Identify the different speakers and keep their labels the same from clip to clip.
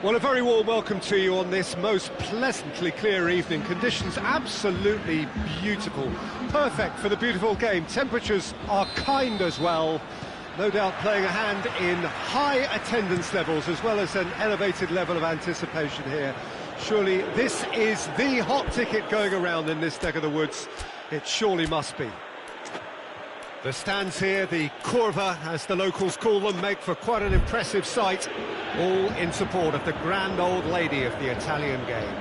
Speaker 1: Well, a very warm welcome to you on this most pleasantly clear evening. Conditions absolutely beautiful. Perfect for the beautiful game. Temperatures are kind as well. No doubt playing a hand in high attendance levels as well as an elevated level of anticipation here. Surely this is the hot ticket going around in this neck of the woods. It surely must be. The stands here, the curva, as the locals call them, make for quite an impressive sight, all in support of the grand old lady of the Italian game.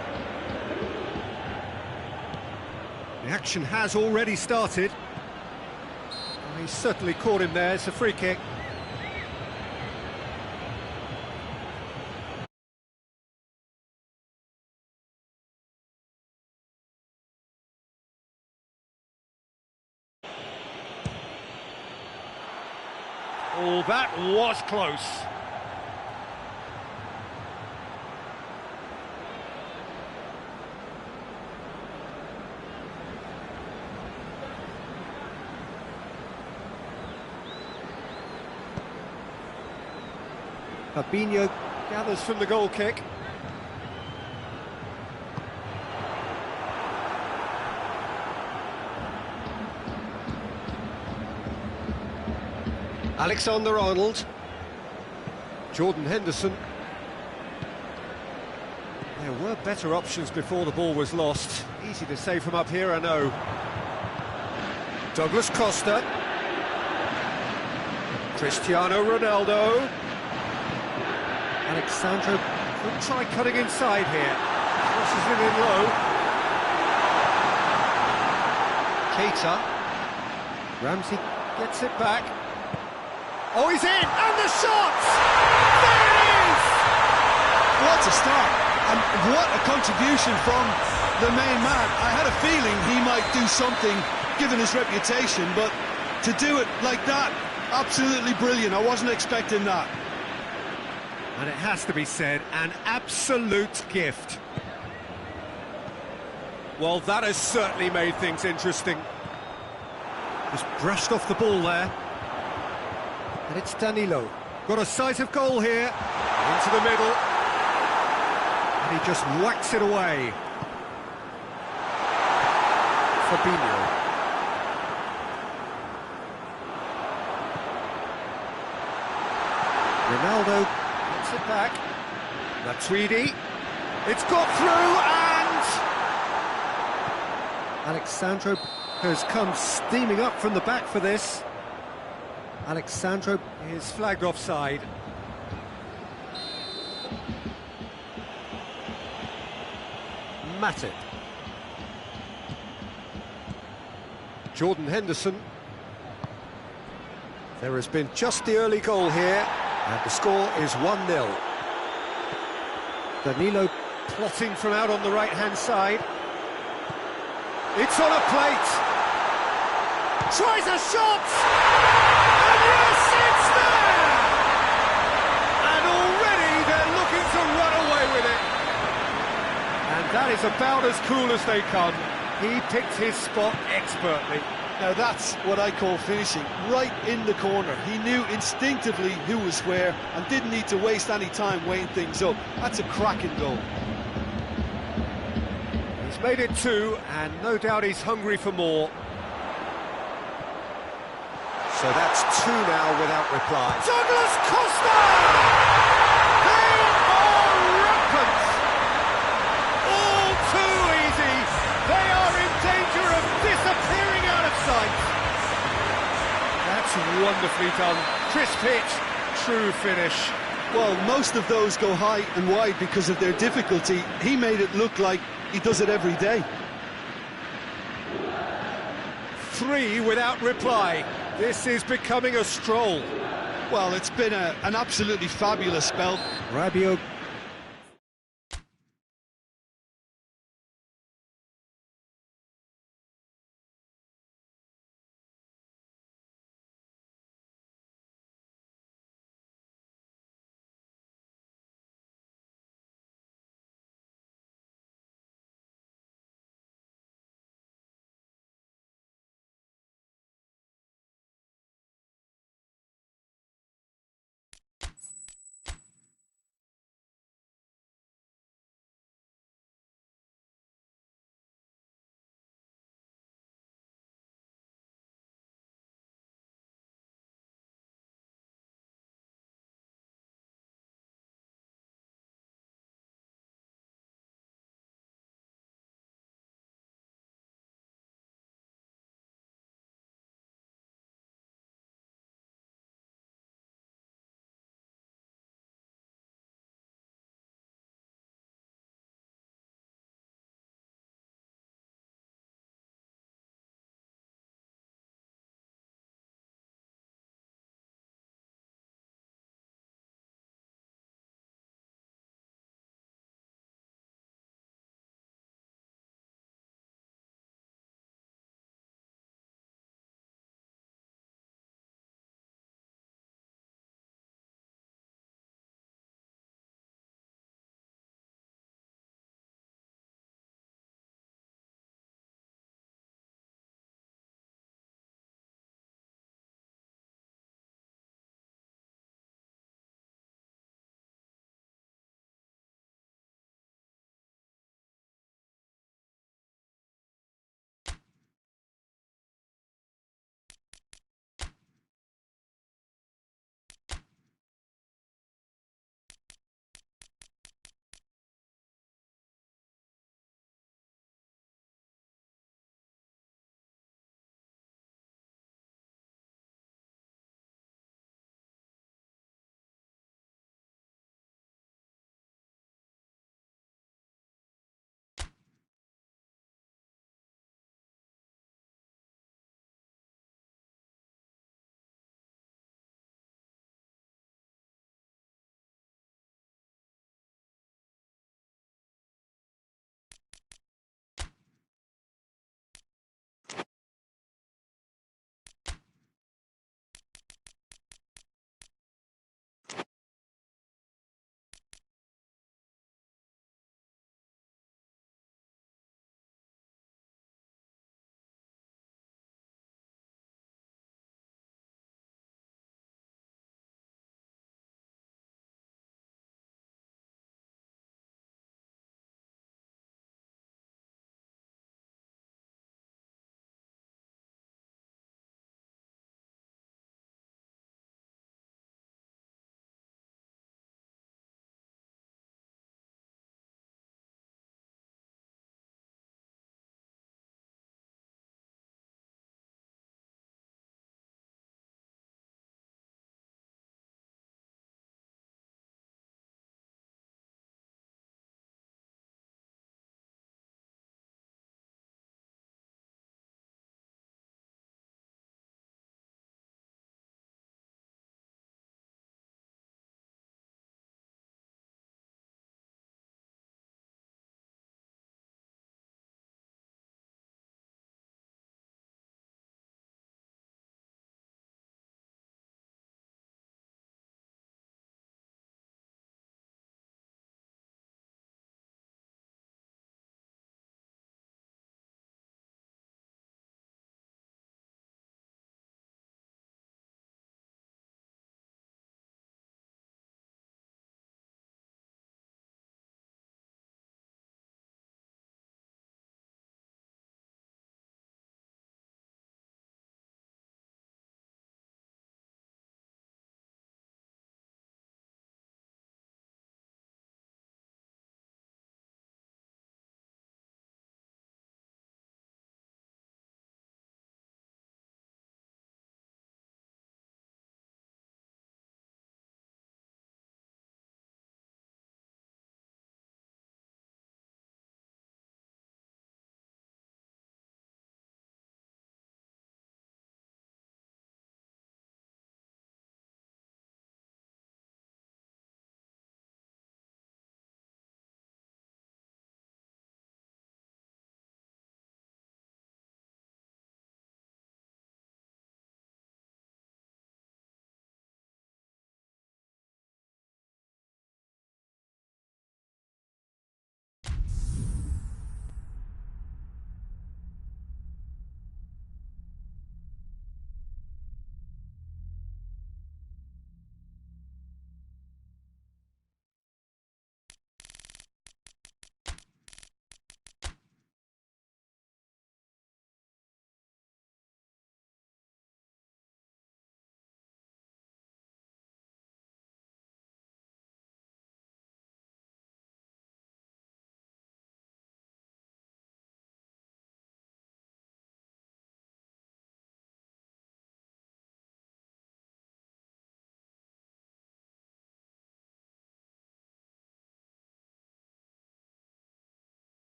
Speaker 1: The action has already started. He's certainly caught him there. It's a free kick. Oh, that was close. Fabinho gathers from the goal kick. Alexander-Arnold. Jordan Henderson. There were better options before the ball was lost. Easy to say from up here, I know. Douglas Costa. Cristiano Ronaldo. Alexandro could try cutting inside here. Crosses it in low. Keita. Ramsey gets it back. Oh, he's in! And the shot! There it is!
Speaker 2: What a start! And what a contribution from the main man. I had a feeling he might do something, given his reputation, but to do it like that, absolutely brilliant. I wasn't expecting that.
Speaker 1: And it has to be said, an absolute gift. Well, that has certainly made things interesting. Just brushed off the ball there. And it's Danilo. Got a sight of goal here. Into the middle. And he just whacks it away. Fabinho. Ronaldo gets it back. Matuidi. It's got through and... Alexandro has come steaming up from the back for this. Alexandro is flagged offside. Matip. Jordan Henderson. There has been just the early goal here, and the score is 1-0. Danilo plotting from out on the right-hand side. It's on a plate. Tries a shot! And yes, it's there! And already they're looking to run away with it. And that is about as cool as they come. He picked his spot expertly.
Speaker 2: Now that's what I call finishing, right in the corner. He knew instinctively who was where and didn't need to waste any time weighing things up. That's a cracking goal.
Speaker 1: He's made it 2, and no doubt he's hungry for more. So that's 2 now without reply. Douglas Costa! They are rampant! All too easy! They are in danger of disappearing out of sight! That's wonderfully done. Crisp hit, true finish.
Speaker 2: Well, most of those go high and wide because of their difficulty. He made it look like he does it every day.
Speaker 1: 3 without reply. This is becoming a stroll.
Speaker 2: Well, it's been an absolutely fabulous spell.
Speaker 1: Rabiot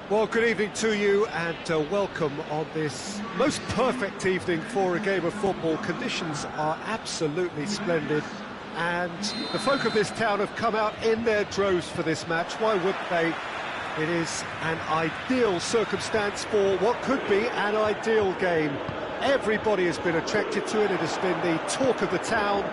Speaker 1: Well, good evening to you and welcome on this most perfect evening for a game of football. Conditions are absolutely splendid and the folk of this town have come out in their droves for this match. Why would they? It is an ideal circumstance for what could be an ideal game. Everybody has been attracted to it. It has been the talk of the town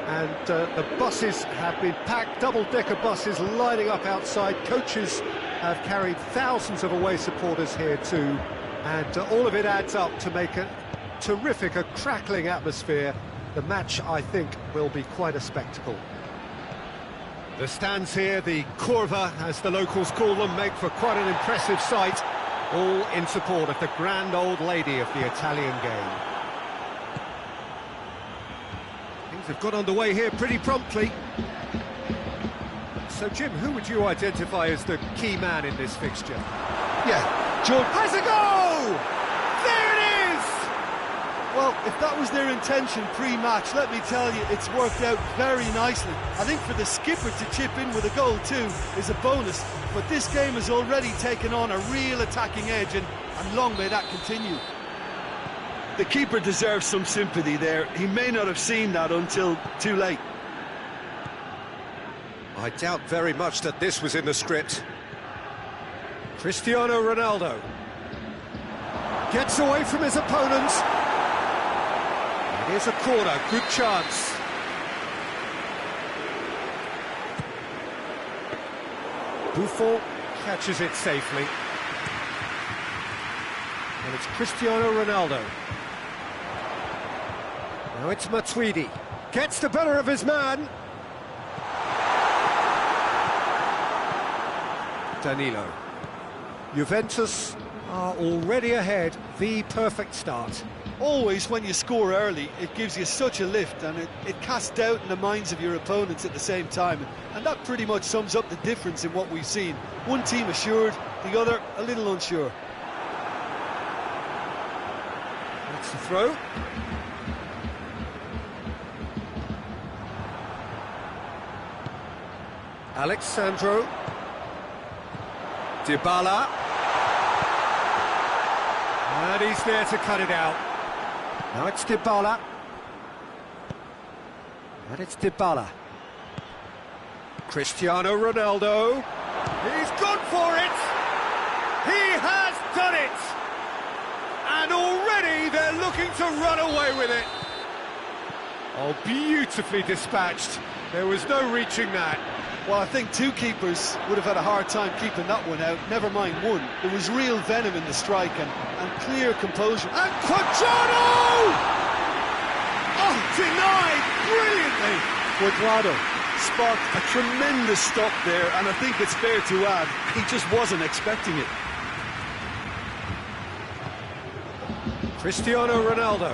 Speaker 1: and the buses have been packed, double-decker buses lining up outside. Coaches have carried thousands of away supporters here too, and all of it adds up to make a terrific, a crackling atmosphere. The match, I think, will be quite a spectacle. The stands here, the curva, as the locals call them, make for quite an impressive sight, all in support of the grand old lady of the Italian game. Things have got underway here pretty promptly. So, Jim, who would you identify as the key man in this fixture?
Speaker 2: Yeah, George
Speaker 1: has a goal! There it is!
Speaker 2: Well, if that was their intention pre-match, let me tell you, it's worked out very nicely. I think for the skipper to chip in with a goal too is a bonus, but this game has already taken on a real attacking edge, and long may that continue. The keeper deserves some sympathy there. He may not have seen that until too late.
Speaker 1: I doubt very much that this was in the script. Cristiano Ronaldo gets away from his opponents. Here's a corner, good chance. Buffon catches it safely. And it's Cristiano Ronaldo. Now it's Matuidi. Gets the better of his man. Danilo. Juventus are already ahead, the perfect start.
Speaker 2: Always when you score early, it gives you such a lift, and it casts doubt in the minds of your opponents at the same time, and that pretty much sums up the difference in what we've seen. One team assured, the other a little unsure.
Speaker 1: That's the throw. Alexandro Dybala, and he's there to cut it out. Now it's Dybala, and it's Dybala. Cristiano Ronaldo, he's gone for it! He has done it! And already they're looking to run away with it. Oh, beautifully dispatched. There was no reaching that.
Speaker 2: Well, I think two keepers would have had a hard time keeping that one out, never mind one. There was real venom in the strike and clear composure.
Speaker 1: And Quadrado! Oh, denied brilliantly!
Speaker 2: Quadrado sparked a tremendous stop there, and I think it's fair to add, he just wasn't expecting it.
Speaker 1: Cristiano Ronaldo.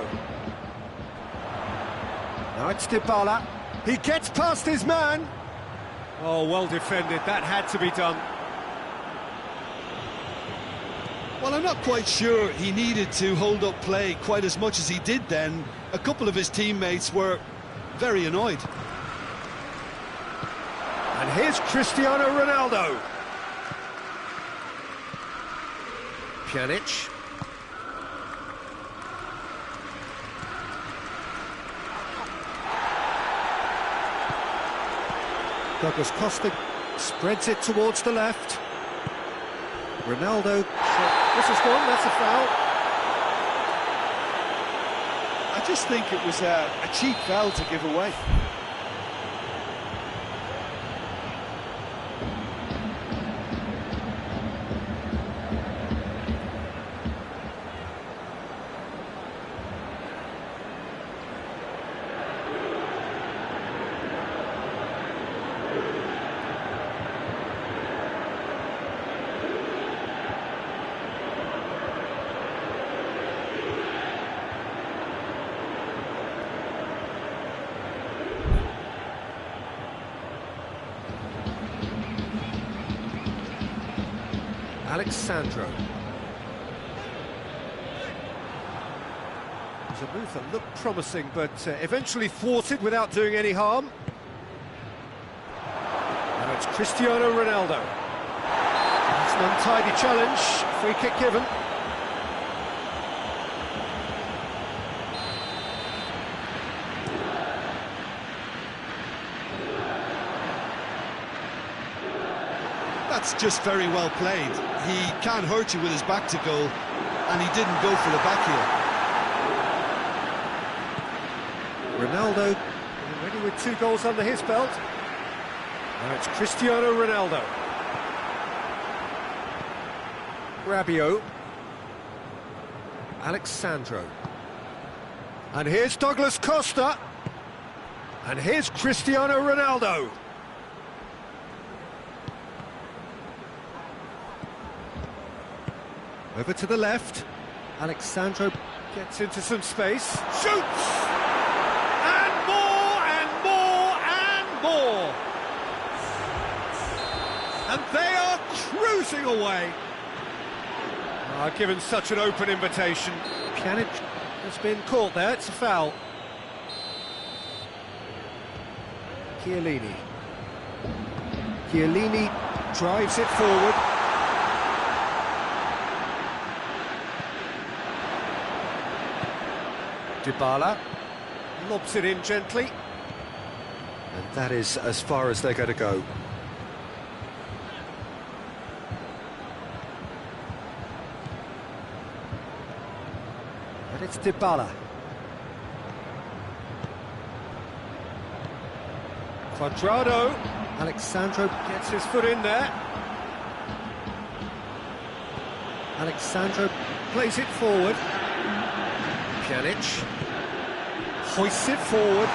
Speaker 1: Now it's Dybala. He gets past his man. Oh, well defended, that had to be done.
Speaker 2: Well, I'm not quite sure he needed to hold up play quite as much as he did then. A couple of his teammates were very annoyed.
Speaker 1: And here's Cristiano Ronaldo. Pjanic. Douglas Costa spreads it towards the left. Ronaldo. This is gone, that's a foul.
Speaker 2: I just think it was a cheap foul to give away.
Speaker 1: Alexandro. It was a move that looked promising, but eventually thwarted without doing any harm. Now it's Cristiano Ronaldo. It's an untidy challenge, free kick given.
Speaker 2: That's just very well played. He can't hurt you with his back to goal, and he didn't go for the back heel.
Speaker 1: Ronaldo already with 2 goals under his belt. Now it's Cristiano Ronaldo. Rabiot. Alexandro. And here's Douglas Costa. And here's Cristiano Ronaldo. Over to the left. Alexandro gets into some space. Shoots! And more, and more, and more! And they are cruising away. Given such an open invitation. Pjanic has been caught there, it's a foul. Chiellini. Chiellini drives it forward. Dybala lobs it in gently, and that is as far as they're going to go. And it's Dybala. Quadrado. Alexandro gets his foot in there. Alexandro plays it forward. Pjanic hoists it forward.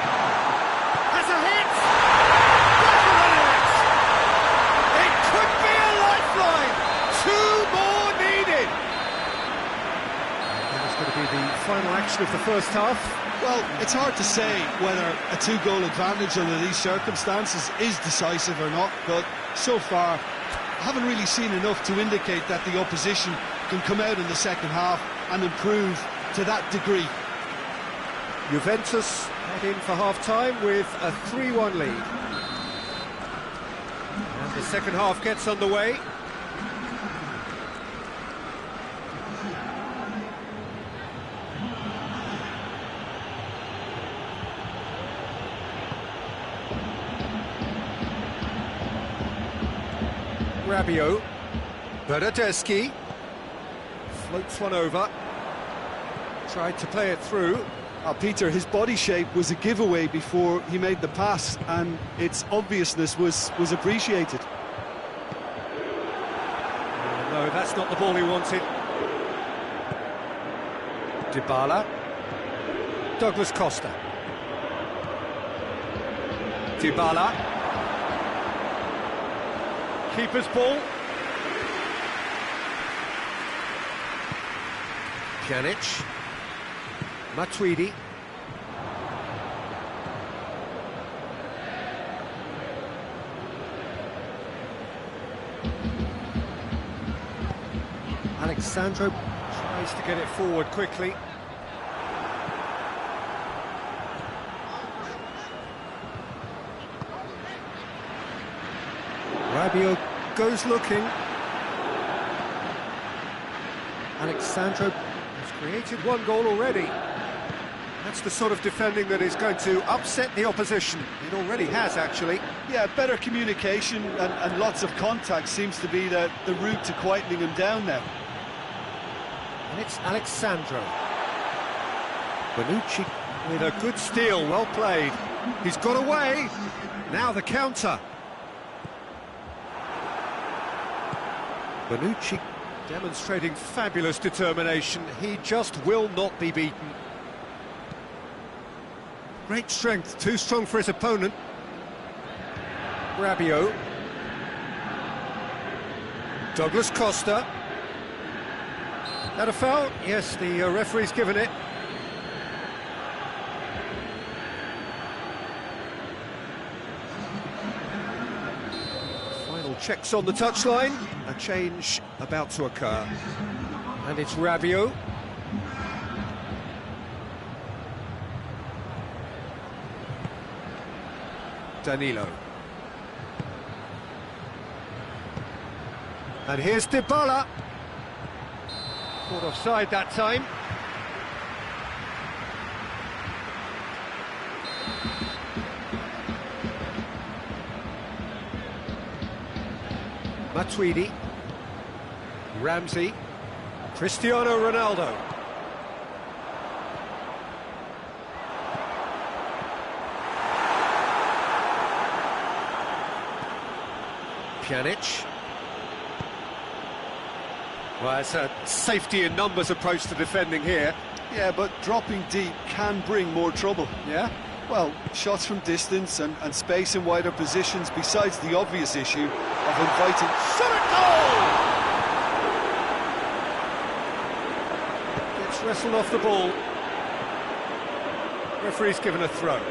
Speaker 1: Has a hit! It could be a lifeline! 2 more needed! That is going to be the final action of the first half.
Speaker 2: Well, it's hard to say whether a 2-goal advantage under these circumstances is decisive or not, but so far I haven't really seen enough to indicate that the opposition can come out in the second half and improve to that degree.
Speaker 1: Juventus head in for half-time with a 3-1 lead. And the second half gets underway. Rabiot. Bernardeschi floats one over. Tried to play it through.
Speaker 2: Peter, his body shape was a giveaway before he made the pass, and its obviousness was appreciated.
Speaker 1: No, that's not the ball he wanted. Dybala. Douglas Costa. Dybala. Keeper's ball. Pjanic. Matuidi. Alexandro tries to get it forward quickly. Rabiot goes looking. Alexandro has created one goal already. That's the sort of defending that is going to upset the opposition. It already has, actually.
Speaker 2: Yeah, better communication and lots of contact seems to be the route to quietening him down now.
Speaker 1: And it's Alexandro. Bonucci with a good steal, well played. He's got away. Now the counter. Bonucci demonstrating fabulous determination. He just will not be beaten. Great strength, too strong for his opponent. Rabiot. Douglas Costa. That a foul? Yes, the referee's given it. Final checks on the touchline. A change about to occur. And it's Rabiot. Danilo. And here's Dybala. Caught offside that time. Matuidi. Ramsey. Cristiano Ronaldo. Pjanic. Well, it's a safety in numbers approach to defending here.
Speaker 2: Yeah, but dropping deep can bring more trouble.
Speaker 1: Yeah?
Speaker 2: Well, shots from distance and space in wider positions, besides the obvious issue of inviting...
Speaker 1: Shot at goal! Gets wrestled off the ball. Referee's given a throw.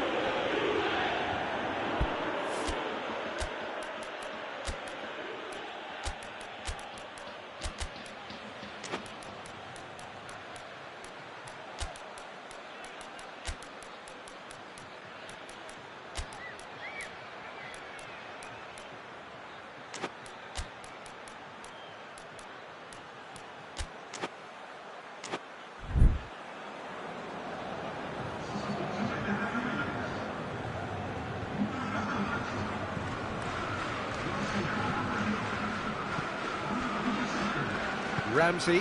Speaker 1: Ramsey.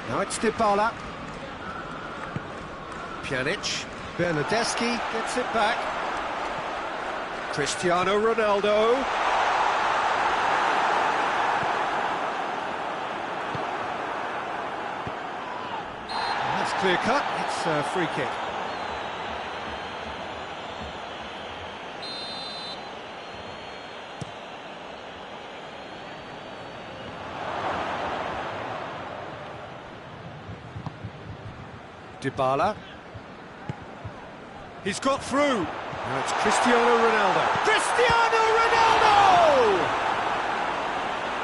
Speaker 1: Now it's Dybala. Pjanic. Bernardeschi gets it back. Cristiano Ronaldo. That's clear cut. It's a free kick. Dybala. He's got through. Now it's Cristiano Ronaldo. Cristiano Ronaldo!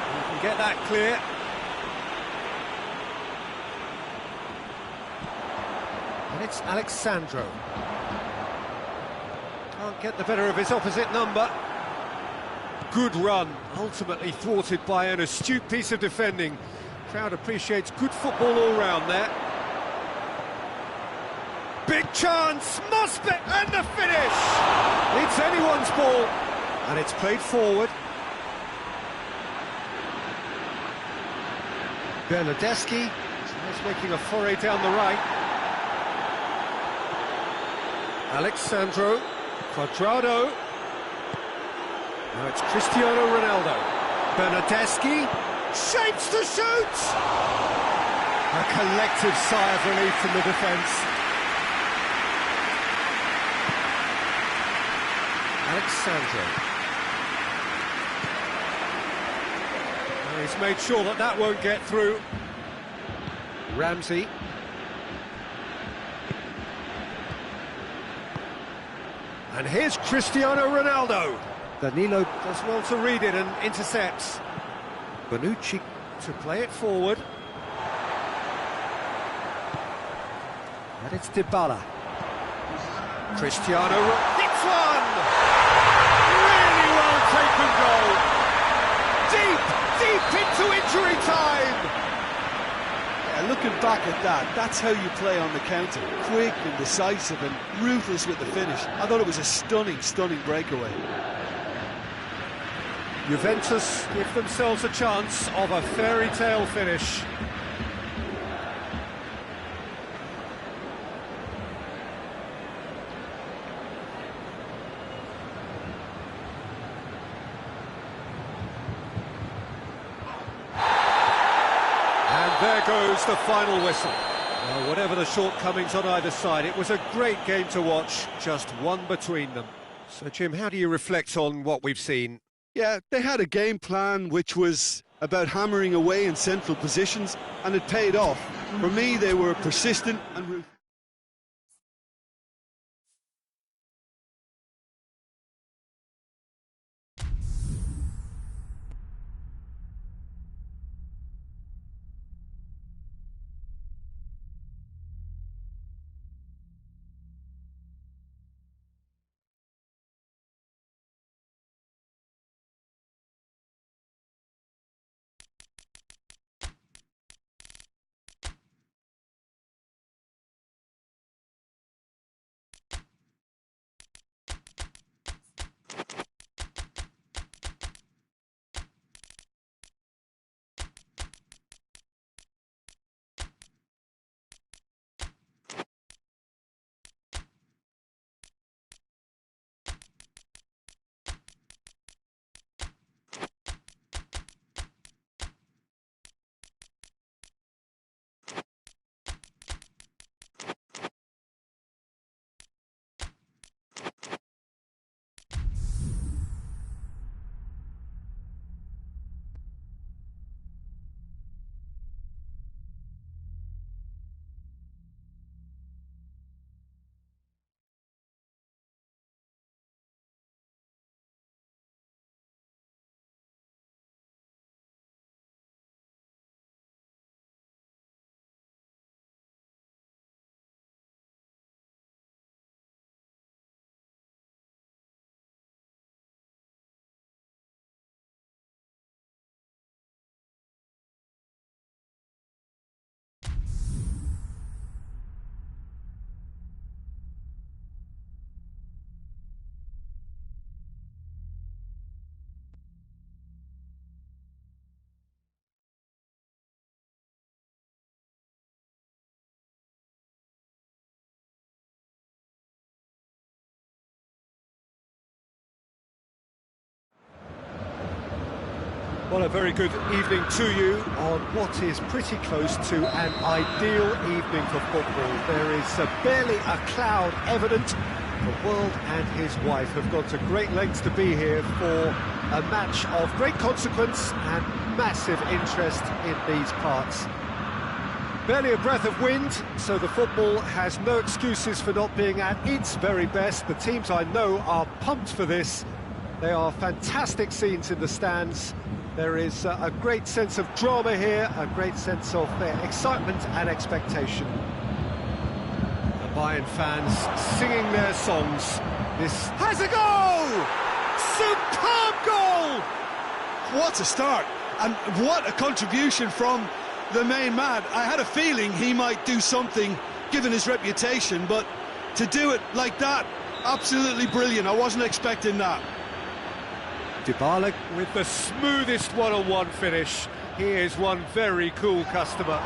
Speaker 1: You can get that clear. And it's Alexandro. Can't get the better of his opposite number. Good run, ultimately thwarted by an astute piece of defending. Crowd appreciates good football all round there. Big chance, must be, and the finish! It's anyone's ball, and it's played forward. Bernardeschi is making a foray down the right. Alexandro, Cuadrado. Now it's Cristiano Ronaldo. Bernardeschi, shapes to shoot! A collective sigh of relief from the defence. Alexandro. He's made sure that that won't get through. Ramsey. And here's Cristiano Ronaldo. Danilo does well to read it and intercepts. Bonucci to play it forward. And it's Dybala. Cristiano hits one! Really well taken goal. Deep into injury time.
Speaker 2: Yeah, looking back at that, that's how you play on the counter. Quick and decisive and ruthless with the finish. I thought it was a stunning breakaway.
Speaker 1: Juventus give themselves a chance of a fairy tale finish. There goes the final whistle. Well, whatever the shortcomings on either side, it was a great game to watch, just one between them. So, Jim, how do you reflect on what we've seen?
Speaker 2: Yeah, they had a game plan which was about hammering away in central positions, and it paid off. For me, they were persistent and ruthless.
Speaker 1: Well, a very good evening to you on what is pretty close to an ideal evening for football. There is barely a cloud evident. The world and his wife have gone to great lengths to be here for a match of great consequence and massive interest in these parts. Barely a breath of wind, so the football has no excuses for not being at its very best. The teams I know are pumped for this. They are fantastic scenes in the stands. There is a great sense of drama here, a great sense of excitement and expectation. The Bayern fans singing their songs. This has a goal! Superb goal!
Speaker 2: What a start, and what a contribution from the main man. I had a feeling he might do something, given his reputation, but to do it like that, absolutely brilliant. I wasn't expecting that.
Speaker 1: Dybala with the smoothest one-on-one finish. He is one very cool customer.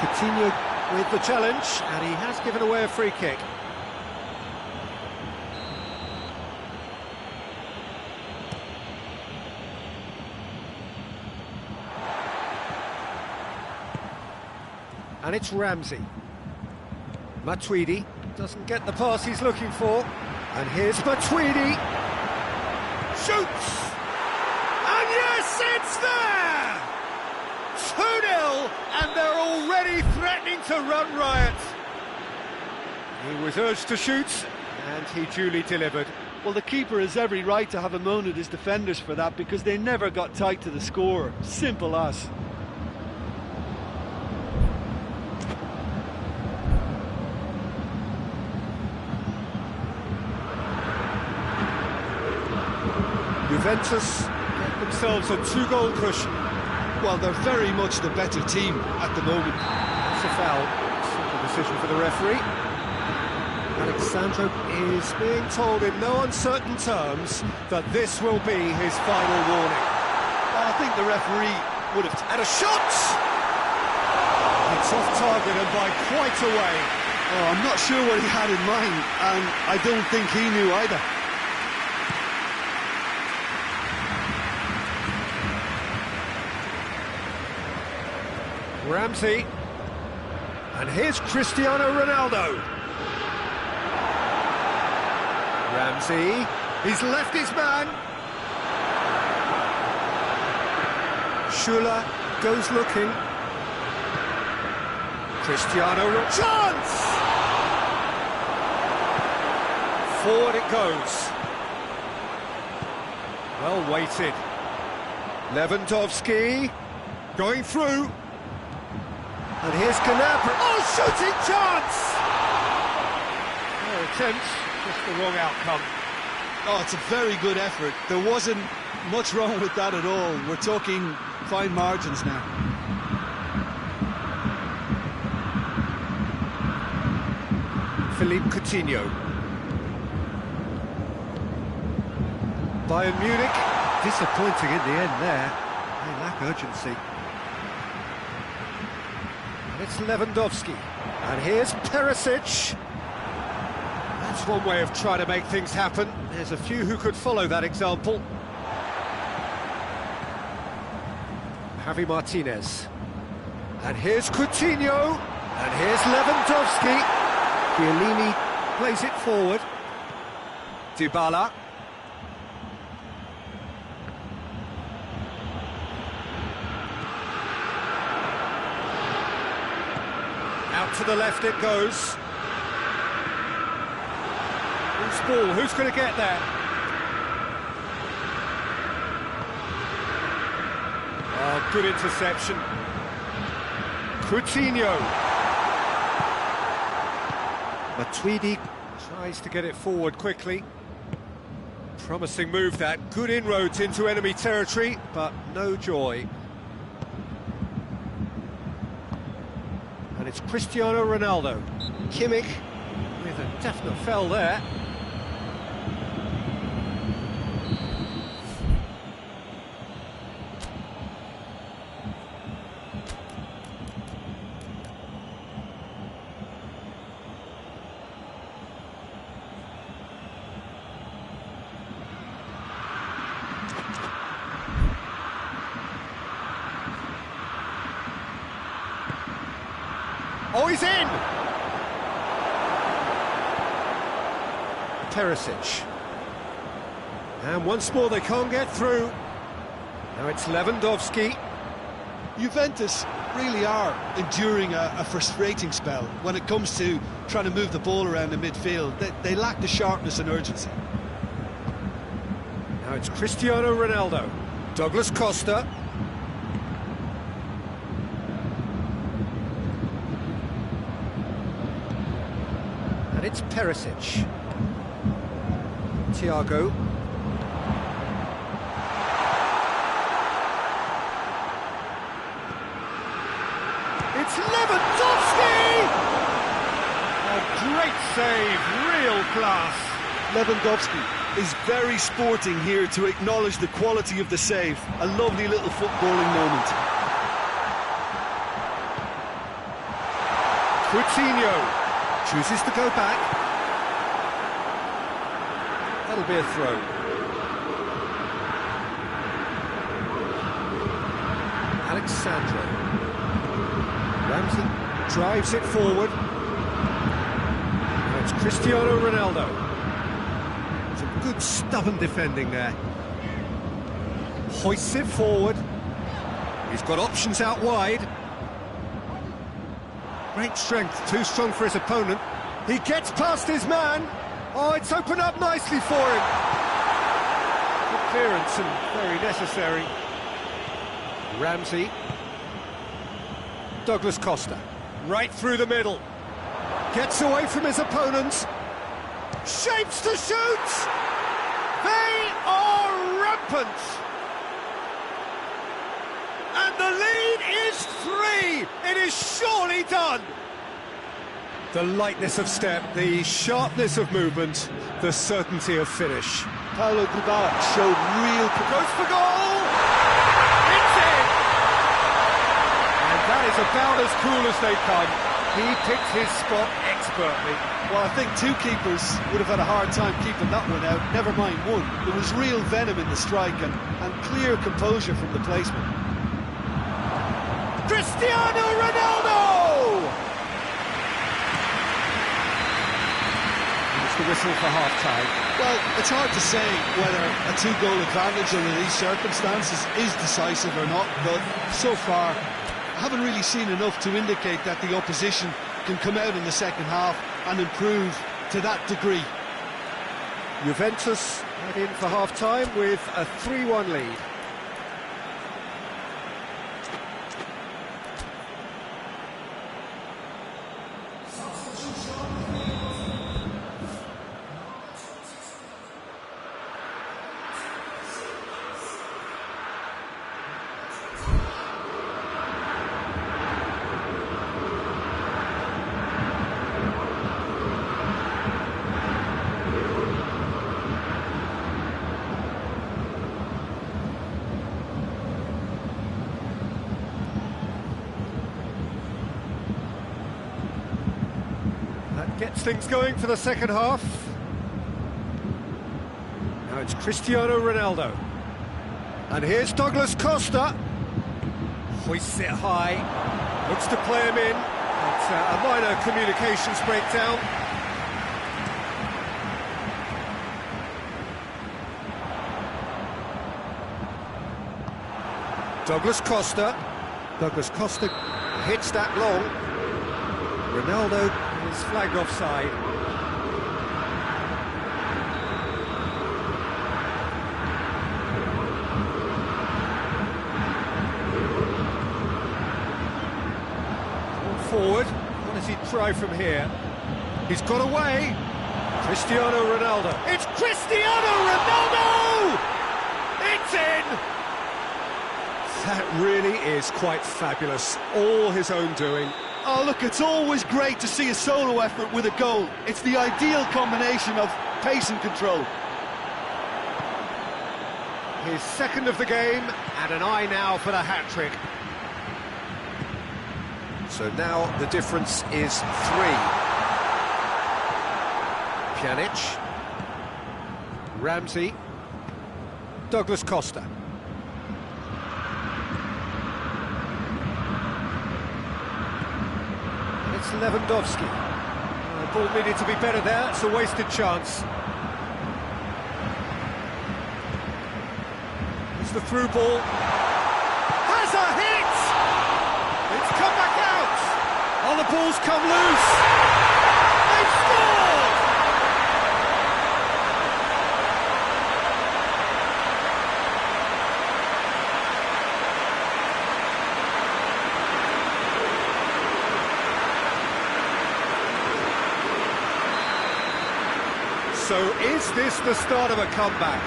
Speaker 1: Coutinho with the challenge, and he has given away a free kick. And it's Ramsey. Matuidi doesn't get the pass he's looking for. And here's Matuidi. Shoots! And yes, it's there! 2-0, and they're already threatening to run riot. He was urged to shoot, and he duly delivered.
Speaker 2: Well, the keeper has every right to have a moan at his defenders for that, because they never got tight to the score. Simple as.
Speaker 1: Juventus get themselves a 2-goal cushion.
Speaker 2: Well, they're very much the better team at the moment.
Speaker 1: That's a foul. Simple decision for the referee. Alexandro is being told in no uncertain terms that this will be his final warning.
Speaker 2: Well, I think the referee would have...
Speaker 1: And a shot! It's off target and by quite a way.
Speaker 2: Oh, I'm not sure what he had in mind, and I don't think he knew either.
Speaker 1: Ramsey. And here's Cristiano Ronaldo. Ramsey. He's left his man. Schuller goes looking. Cristiano. Chance! Forward it goes. Well weighted. Lewandowski going through. And here's Canapra. Oh, shooting chance! Their attempt, just the wrong outcome.
Speaker 2: Oh, it's a very good effort. There wasn't much wrong with that at all. We're talking fine margins now.
Speaker 1: Philippe Coutinho. Bayern Munich, disappointing in the end there. They lack urgency. And it's Lewandowski. And here's Perisic. That's one way of trying to make things happen. There's a few who could follow that example. Javi Martinez. And here's Coutinho. And here's Lewandowski. Chiellini plays it forward. Dybala. Out to the left it goes. Who's ball? Who's going to get there? Oh, good interception. Coutinho. Matuidi tries to get it forward quickly. Promising move that. Good inroads into enemy territory, but no joy. And it's Cristiano Ronaldo. Kimmich with a definite foul there. Oh, he's in! Perisic. And once more they can't get through. Now it's Lewandowski.
Speaker 2: Juventus really are enduring a frustrating spell when it comes to trying to move the ball around the midfield. They lack the sharpness and urgency.
Speaker 1: Now it's Cristiano Ronaldo. Douglas Costa. And it's Perisic. Thiago. It's Lewandowski! A great save, real class.
Speaker 2: Lewandowski is very sporting here to acknowledge the quality of the save. A lovely little footballing moment.
Speaker 1: Coutinho chooses to go back. That'll be a throw. Alexandro. Ramsey drives it forward. Now it's Cristiano Ronaldo. Some good stubborn defending there. Hoists it forward. He's got options out wide. Great strength, too strong for his opponent. He gets past his man. Oh, it's opened up nicely for him. Good clearance and very necessary. Ramsey. Douglas Costa. Right through the middle. Gets away from his opponents. Shapes to shoot! They are opens. And the lead is 3. It is surely done. The lightness of step, the sharpness of movement, the certainty of finish.
Speaker 2: Paulo Dybala showed real...
Speaker 1: Goes for goal! It's in! And that is about as cool as they come. He picked his spot expertly.
Speaker 2: Well, I think two keepers would have had a hard time keeping that one out, never mind one. There was real venom in the strike and clear composure from the placement.
Speaker 1: Cristiano Ronaldo! It's the whistle for half-time.
Speaker 2: Well, it's hard to say whether a two-goal advantage under these circumstances is decisive or not, but so far I haven't really seen enough to indicate that the opposition can come out in the second half and improve to that degree.
Speaker 1: Juventus head in for half-time with a 3-1 lead. Gets things going for the second half. Now it's Cristiano Ronaldo. And here's Douglas Costa. Hoists it high. Looks to play him in. It's a minor communications breakdown. Douglas Costa. Douglas Costa hits that long. Ronaldo is flagged offside. Forward. What does he try from here? He's got away. Cristiano Ronaldo. It's Cristiano Ronaldo! It's in! That really is quite fabulous. All his own doing.
Speaker 2: Oh, look, it's always great to see a solo effort with a goal. It's the ideal combination of pace and control.
Speaker 1: His second of the game, and an eye now for the hat-trick. So now the difference is 3. Pjanic. Ramsey. Douglas Costa. It's Lewandowski. The ball needed to be better there, it's a wasted chance. It's the through ball. Has a hit! It's come back out! Oh, the ball's come loose! They've scored! So is this the start of a comeback?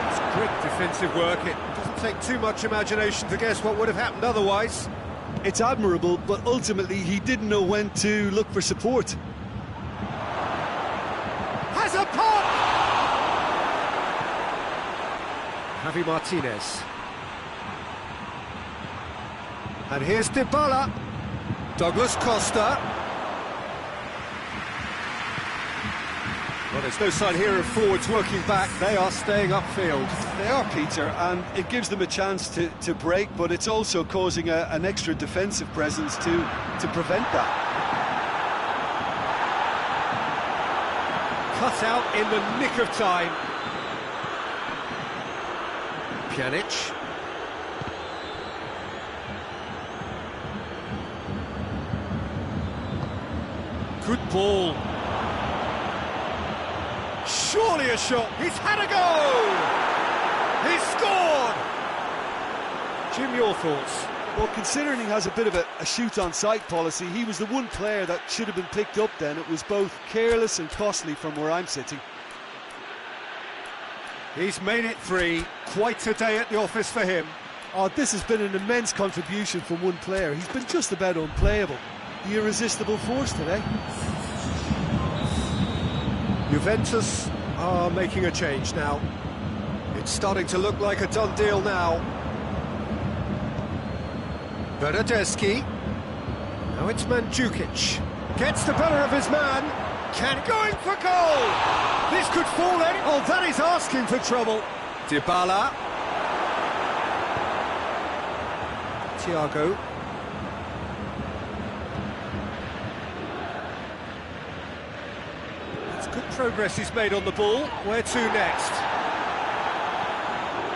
Speaker 1: It's great defensive work. It doesn't take too much imagination to guess what would have happened otherwise.
Speaker 2: It's admirable, but ultimately he didn't know when to look for support.
Speaker 1: Has a pop! Javi Martinez. And here's Dybala. Douglas Costa. Well, there's no sign here of forwards working back. They are staying upfield.
Speaker 2: They are, Peter, and it gives them a chance to break, but it's also causing an extra defensive presence to prevent that.
Speaker 1: Cut out in the nick of time. Pjanic. Good ball. Surely a shot. He's had a go! He's scored! Jim, your thoughts?
Speaker 2: Well, considering he has a bit of a shoot-on-sight policy, he was the one player that should have been picked up then. It was both careless and costly from where I'm sitting.
Speaker 1: He's made it 3. Quite a day at the office for him.
Speaker 2: Oh, this has been an immense contribution from one player. He's been just about unplayable. The irresistible force today.
Speaker 1: Juventus are making a change now. It's starting to look like a done deal now. Bernardeschi. Now it's Mandzukic. Gets the better of his man. Going for goal! This could fall in. Oh, that is asking for trouble. Dybala. Thiago. It's good progress he's made on the ball. Where to next?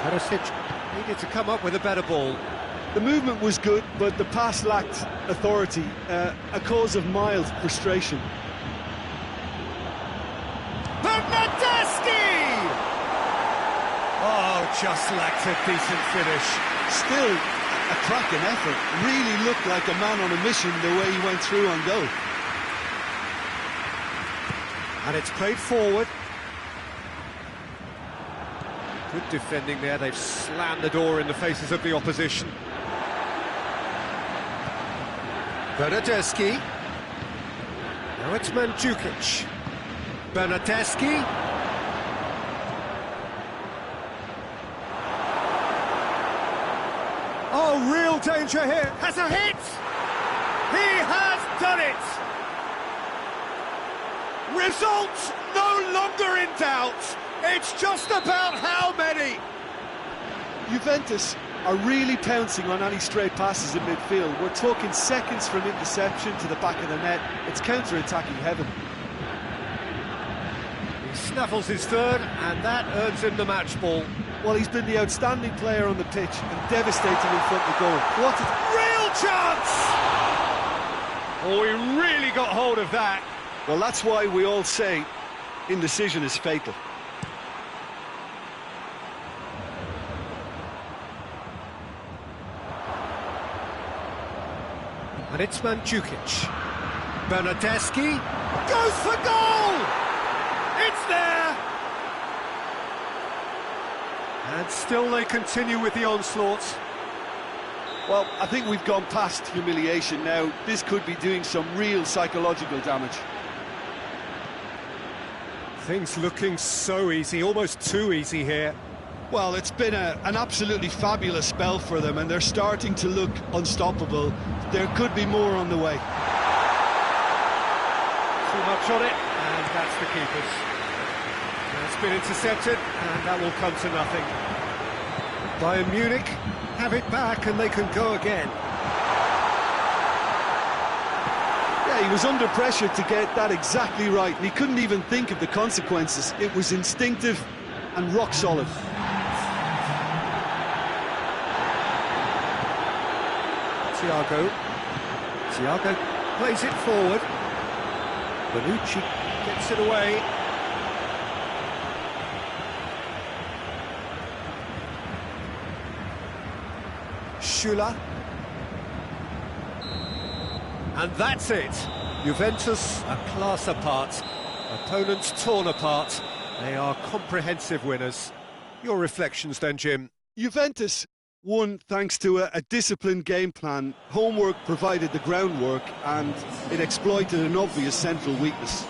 Speaker 1: Perisic needed to come up with a better ball.
Speaker 2: The movement was good, but the pass lacked authority, a cause of mild frustration.
Speaker 1: Bernardeschi! Oh, just lacked a decent finish.
Speaker 2: Still a cracking effort. Really looked like a man on a mission the way he went through on goal.
Speaker 1: And it's played forward. Good defending there. They've slammed the door in the faces of the opposition. Bernardeschi. Now it's Mandzukic. Bernardeschi. Oh, real danger here. Has a hit! He has done it! Results no longer in doubt. It's just about how many.
Speaker 2: Juventus are really pouncing on any stray passes in midfield. We're talking seconds from interception to the back of the net. It's counter-attacking heaven.
Speaker 1: He snaffles his third, and that earns him the match ball.
Speaker 2: Well, he's been the outstanding player on the pitch and devastating in front of goal. What a
Speaker 1: real chance! Oh, he really got hold of that.
Speaker 2: Well, that's why we all say indecision is fatal.
Speaker 1: And it's Mandzukic. Bernardeschi goes for goal! It's there! And still they continue with the onslaught.
Speaker 2: Well, I think we've gone past humiliation now. This could be doing some real psychological damage.
Speaker 1: Things looking so easy, almost too easy here.
Speaker 2: Well, it's been an absolutely fabulous spell for them, and they're starting to look unstoppable. There could be more on the way.
Speaker 1: Too much on it, and that's the keeper's. That's been intercepted, and that will come to nothing. Bayern Munich have it back, and they can go again.
Speaker 2: Yeah, he was under pressure to get that exactly right, and he couldn't even think of the consequences. It was instinctive and rock solid.
Speaker 1: Thiago plays it forward. Bonucci gets it away. Schüller. And that's it. Juventus a class apart. Opponents torn apart. They are comprehensive winners. Your reflections then, Jim?
Speaker 2: Juventus won thanks to a disciplined game plan. Homework provided the groundwork, and it exploited an obvious central weakness.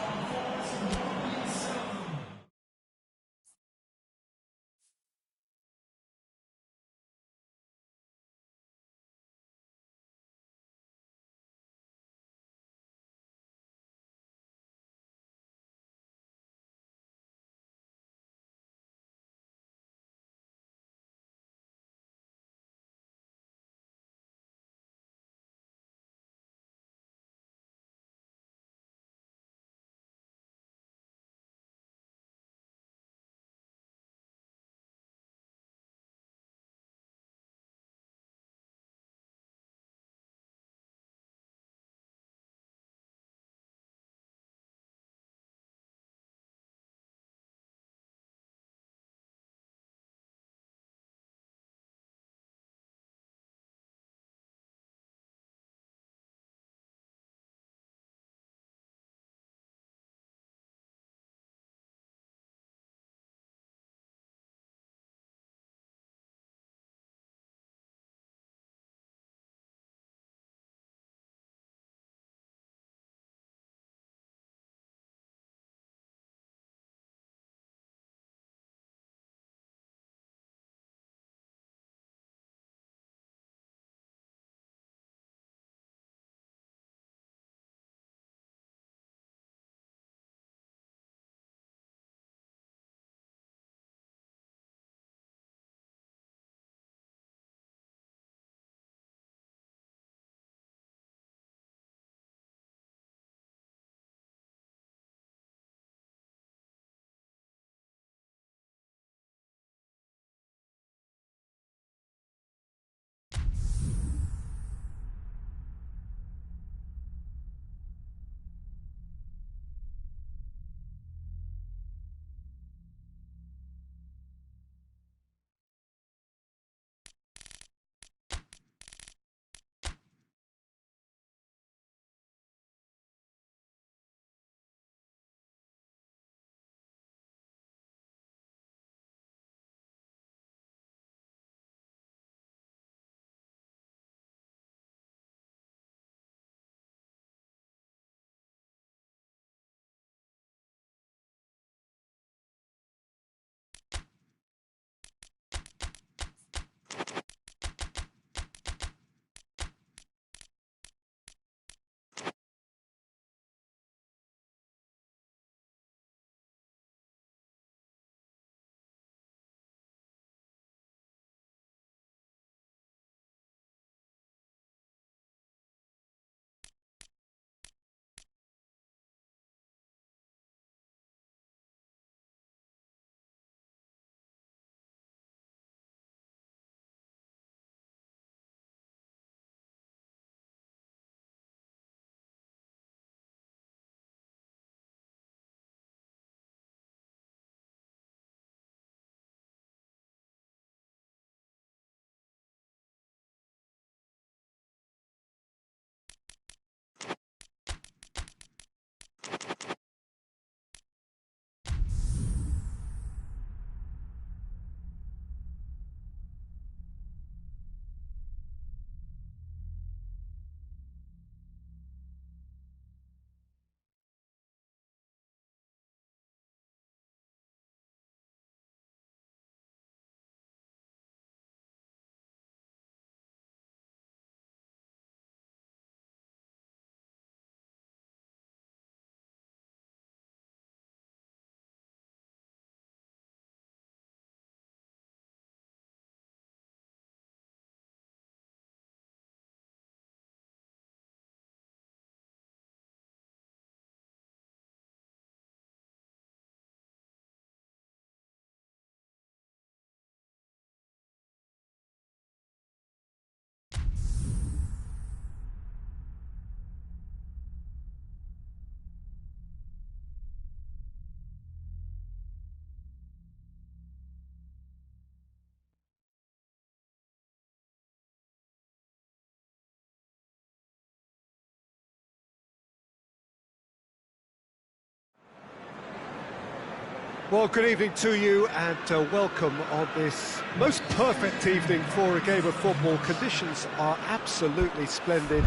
Speaker 1: Well, good evening to you and welcome on this most perfect evening for a game of football. Conditions are absolutely splendid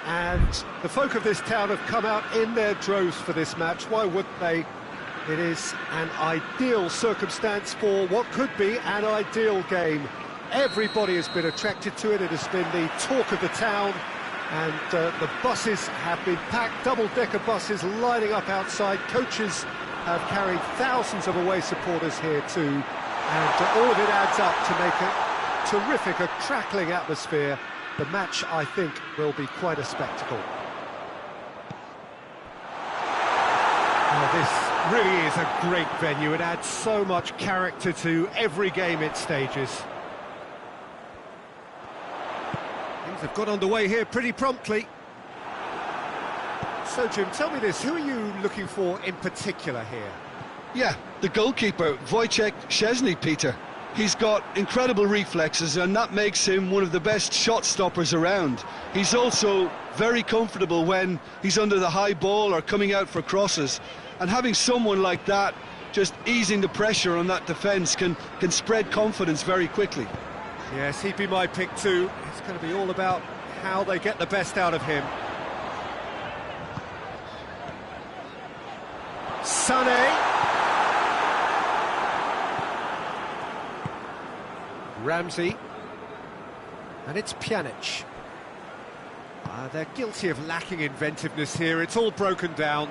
Speaker 1: and the folk of this town have come out in their droves for this match. Why wouldn't they? It is an ideal circumstance for what could be an ideal game. Everybody has been attracted to it. It has been the talk of the town, and the buses have been packed, double-decker buses lining up outside. Coaches have carried thousands of away supporters here too, and all of it adds up to make a terrific, a crackling atmosphere. The match, I think, will be quite a spectacle. This really is a great venue. It adds so much character to every game it stages. Things have got underway here pretty promptly. So, Jim, tell me this, who are you looking for in particular here?
Speaker 2: Yeah, the goalkeeper, Wojciech Szczesny, Peter. He's got incredible reflexes, and that makes him one of the best shot stoppers around. He's also very comfortable when he's under the high ball or coming out for crosses. And having someone like that just easing the pressure on that defence can spread confidence very quickly.
Speaker 1: Yes, he'd be my pick too. It's going to be all about how they get the best out of him. Sané. Ramsey. And it's Pjanic. They're guilty of lacking inventiveness here. It's all broken down.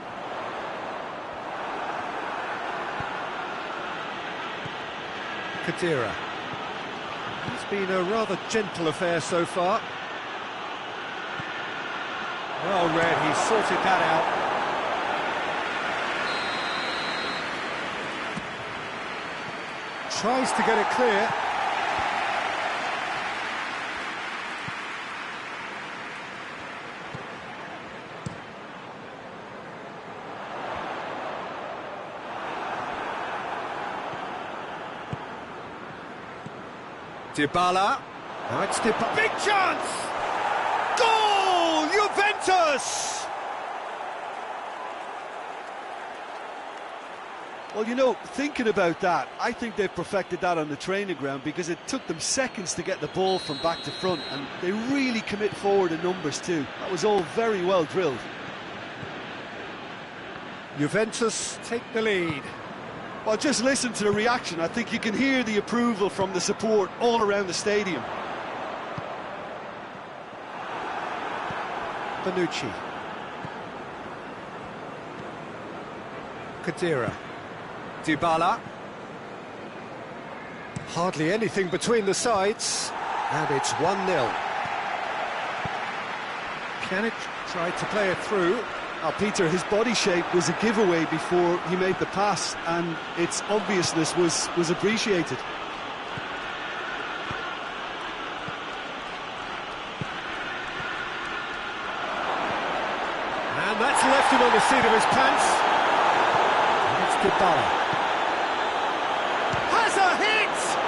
Speaker 1: Khedira. It's been a rather gentle affair so far. Well read, he's sorted that out. Tries to get it clear. Dybala. Now it's Dybala. Big chance! Goal! Juventus!
Speaker 2: Well, you know, thinking about that, I think they've perfected that on the training ground because it took them seconds to get the ball from back to front, and they really commit forward in numbers too. That was all very well drilled.
Speaker 1: Juventus take the lead.
Speaker 2: Well, just listen to the reaction. I think you can hear the approval from the support all around the stadium.
Speaker 1: Bonucci. Khedira. Dybala. Hardly anything between the sides, and it's 1-0. Pjanic tried to play it through.
Speaker 2: Peter, his body shape was a giveaway before he made the pass, and its obviousness was appreciated.
Speaker 1: And that's left him on the seat of his pants. And it's Dybala. Has a hit!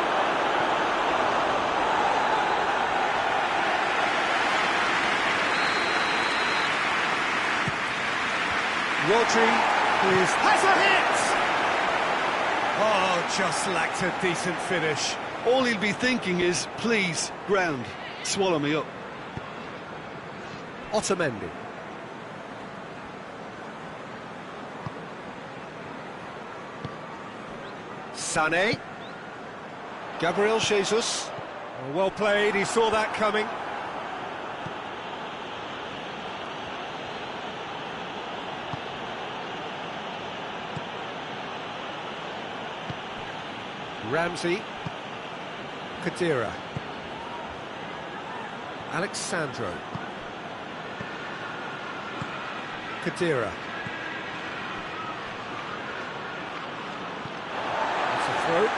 Speaker 1: Rodri has a hit! Oh, just lacked a decent finish.
Speaker 2: All he'll be thinking is, please, ground, swallow me up.
Speaker 1: Otamendi. Sané. Gabriel Jesus. Oh, well played, he saw that coming. Ramsey. Khedira. Alexandro. Khedira. That's a throw.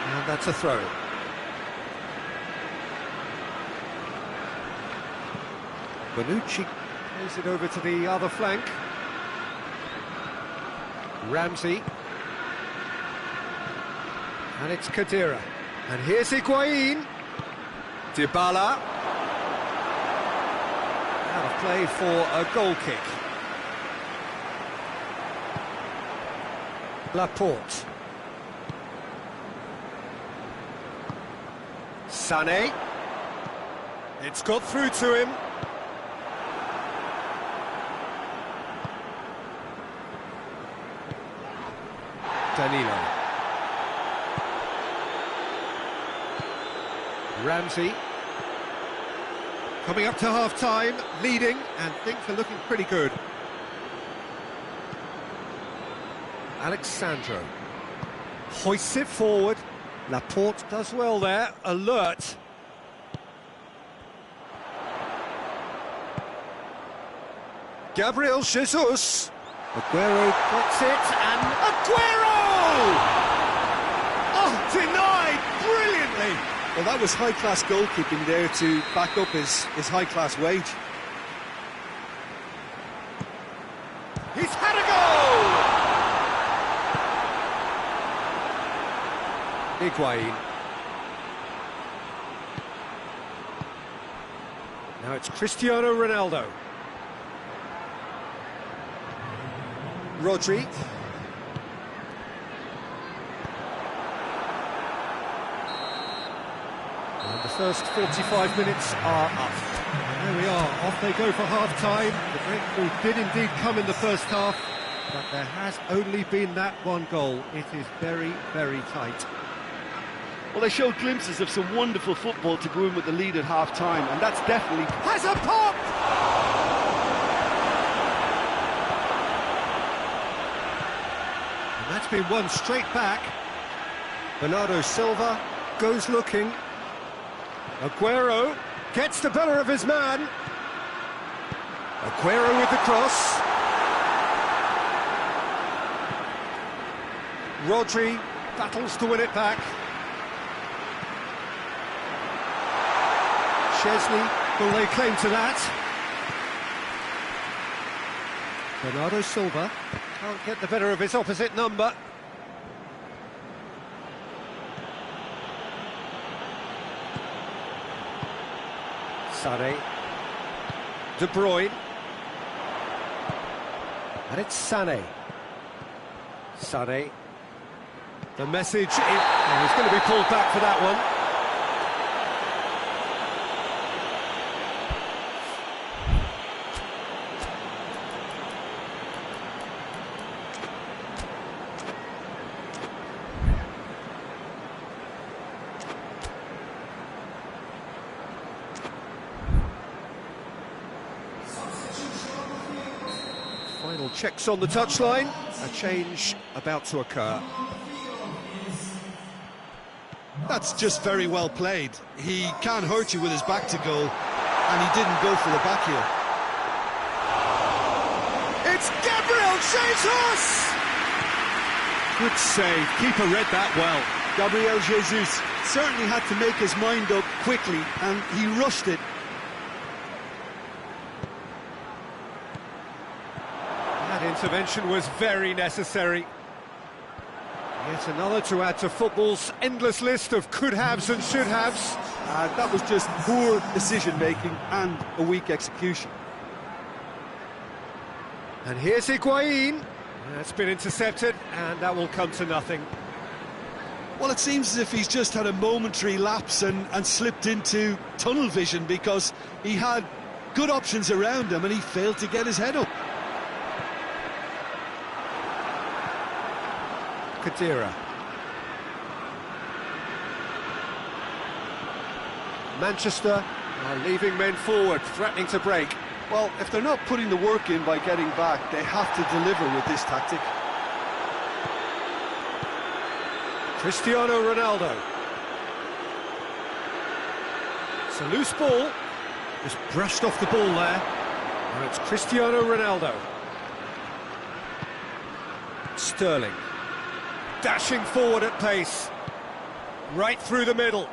Speaker 1: And that's a throw. Bonucci plays it over to the other flank. Ramsey. And it's Khedira. And here's Higuain. Dybala. Out of play for a goal kick. Laporte. Sané. It's got through to him. Danilo. Ramsey. Coming up to half-time, leading, and things are looking pretty good. Alexandro hoists it forward. Laporte does well there, alert. Gabriel Jesus. Aguero gets it, and Aguero!
Speaker 2: Oh, denied brilliantly. Well, that was high-class goalkeeping there to back up his high-class wage.
Speaker 1: He's had a goal! Higuain. Now it's Cristiano Ronaldo. Rodri. And the first 45 minutes are up. And there we are, off they go for half-time. The breakthrough did indeed come in the first half, but there has only been that one goal. It is very, very tight.
Speaker 2: Well, they showed glimpses of some wonderful football to go in with the lead at half-time, and that's definitely...
Speaker 1: Has a pop! And that's been won straight back. Bernardo Silva goes looking. Aguero gets the better of his man. Aguero with the cross. Rodri battles to win it back. Chesney will lay claim to that. Bernardo Silva can't get the better of his opposite number. Sané. De Bruyne. And it's Sané. Sané. The message is... Oh, he's going to be pulled back for that one. Final checks on the touchline. A change about to occur.
Speaker 2: That's just very well played. He can't hurt you with his back to goal, and he didn't go for the back heel.
Speaker 1: It's Gabriel Jesus! Good save. Keeper read that well.
Speaker 2: Gabriel Jesus certainly had to make his mind up quickly, and he rushed it.
Speaker 1: That intervention was very necessary. Yet another to add to football's endless list of could-haves and should-haves.
Speaker 2: That was just poor decision-making and a weak execution.
Speaker 1: And here's Higuain. That's been intercepted, and that will come to nothing.
Speaker 2: Well, it seems as if he's just had a momentary lapse and slipped into tunnel vision, because he had good options around him and he failed to get his head up.
Speaker 1: Khedira. Manchester are leaving men forward, threatening to break.
Speaker 2: Well, if they're not putting the work in by getting back, they have to deliver with this tactic.
Speaker 1: Cristiano Ronaldo. It's a loose ball. Just brushed off the ball there. And it's Cristiano Ronaldo. Sterling. Dashing forward at pace. Right through the middle.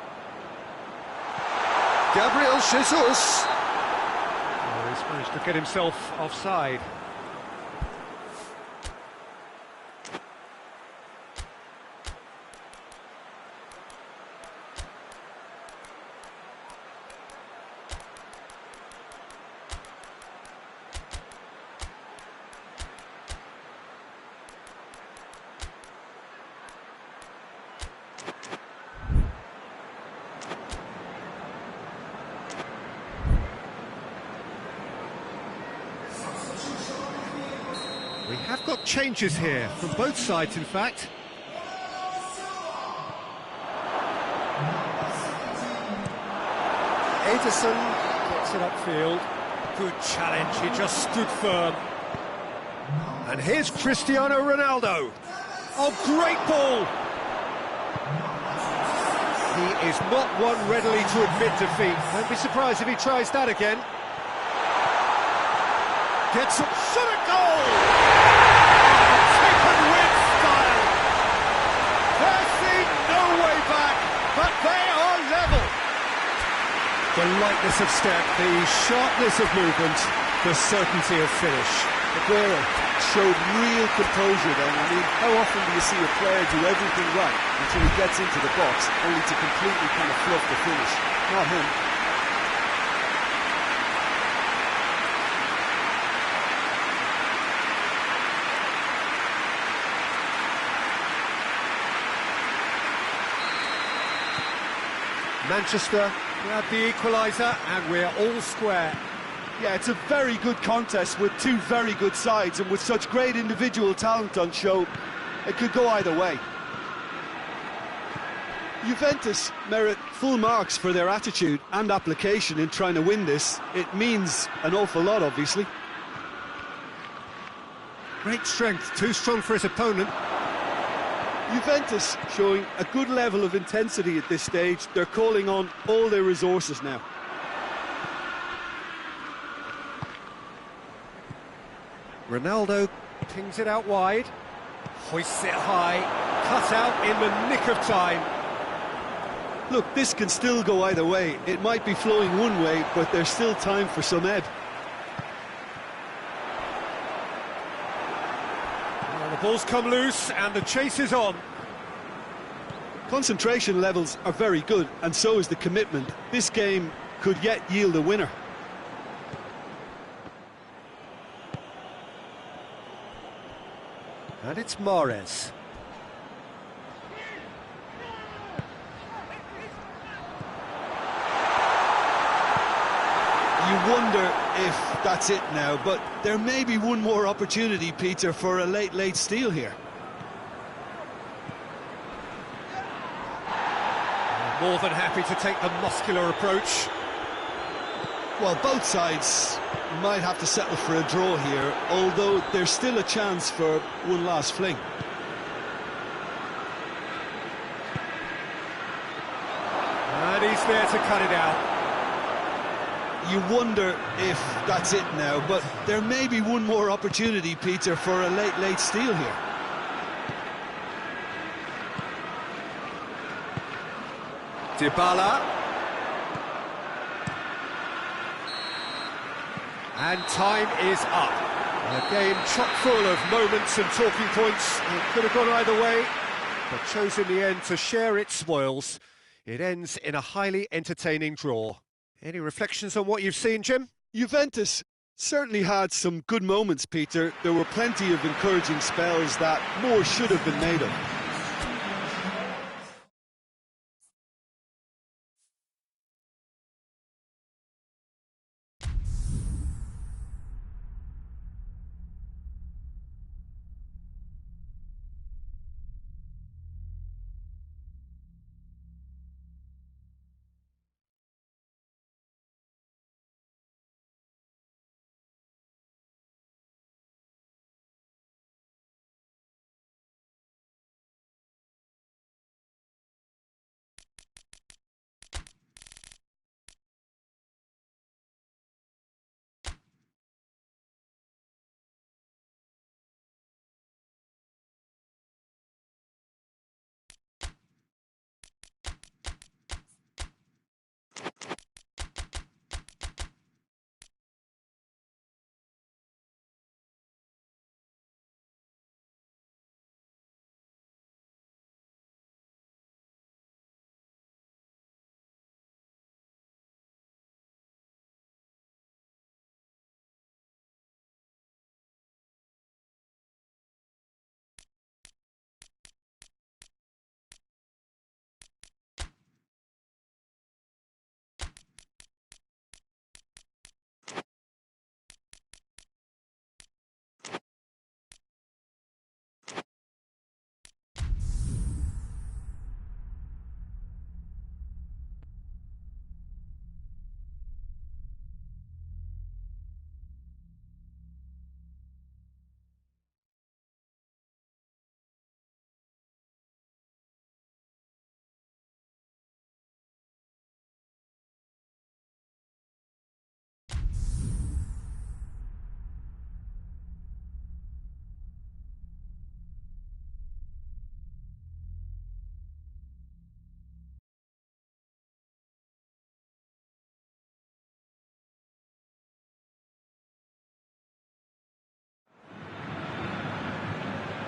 Speaker 1: Gabriel Jesus. Oh, he's managed to get himself offside. We have got changes here, from both sides in fact. Ederson gets it upfield. Good challenge, he just stood firm. And here's Cristiano Ronaldo. Oh, great ball! He is not one readily to admit defeat. Don't be surprised if he tries that again. Gets up, shot a goal! Taken with style. There seemed no way back, but they are level. The lightness of step, the sharpness of movement, the certainty of finish.
Speaker 2: Aguero showed real composure then. I mean, how often do you see a player do everything right until he gets into the box, only to completely kind of fluff the finish? Not him.
Speaker 1: Manchester grab the equaliser and we're all square.
Speaker 2: Yeah, it's a very good contest with two very good sides, and with such great individual talent on show, it could go either way. Juventus merit full marks for their attitude and application in trying to win this. It means an awful lot, obviously.
Speaker 1: Great strength, too strong for his opponent.
Speaker 2: Juventus showing a good level of intensity at this stage. They're calling on all their resources now.
Speaker 1: Ronaldo pings it out wide, hoists it high, cut out in the nick of time.
Speaker 2: Look, this can still go either way. It might be flowing one way, but there's still time for some ebb.
Speaker 1: Well, the ball's come loose and the chase is on.
Speaker 2: Concentration levels are very good, and so is the commitment. This game could yet yield a winner.
Speaker 1: And it's Mahrez.
Speaker 2: You wonder if that's it now, but there may be one more opportunity, Peter, for a late steal here.
Speaker 1: More than happy to take the muscular approach.
Speaker 2: Well, both sides might have to settle for a draw here, although there's still a chance for one last fling.
Speaker 1: And he's there to cut it out.
Speaker 2: You wonder if that's it now, but there may be one more opportunity, Peter, for a late steal here.
Speaker 1: Dybala. And time is up. A game chock full of moments and talking points. It could have gone either way, but chose in the end to share its spoils. It ends in a highly entertaining draw. Any reflections on what you've seen, Jim?
Speaker 2: Juventus certainly had some good moments, Peter. There were plenty of encouraging spells that more should have been made of.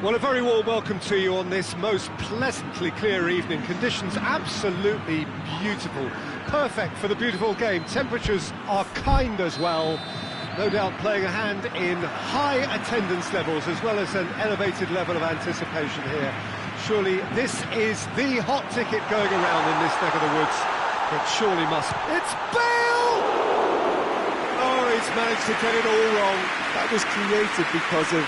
Speaker 1: Well, a very warm welcome to you on this most pleasantly clear evening. Conditions absolutely beautiful. Perfect for the beautiful game. Temperatures are kind as well. No doubt playing a hand in high attendance levels as well as an elevated level of anticipation here. Surely this is the hot ticket going around in this neck of the woods. It surely must. It's Bale! Oh, he's managed to get it all wrong.
Speaker 2: That was created because of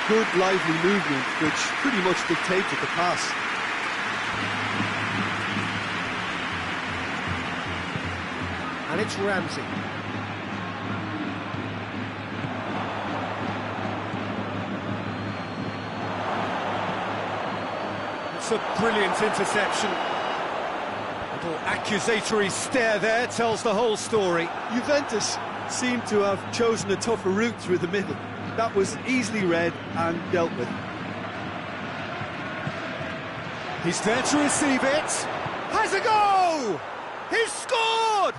Speaker 2: good, lively movement, which pretty much dictated the pass.
Speaker 1: And it's Ramsey. It's a brilliant interception. Little accusatory stare there tells the whole story.
Speaker 2: Juventus seemed to have chosen a tougher route through the middle. That was easily read and dealt with.
Speaker 1: He's there to receive it. Has a go! He's scored!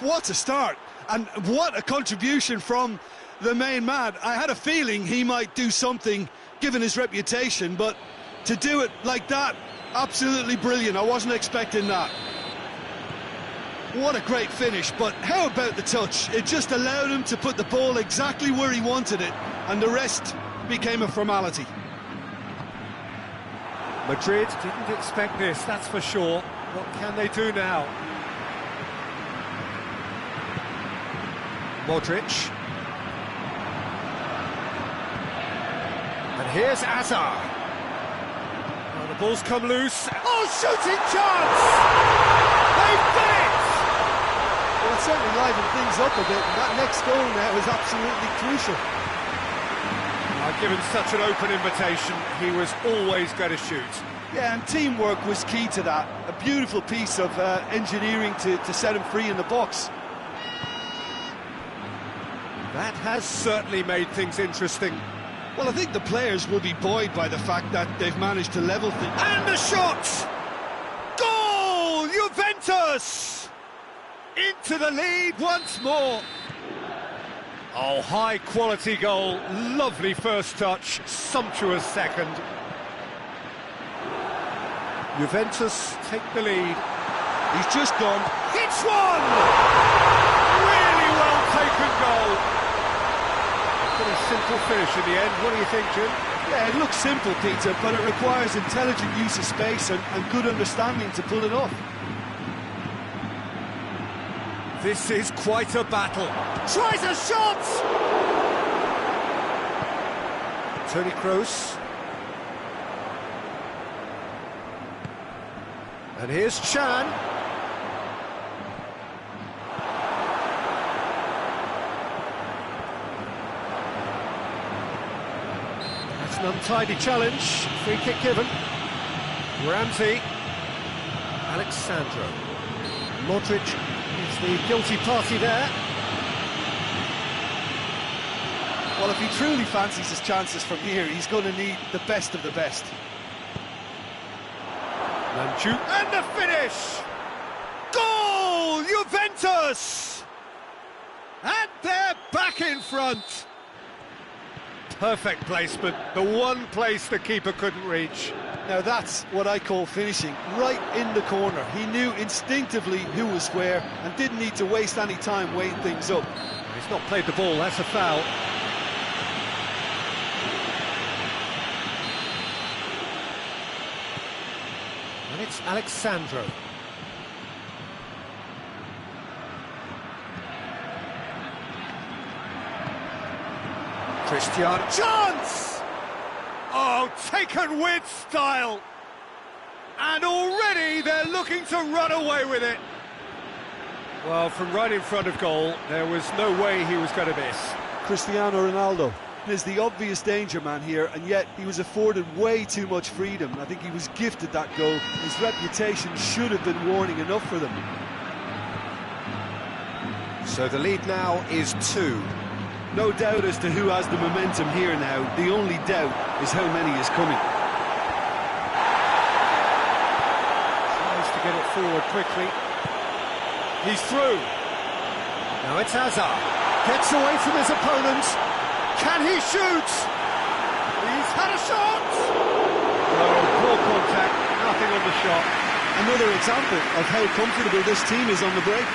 Speaker 2: What a start, and what a contribution from the main man. I had a feeling he might do something, given his reputation, but to do it like that, absolutely brilliant. I wasn't expecting that. What a great finish, but how about the touch? It just allowed him to put the ball exactly where he wanted it, and the rest became a formality.
Speaker 1: Madrid didn't expect this, that's for sure. What can they do now? Modric. And here's Hazard. Oh, the ball's come loose. Oh, shooting chance! They've done it!
Speaker 2: Well, it certainly livened things up a bit, and that next goal now is absolutely crucial.
Speaker 1: Given such an open invitation, he was always going to shoot.
Speaker 2: Yeah, and teamwork was key to that. A beautiful piece of engineering to set him free in the box.
Speaker 1: That has certainly made things interesting.
Speaker 2: Well, I think the players will be buoyed by the fact that they've managed to level things.
Speaker 1: And the shot! Goal! Juventus! Into the lead once more. Oh, high-quality goal, lovely first touch, sumptuous second. Juventus take the lead.
Speaker 2: He's just gone.
Speaker 1: Hits one! Really well-taken goal. A pretty simple finish in the end. What do you think, Jim?
Speaker 2: Yeah, it looks simple, Peter, but it requires intelligent use of space and good understanding to pull it off.
Speaker 1: This is quite a battle. Tries a shot! Toni Kroos. And here's Chan. That's an untidy challenge. Free kick given. Ramsey. Alexandro. Modric is the guilty party there.
Speaker 2: Well, if he truly fancies his chances from here, he's going to need the best of the best.
Speaker 1: Manchu, and the finish! Goal! Juventus! And they're back in front. Perfect placement, the one place the keeper couldn't reach.
Speaker 2: Now that's what I call finishing, right in the corner. He knew instinctively who was where and didn't need to waste any time weighing things up.
Speaker 1: He's not played the ball, that's a foul. And it's Alexandro. Christian, chance! Oh, taken with style! And already they're looking to run away with it. Well, from right in front of goal, there was no way he was going to miss.
Speaker 2: Cristiano Ronaldo is the obvious danger man here, and yet he was afforded way too much freedom. I think he was gifted that goal. His reputation should have been warning enough for them.
Speaker 1: So the lead now is 2.
Speaker 2: No doubt as to who has the momentum here now. The only doubt is how many is coming.
Speaker 1: Tries to get it forward quickly. He's through. Now it's Hazard. Gets away from his opponent. Can he shoot? He's had a shot! on the shot.
Speaker 2: Another example of how comfortable this team is on the break.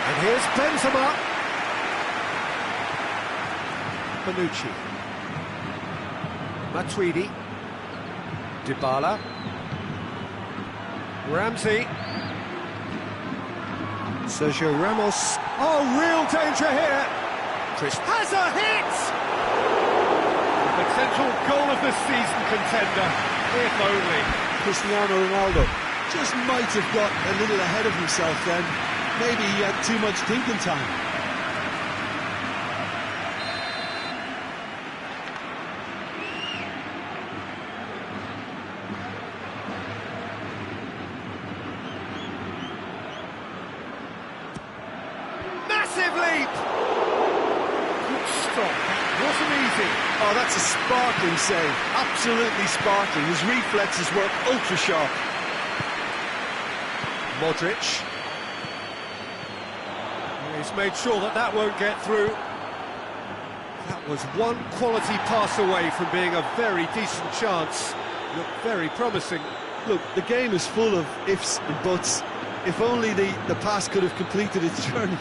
Speaker 1: And here's Benzema. Bonucci. Matuidi. Dybala. Ramsey. Sergio Ramos. Oh, real danger here. Chris has a hit! The potential goal of the season contender, if only.
Speaker 2: Cristiano Ronaldo just might have got a little ahead of himself then. Maybe he had too much thinking time.
Speaker 1: Massive leap! Good stop. Wasn't easy.
Speaker 2: Oh, that's a sparkling save. Absolutely sparkling. His reflexes were ultra sharp.
Speaker 1: Modric. He's made sure that that won't get through. That was one quality pass away from being a very decent chance. Looked very promising.
Speaker 2: Look, the game is full of ifs and buts. If only the pass could have completed its journey.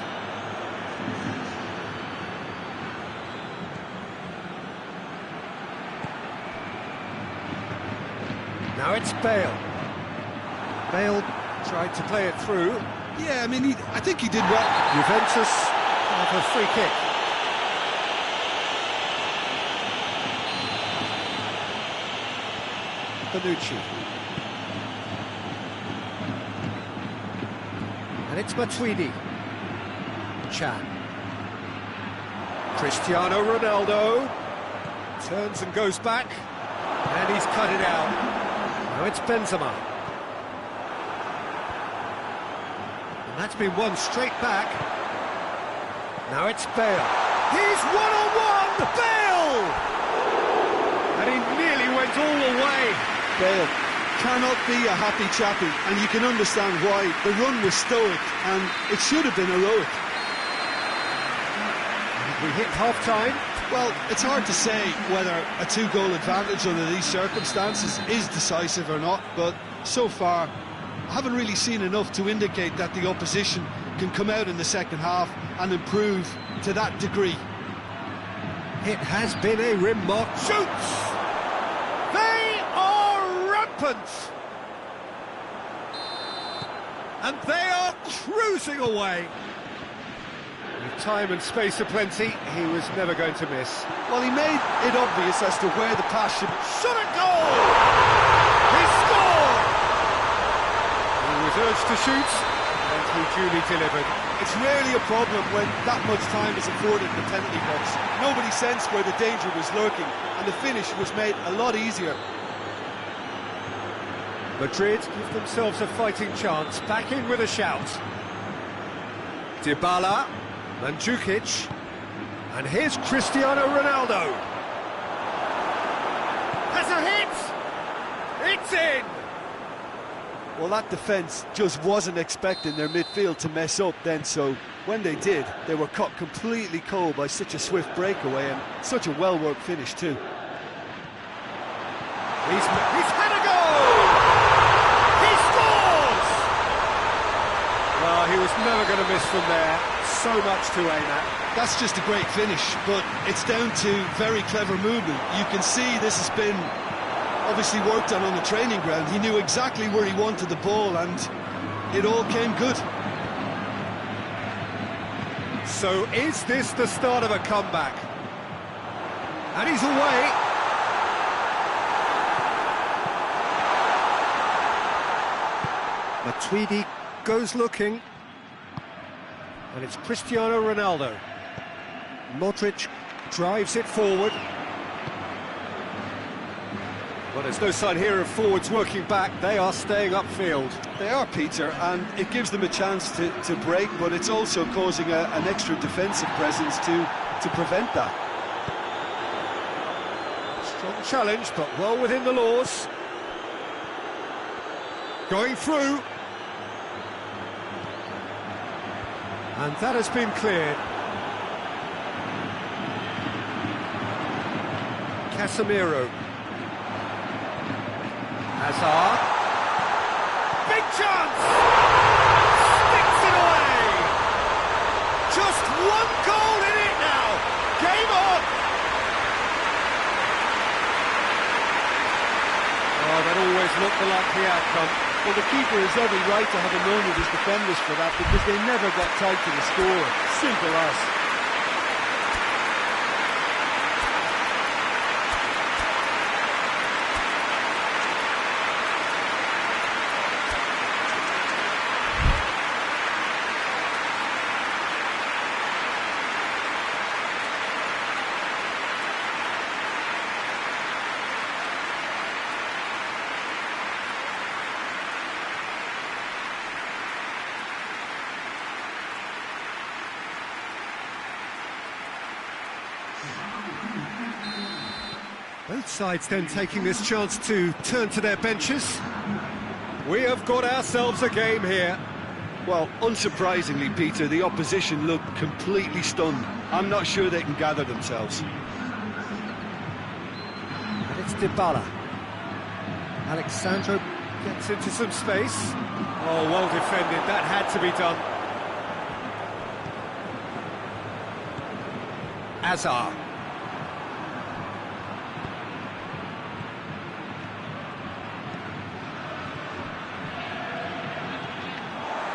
Speaker 1: Now it's Bale. Bale tried to play it through.
Speaker 2: Yeah, I mean, I think he did well.
Speaker 1: Juventus have a free kick. Bonucci. And it's Matuidi. Chan. Cristiano Ronaldo. Turns and goes back. And he's cut it out. Now it's Benzema. And that's been won straight back. Now it's Bale. He's one-on-one! Bale! And he nearly went all the way.
Speaker 2: Bale cannot be a happy chappy, and you can understand why. The run was stoic, and it should have been heroic.
Speaker 1: We hit half-time.
Speaker 2: Well, it's hard to say whether a two-goal advantage under these circumstances is decisive or not, but so far, I haven't really seen enough to indicate that the opposition can come out in the second half and improve to that degree.
Speaker 1: It has been a remarkable... Shoots! They are rampant! And they are cruising away. With time and space aplenty, he was never going to miss.
Speaker 2: Well, he made it obvious as to where the pass should...
Speaker 1: Shot at goal! He scored! He was urged to shoot, and he duly delivered.
Speaker 2: It's rarely a problem when that much time is afforded in the penalty box. Nobody sensed where the danger was lurking, and the finish was made a lot easier.
Speaker 1: Madrid give themselves a fighting chance, back in with a shout. Dybala, Mandzukic, and here's Cristiano Ronaldo. Has a hit! It's in!
Speaker 2: Well, that defence just wasn't expecting their midfield to mess up then, so when they did, they were caught completely cold by such a swift breakaway and such a well-worked finish too.
Speaker 1: He's had a goal! He scores! Well, he was never going to miss from there. So much to aim at.
Speaker 2: That's just a great finish, but it's down to very clever movement. You can see this has been obviously worked on the training ground. He knew exactly where he wanted the ball, and it all came good.
Speaker 1: So is this the start of a comeback? And he's away. Matuidi goes looking. And it's Cristiano Ronaldo. Modric drives it forward. Well, there's no sign here of forwards working back. They are staying upfield.
Speaker 2: They are, Peter, and it gives them a chance to break, but it's also causing an extra defensive presence to prevent that.
Speaker 1: Strong challenge, but well within the laws. Going through. And that has been cleared. Casemiro. Hazard. Big chance! Sticks it away! Just one goal in it now! Game on! Oh, that always looked the likely outcome.
Speaker 2: Well, the keeper has every right to have a moan at his defenders for that, because they never got tight to the score. Simple as.
Speaker 1: Both sides then taking this chance to turn to their benches. We have got ourselves a game here.
Speaker 2: Well, unsurprisingly, Peter, the opposition looked completely stunned. I'm not sure they can gather themselves.
Speaker 1: And it's Dybala. Alexandro gets into some space. Oh, well defended, that had to be done. Hazard.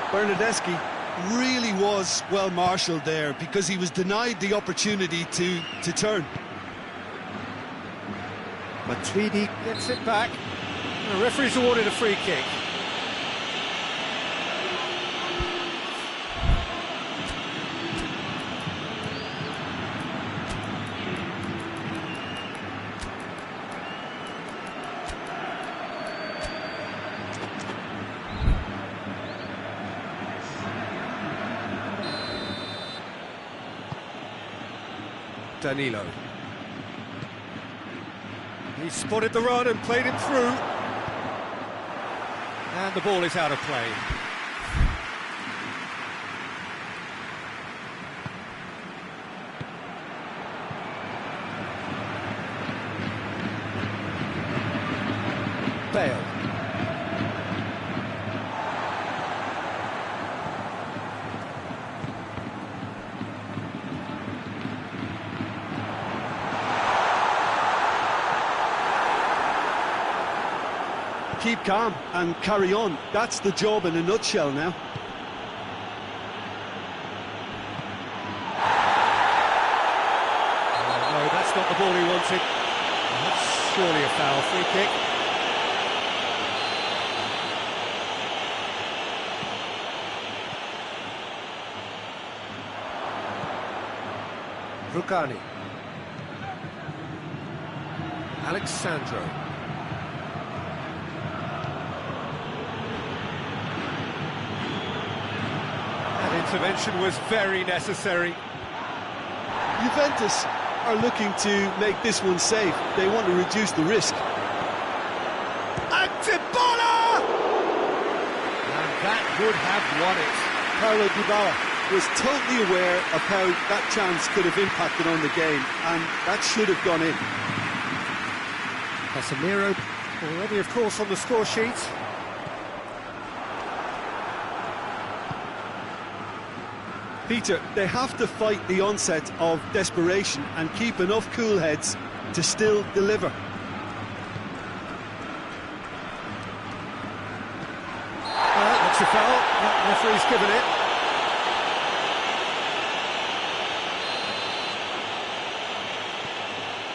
Speaker 2: Bernardeschi really was well marshalled there, because he was denied the opportunity to turn.
Speaker 1: Matuidi gets it back. The referee's awarded a free kick. Danilo. He spotted the run and played it through. And the ball is out of play. Bale.
Speaker 2: Keep calm and carry on. That's the job in a nutshell now.
Speaker 1: No, that's not the ball he wanted. That's surely a foul. Free kick. Rugani. Alexandro. Intervention was very necessary.
Speaker 2: Juventus are looking to make this one safe. They want to reduce the risk.
Speaker 1: And Dybala! And that would have won it.
Speaker 2: Paulo Dybala was totally aware of how that chance could have impacted on the game, and that should have gone in.
Speaker 1: Casemiro already, of course, on the score sheet.
Speaker 2: Peter, they have to fight the onset of desperation and keep enough cool heads to still deliver.
Speaker 1: That's a foul. The referee's given it.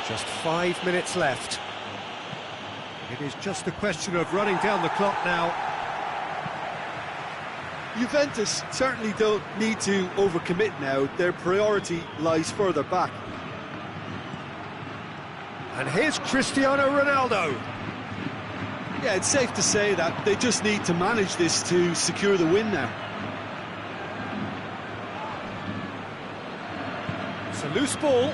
Speaker 1: Just 5 minutes left. It is just a question of running down the clock now.
Speaker 2: Juventus certainly don't need to overcommit now. Their priority lies further back.
Speaker 1: And here's Cristiano Ronaldo.
Speaker 2: Yeah, it's safe to say that they just need to manage this to secure the win now.
Speaker 1: It's a loose ball.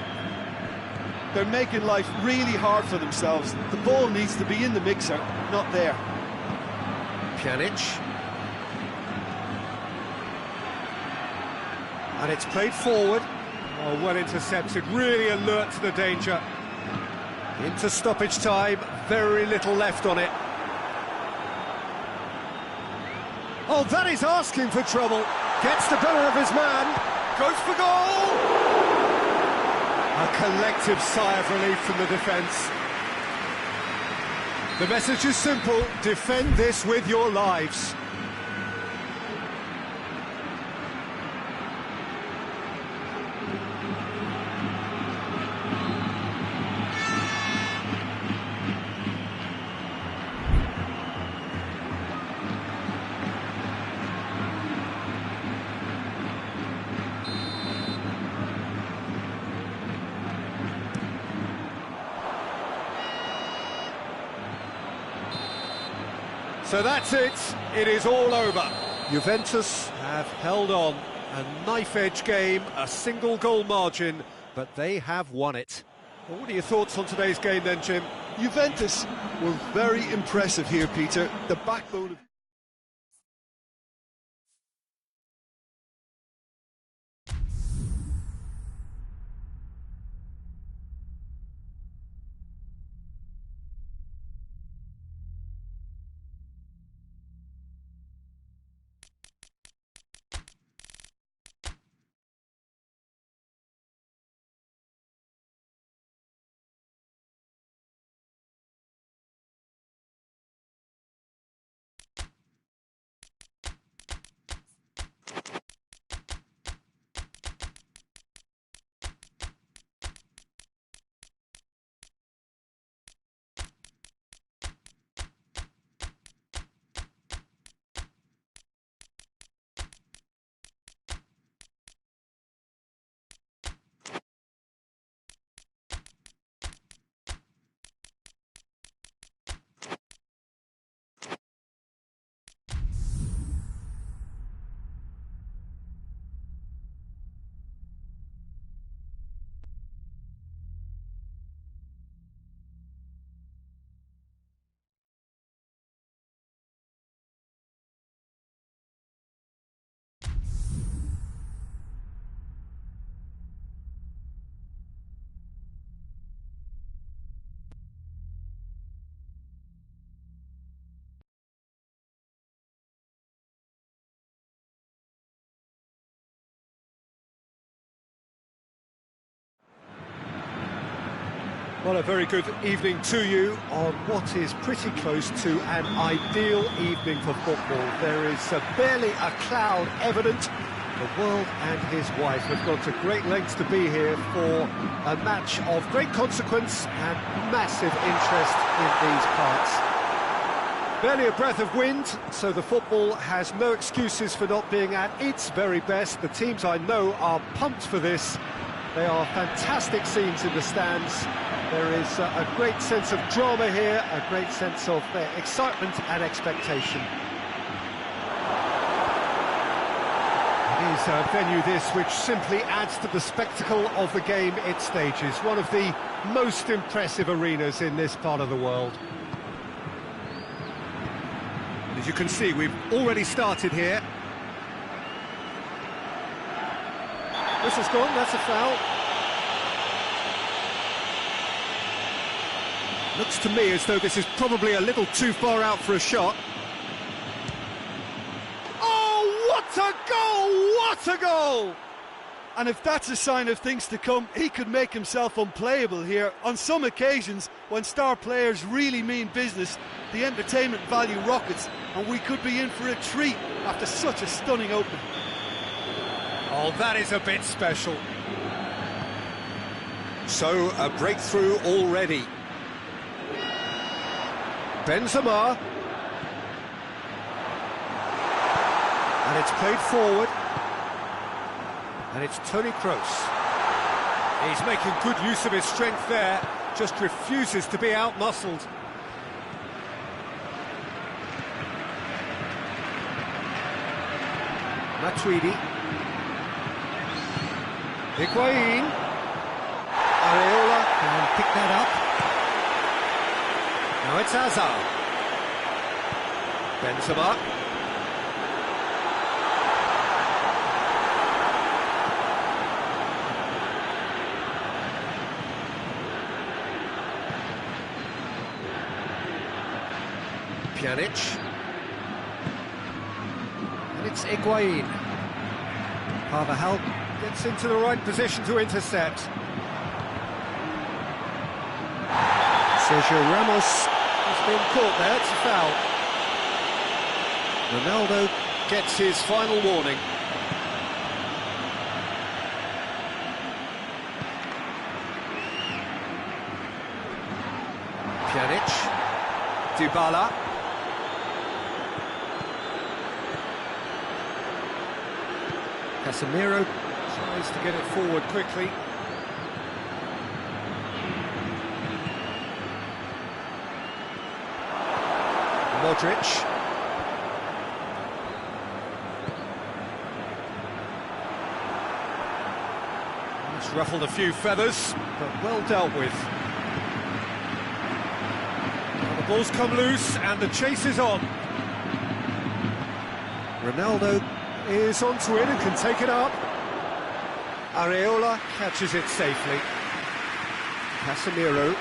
Speaker 2: They're making life really hard for themselves. The ball needs to be in the mixer, not there.
Speaker 1: Pjanic. And it's played forward. Oh, well intercepted, really alert to the danger. Into stoppage time, very little left on it. Oh, that is asking for trouble. Gets the better of his man. Goes for goal! A collective sigh of relief from the defence. The message is simple: defend this with your lives. So that's it, it is all over. Juventus have held on, a knife-edge game, a single goal margin, but they have won it. Well, what are your thoughts on today's game then, Jim?
Speaker 2: Juventus were very impressive here, Peter. The backbone of...
Speaker 1: Well, a very good evening to you on what is pretty close to an ideal evening for football. There is barely a cloud evident. The world and his wife have gone to great lengths to be here for a match of great consequence and massive interest in these parts. Barely a breath of wind, so the football has no excuses for not being at its very best. The teams I know are pumped for this. They are fantastic scenes in the stands. There is a great sense of drama here, a great sense of excitement and expectation. It is a venue this which simply adds to the spectacle of the game it stages. One of the most impressive arenas in this part of the world. As you can see, we've already started here. This has gone, that's a foul. Looks to me as though this is probably a little too far out for a shot. Oh, what a goal! What a goal!
Speaker 2: And if that's a sign of things to come, he could make himself unplayable here. On some occasions, when star players really mean business, the entertainment value rockets, and we could be in for a treat after such a stunning opening.
Speaker 1: Oh, that is a bit special. So, a breakthrough already. Benzema. And it's played forward. And it's Toni Kroos. He's making good use of his strength there, just refuses to be out-muscled. Matuidi. Higuain. Areola can pick that up. Now it's Hazard. Benzema. Pjanic. it's Higuain. Carvajal gets into the right position to intercept. Sergio Ramos has been caught there, it's a foul. Ronaldo gets his final warning. Pjanic, Dybala. Casemiro tries to get it forward quickly. Modric. It's ruffled a few feathers, but well dealt with. The ball's come loose and the chase is on. Ronaldo is onto it and can take it up. Areola catches it safely. Casemiro.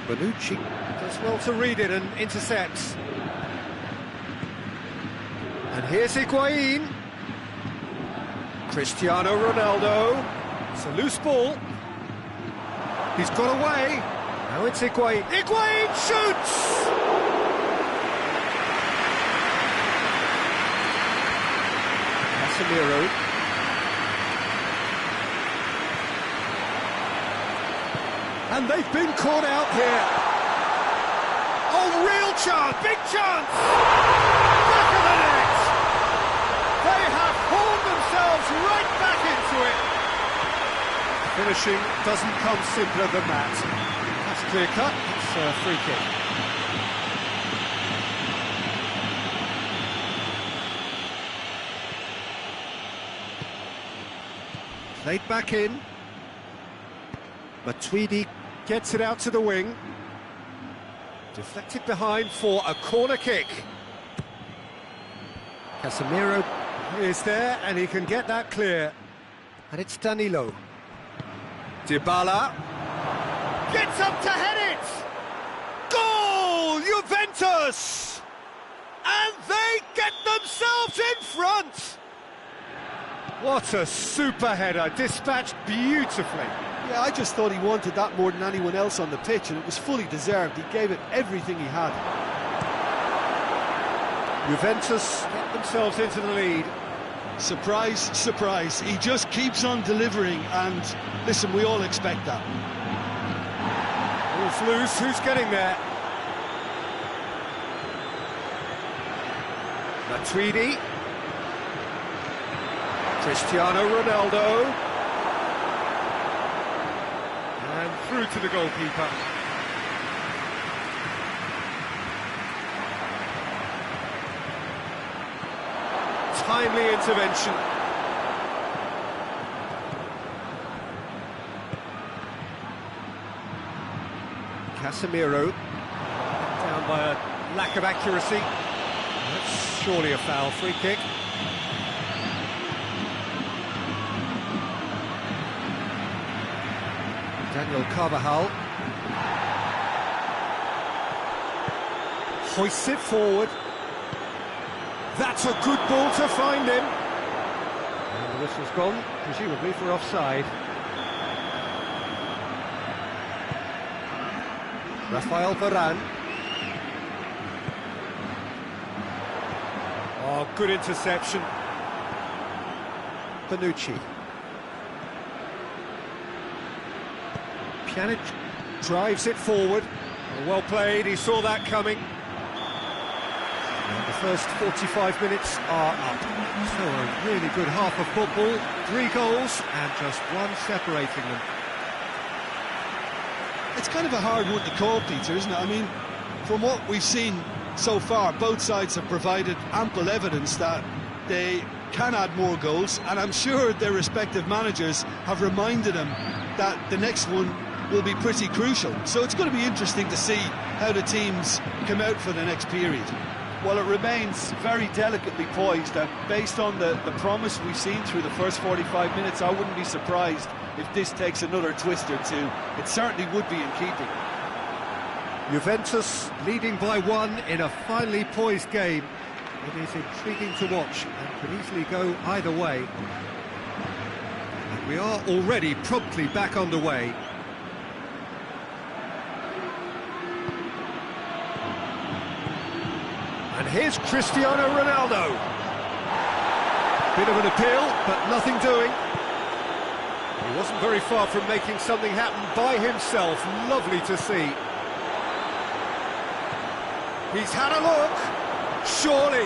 Speaker 1: Bonucci does well to read it and intercepts. And here's Higuain. Cristiano Ronaldo. It's a loose ball. He's got away. Now it's Higuain. Higuain shoots! Casemiro. And they've been caught out here. Oh, real chance, big chance! Back of the net! They have hauled themselves right back into it. Finishing doesn't come simpler than that. That's clear cut, it's a free kick. Played back in. Matuidi gets it out to the wing. Deflected behind for a corner kick. Casemiro is there and he can get that clear. And it's Danilo. Dybala gets up to head it! Goal! Juventus! And they get themselves in front! What a super header, dispatched beautifully.
Speaker 2: Yeah, I just thought he wanted that more than anyone else on the pitch, and it was fully deserved. He gave it everything he had.
Speaker 1: Juventus get themselves into the lead.
Speaker 2: Surprise, surprise. He just keeps on delivering, and listen, we all expect that.
Speaker 1: Ball's loose, who's getting there? Matuidi. Cristiano Ronaldo. And through to the goalkeeper. Timely intervention. Casemiro. Down by a lack of accuracy. That's surely a foul. Free kick. Daniel Carvajal hoists it forward. That's a good ball to find him. And the whistle's gone, presumably for offside. Rafael Varane. Oh, good interception. Bonucci. Pjanic drives it forward. Well played, he saw that coming. And the first 45 minutes are up. So a really good half of football, 3 goals and just one separating them.
Speaker 2: It's kind of a hard one to call, Peter, isn't it? I mean, from what we've seen so far, both sides have provided ample evidence that they can add more goals, and I'm sure their respective managers have reminded them that the next one will be pretty crucial. So it's going to be interesting to see how the teams come out for the next period.
Speaker 3: Well, it remains very delicately poised, and based on the promise we've seen through the first 45 minutes, I wouldn't be surprised if this takes another twist or two. It certainly would be in keeping.
Speaker 1: Juventus leading by 1 in a finely poised game. It is intriguing to watch and could easily go either way. And we are already promptly back underway. And here's Cristiano Ronaldo. Bit of an appeal, but nothing doing. He wasn't very far from making something happen by himself. Lovely to see. He's had a look. Surely.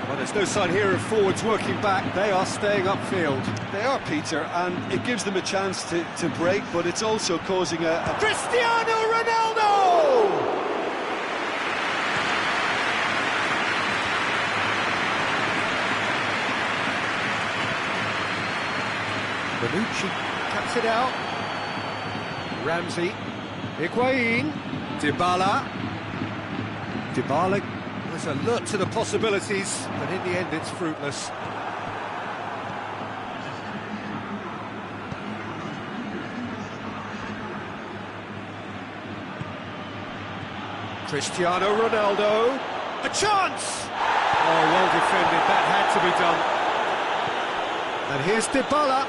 Speaker 1: Well, there's no sign here of forwards working back. They are staying upfield.
Speaker 3: They are, Peter, and it gives them a chance to break, but it's also causing a...
Speaker 1: Cristiano Ronaldo! Bonucci cuts it out. Ramsey, Higuain, Dybala was alert to the possibilities, but in the end it's fruitless. Cristiano Ronaldo, a chance! Oh, well defended, that had to be done. And here's Dybala.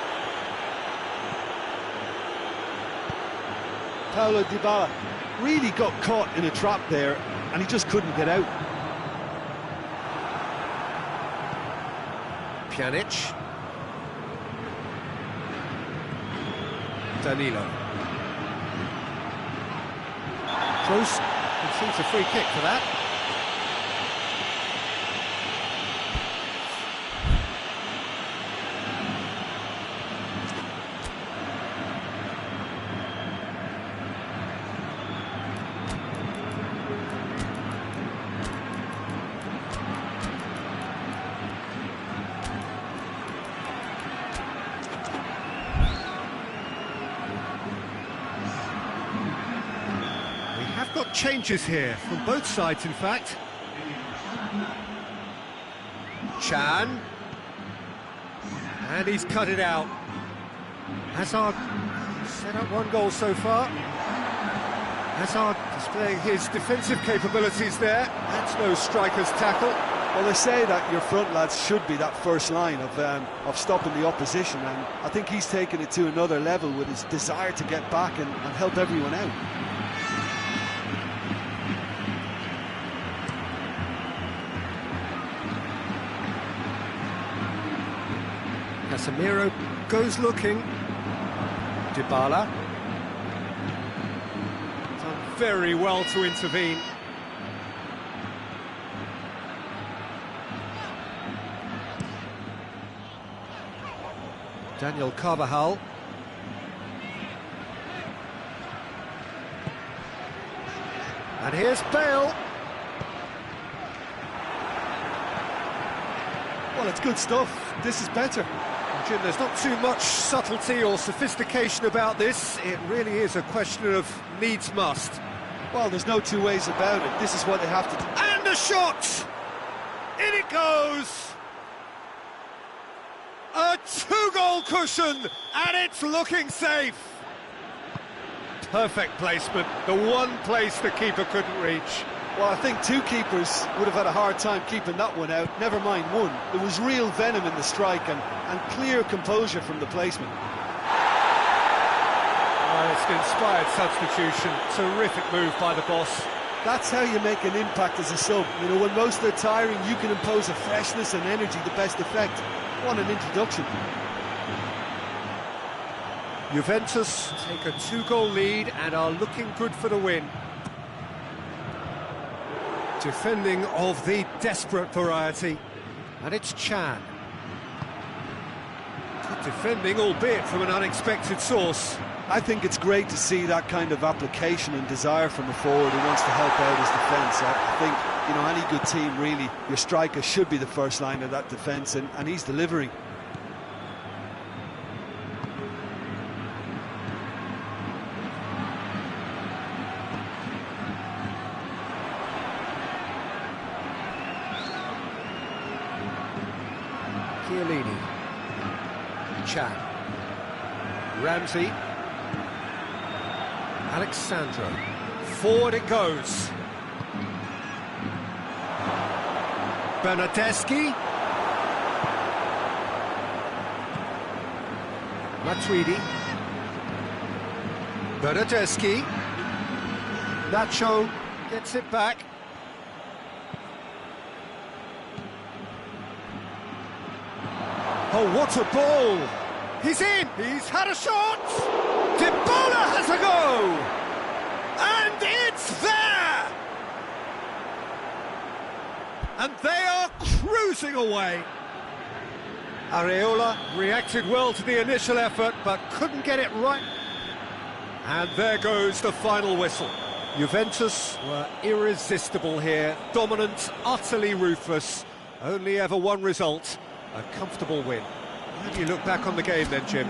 Speaker 3: Paulo Dybala really got caught in a trap there, and he just couldn't get out.
Speaker 1: Pjanic. Danilo. Kroos conceives a free kick for that. Got changes here from both sides, in fact. Chan, and he's cut it out. Hazard set up 1 goal so far. Hazard displaying his defensive capabilities there. That's no striker's tackle.
Speaker 3: Well, they say that your front lads should be that first line of stopping the opposition, and I think he's taken it to another level with his desire to get back and help everyone out.
Speaker 1: Casemiro goes looking. Dybala. Done very well to intervene. Daniel Carvajal. And here's Bale.
Speaker 3: Well, it's good stuff. This is better.
Speaker 1: Jim, there's not too much subtlety or sophistication about this. It really is a question of needs must.
Speaker 3: Well, there's no two ways about it. This is what they have to do.
Speaker 1: And a shot! In it goes! A 2-goal cushion, and it's looking safe. Perfect placement, the one place the keeper couldn't reach.
Speaker 3: Well, I think 2 keepers would have had a hard time keeping that one out, never mind 1. There was real venom in the strike and clear composure from the placement.
Speaker 1: Oh, it's an inspired substitution. Terrific move by the boss.
Speaker 3: That's how you make an impact as a sub. You know, when most are tiring, you can impose a freshness and energy to best effect. What an introduction.
Speaker 1: Juventus take a 2-goal lead and are looking good for the win. Defending of the desperate variety. And it's Chan. Good defending, albeit from an unexpected source.
Speaker 3: I think it's great to see that kind of application and desire from a forward who wants to help out his defence. I think, you know, any good team, really, your striker should be the first line of that defence, and he's delivering.
Speaker 1: Chiellini. Chan. Ramsey. Alexandro. Forward it goes. Bernardeschi. Matuidi. Bernardeschi. Nacho gets it back. Oh, what a ball! He's in! He's had a shot! Dybala has a go! And it's there! And they are cruising away. Areola reacted well to the initial effort, but couldn't get it right. And there goes the final whistle. Juventus were irresistible here, dominant, utterly ruthless. Only ever one result, a comfortable win. How do you look back on the game then, Jim?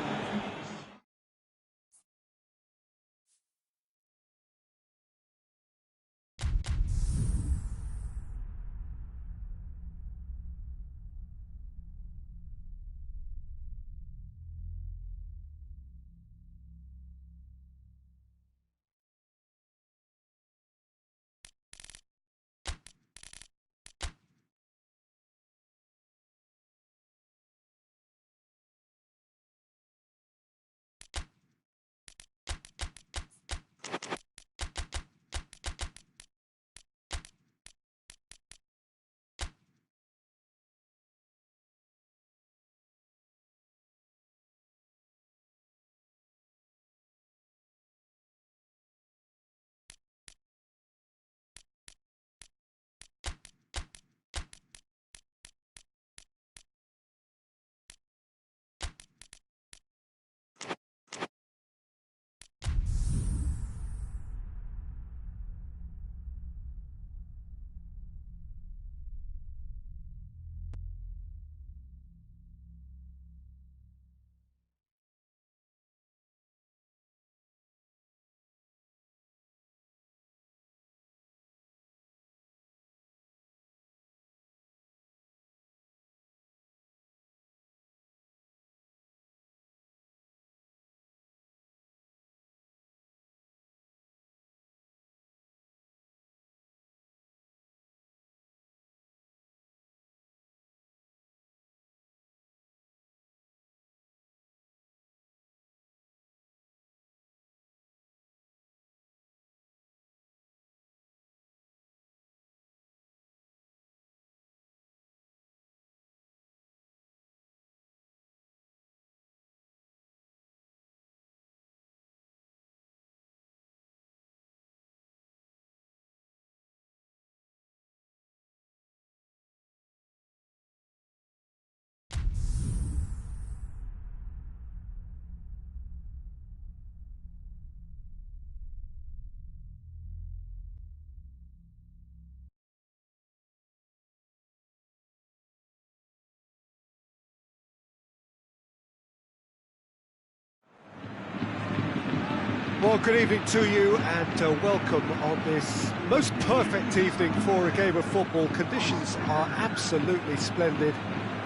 Speaker 1: Well, good evening to you and welcome on this most perfect evening for a game of football. Conditions are absolutely splendid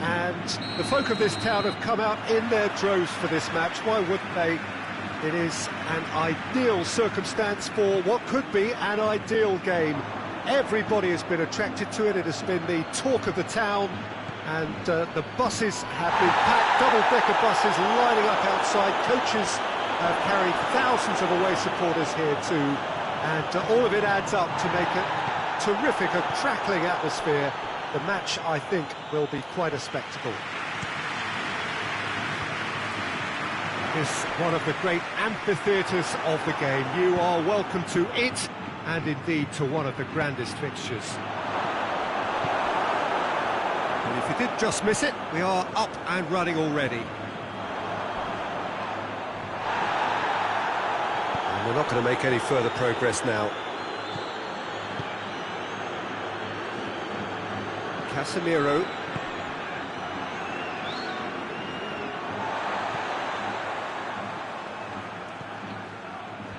Speaker 1: and the folk of this town have come out in their droves for this match. Why wouldn't they? It is an ideal circumstance for what could be an ideal game. Everybody has been attracted to it. It has been the talk of the town and the buses have been packed, double-decker buses lining up outside. Coaches have carried thousands of away supporters here too, and all of it adds up to make a terrific, a crackling atmosphere. The match, I think, will be quite a spectacle. It's one of the great amphitheatres of the game. You are welcome to it, and indeed to one of the grandest fixtures. And if you did just miss it, we are up and running already. We're not going to make any further progress now. Casemiro.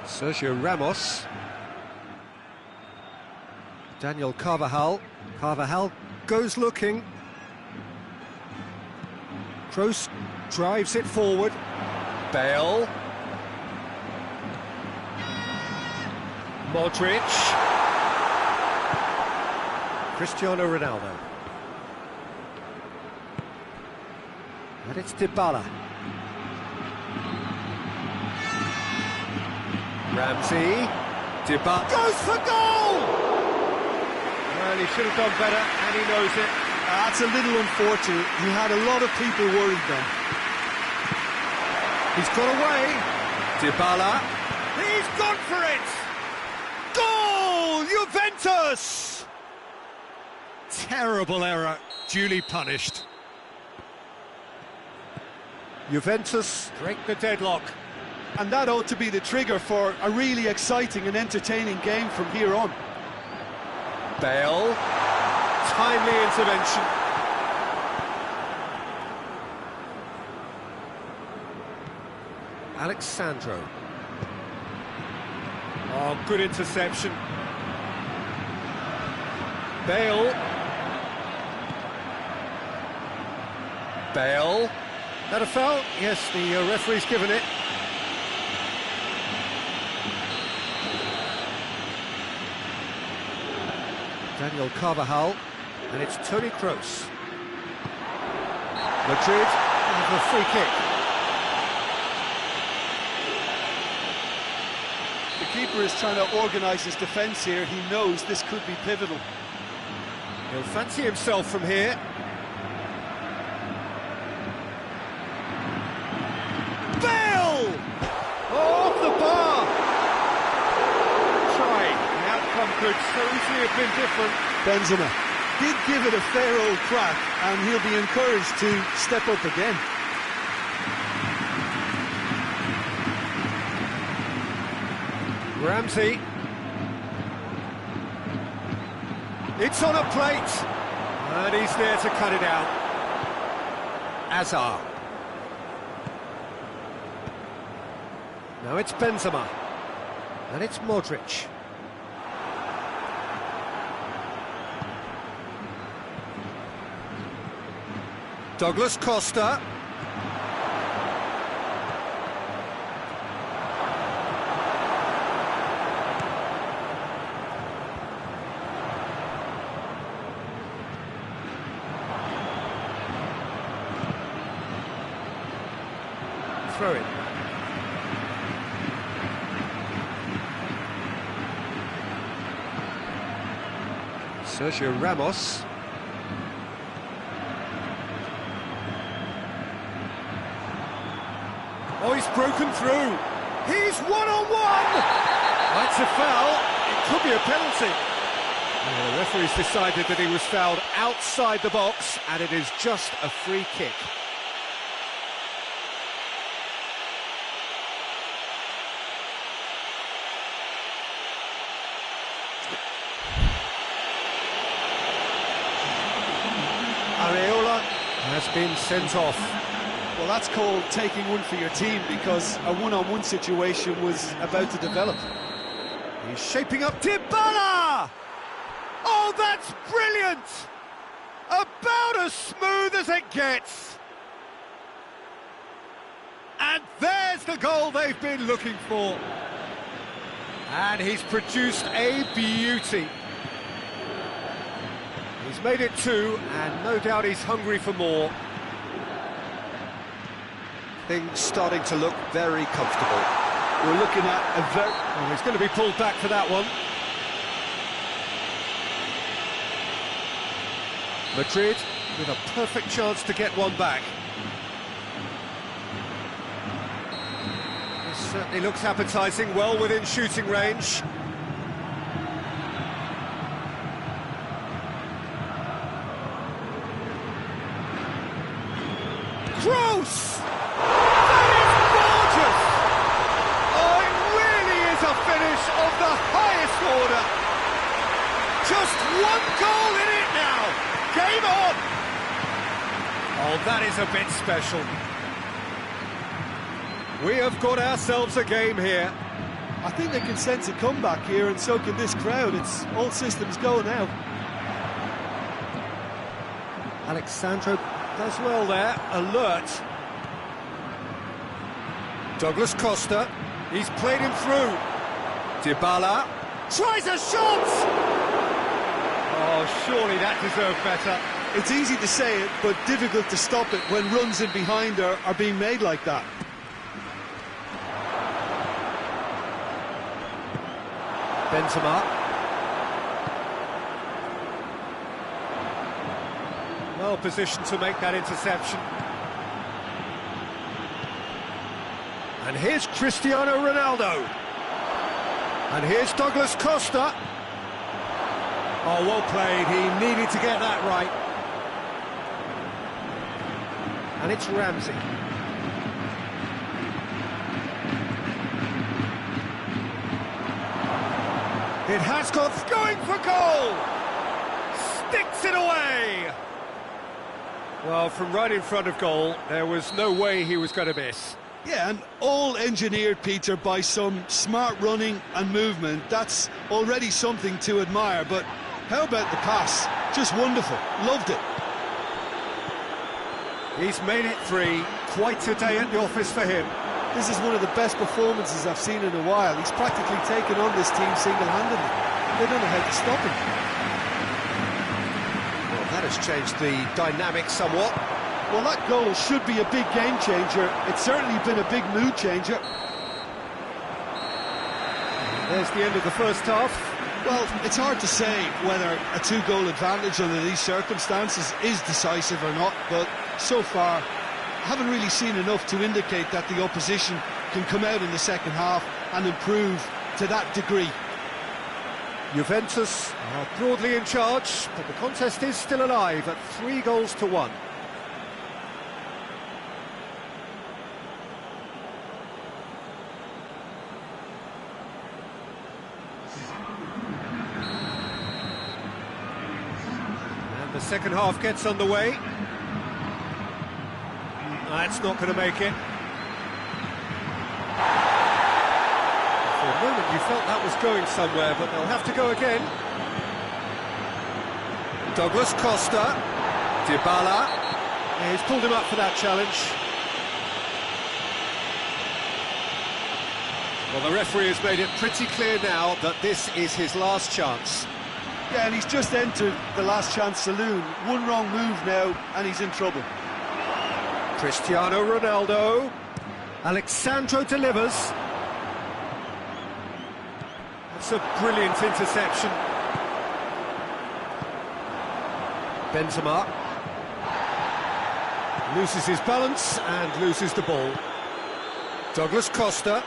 Speaker 1: Sergio Ramos. Daniel Carvajal. Carvajal goes looking. Kroos drives it forward. Bale. Modric. Cristiano Ronaldo. And it's Dybala. Ramsey. Dybala goes for goal! Well, he should have done better, and he knows it.
Speaker 2: That's a little unfortunate. He had a lot of people worried then.
Speaker 1: He's got away. Dybala. He's gone for it! Goal! Juventus! Terrible error, duly punished. Juventus break the deadlock.
Speaker 2: And that ought to be the trigger for a really exciting and entertaining game from here on.
Speaker 1: Bale. Timely intervention. Alexandro. Oh, good interception. Bale. Bale. That a foul? Yes, the referee's given it. Daniel Carvajal, and it's Toni Kroos. Madrid have a free kick.
Speaker 2: The keeper is trying to organise his defence here. He knows this could be pivotal.
Speaker 1: He'll fancy himself from here. Bale! Oh, off the bar! Trying. The outcome could so easily have been different.
Speaker 2: Benzema did give it a fair old crack, and he'll be encouraged to step up again.
Speaker 1: Ramsey. It's on a plate, and he's there to cut it out. Azar. Now it's Benzema, and it's Modric. Douglas Costa. Throw it. Sergio Ramos. Oh, he's broken through. He's one-on-one! That's a foul. It could be a penalty. The referee's decided that he was fouled outside the box, and it is just a free kick. Areola has been sent off.
Speaker 2: Well, that's called taking one for your team, because a one-on-one situation was about to develop.
Speaker 1: He's shaping up. Dybala! Oh, that's brilliant! About as smooth as it gets. And there's the goal they've been looking for. And he's produced a beauty. He's made it two, and no doubt he's hungry for more. Things starting to look very comfortable.
Speaker 2: We're looking at a very...
Speaker 1: Oh, he's going to be pulled back for that one. Madrid with a perfect chance to get one back. This certainly looks appetising, well within shooting range. Kroos! That is gorgeous! Oh, it really is a finish of the highest order. Just one goal in it now. Game on! Oh, that is a bit special. We have got ourselves a game here.
Speaker 2: I think they can sense a comeback here, and so can this crowd. It's all systems go now.
Speaker 1: Alexandro does well there, alert. Douglas Costa, he's played him through. Dybala, Tries a shot! Oh, surely that deserved better.
Speaker 2: It's easy to say it, but difficult to stop it when runs in behind are being made like that.
Speaker 1: Benzema. Well positioned to make that interception. And here's Cristiano Ronaldo. And here's Douglas Costa. Oh, well played. He needed to get that right. And it's Ramsey. It has got going for goal. Sticks it away. Well, from right in front of goal, there was no way he was going to miss.
Speaker 2: Yeah, and all engineered, Peter, by some smart running and movement. That's already something to admire, but how about the pass? Just wonderful. Loved it.
Speaker 1: He's made it 3. Quite a day at the office for him.
Speaker 3: This is one of the best performances I've seen in a while. He's practically taken on this team single-handedly. They don't know how to stop him.
Speaker 1: Well, that has changed the dynamic somewhat.
Speaker 2: Well, that goal should be a big game changer. It's certainly been a big mood changer.
Speaker 1: There's the end of the first half.
Speaker 2: Well, it's hard to say whether a 2-goal advantage under these circumstances is decisive or not, but so far, I haven't really seen enough to indicate that the opposition can come out in the second half and improve to that degree.
Speaker 1: Juventus are broadly in charge, but the contest is still alive at 3-1. And the second half gets underway. That's not going to make it. For a moment you felt that was going somewhere, but they'll have to go again. Douglas Costa. Dybala. Yeah, he's pulled him up for that challenge. Well, the referee has made it pretty clear now that this is his last chance.
Speaker 2: Yeah, and he's just entered the last chance saloon. One wrong move now, and he's in trouble.
Speaker 1: Cristiano Ronaldo. Alexandro delivers. That's a brilliant interception. Benzema loses his balance and loses the ball. Douglas Costa,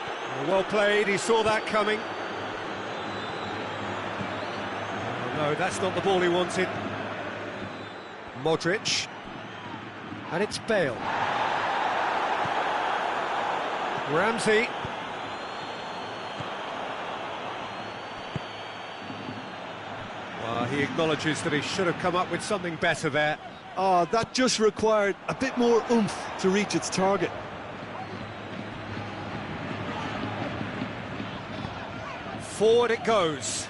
Speaker 1: well played, he saw that coming. Oh, no, that's not the ball he wanted. Modric. And it's Bale. Ramsey. Well, he acknowledges that he should have come up with something better there.
Speaker 2: Oh, that just required a bit more oomph to reach its target.
Speaker 1: Forward it goes.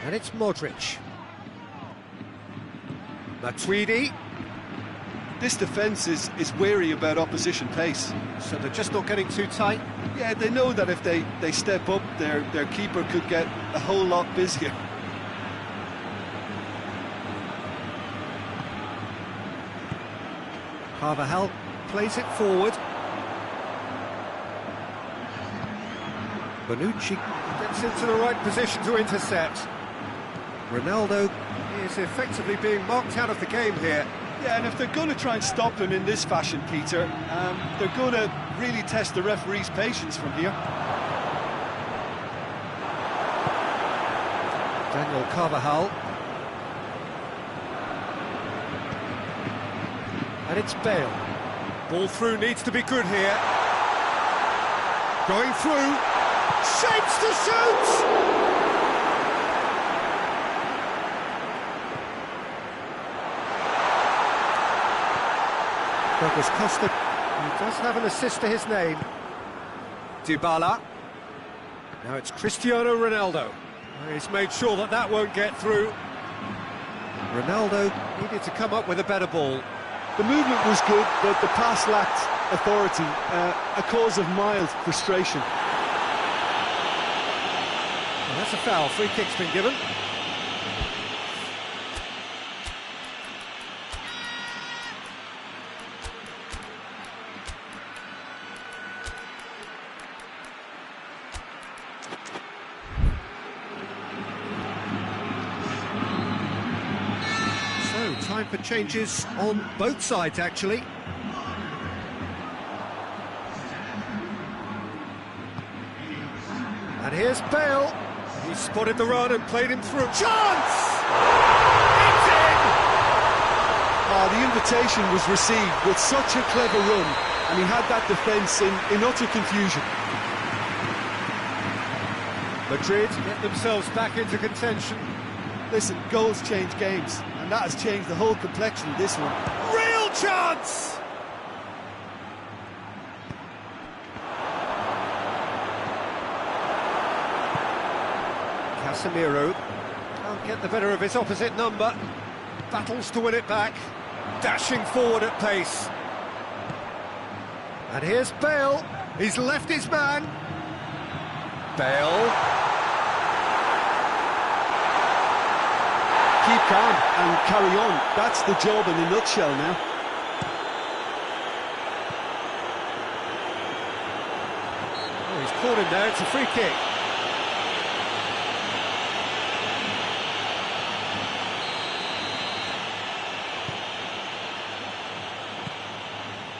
Speaker 1: And it's Modric. Matuidi.
Speaker 2: This defence is wary about opposition pace.
Speaker 1: So they're just not getting too tight.
Speaker 2: Yeah, they know that if they step up, their keeper could get a whole lot busier.
Speaker 1: Carvajal plays it forward. Bonucci gets into the right position to intercept. Ronaldo is effectively being marked out of the game here.
Speaker 2: Yeah, and if they're going to try and stop him in this fashion, Peter, they're going to really test the referee's patience from here.
Speaker 1: Daniel Carvajal. And it's Bale. Ball through needs to be good here. Going through. Shapes to shoot! Douglas Costa, he does have an assist to his name. Dybala. Now it's Cristiano Ronaldo. He's made sure that that won't get through. Ronaldo needed to come up with a better ball.
Speaker 2: The movement was good, but the pass lacked authority, a cause of mild frustration.
Speaker 1: That's a foul. Free kick's been given. So, time for changes on both sides, actually. And here's Bale. He spotted the run and played him through. Chance! It's in!
Speaker 3: The invitation was received with such a clever run, and he had that defence in utter confusion.
Speaker 1: Madrid get themselves back into contention.
Speaker 3: Listen, goals change games, and that has changed the whole complexion of this one.
Speaker 1: Real chance! Casemiro can't get the better of his opposite number. Battles to win it back. Dashing forward at pace. And here's Bale. He's left his man. Bale.
Speaker 3: Keep calm and carry on. That's the job in a nutshell now.
Speaker 1: Oh, he's caught him there. It's a free kick.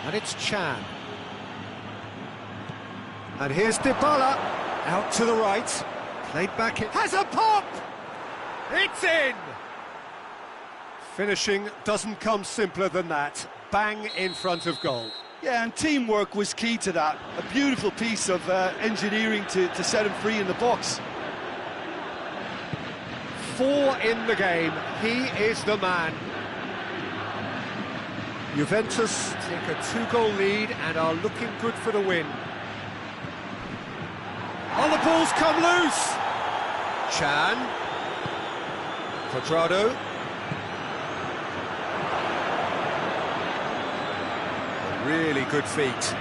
Speaker 1: And it's Chan. And here's Dybala, out to the right. Played back, it has a pop! It's in! Finishing doesn't come simpler than that. Bang in front of goal.
Speaker 3: Yeah, and teamwork was key to that. A beautiful piece of engineering to set him free in the box.
Speaker 1: 4 in the game. He is the man. Juventus take a 2-goal lead and are looking good for the win. Oh, the ball's come loose! Chan. Quadrado. Really good feet.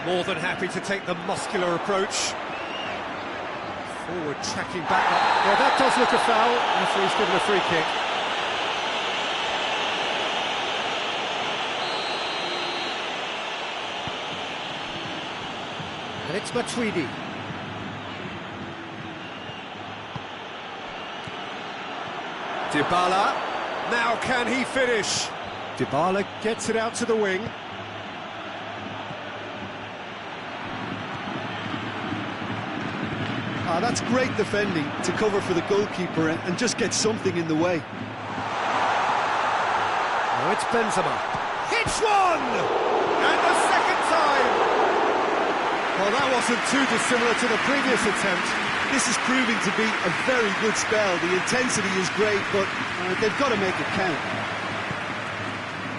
Speaker 1: More than happy to take the muscular approach. Forward tracking back. Yeah, that does look a foul. Referee's given a free kick. And it's Matuidi. Dybala. Now can he finish? Dybala gets it out to the wing.
Speaker 3: That's great defending to cover for the goalkeeper and just get something in the way.
Speaker 1: Now it's Benzema. Hits one! And the second time! Well, that wasn't too dissimilar to the previous attempt.
Speaker 3: This is proving to be a very good spell. The intensity is great, but they've got to make it count.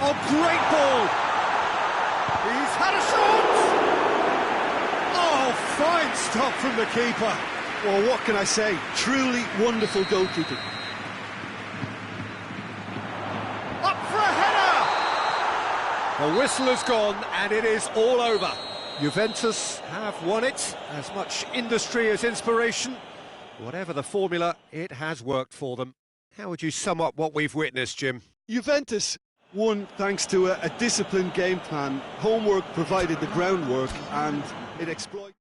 Speaker 1: Oh, great ball! He's had a shot! Oh, fine stop from the keeper.
Speaker 3: Well, what can I say? Truly wonderful goalkeeping.
Speaker 1: Up for a header! The whistle has gone and it is all over. Juventus have won it. As much industry as inspiration. Whatever the formula, it has worked for them. How would you sum up what we've witnessed, Jim?
Speaker 3: Juventus won thanks to a disciplined game plan. Homework provided the groundwork and it exploited.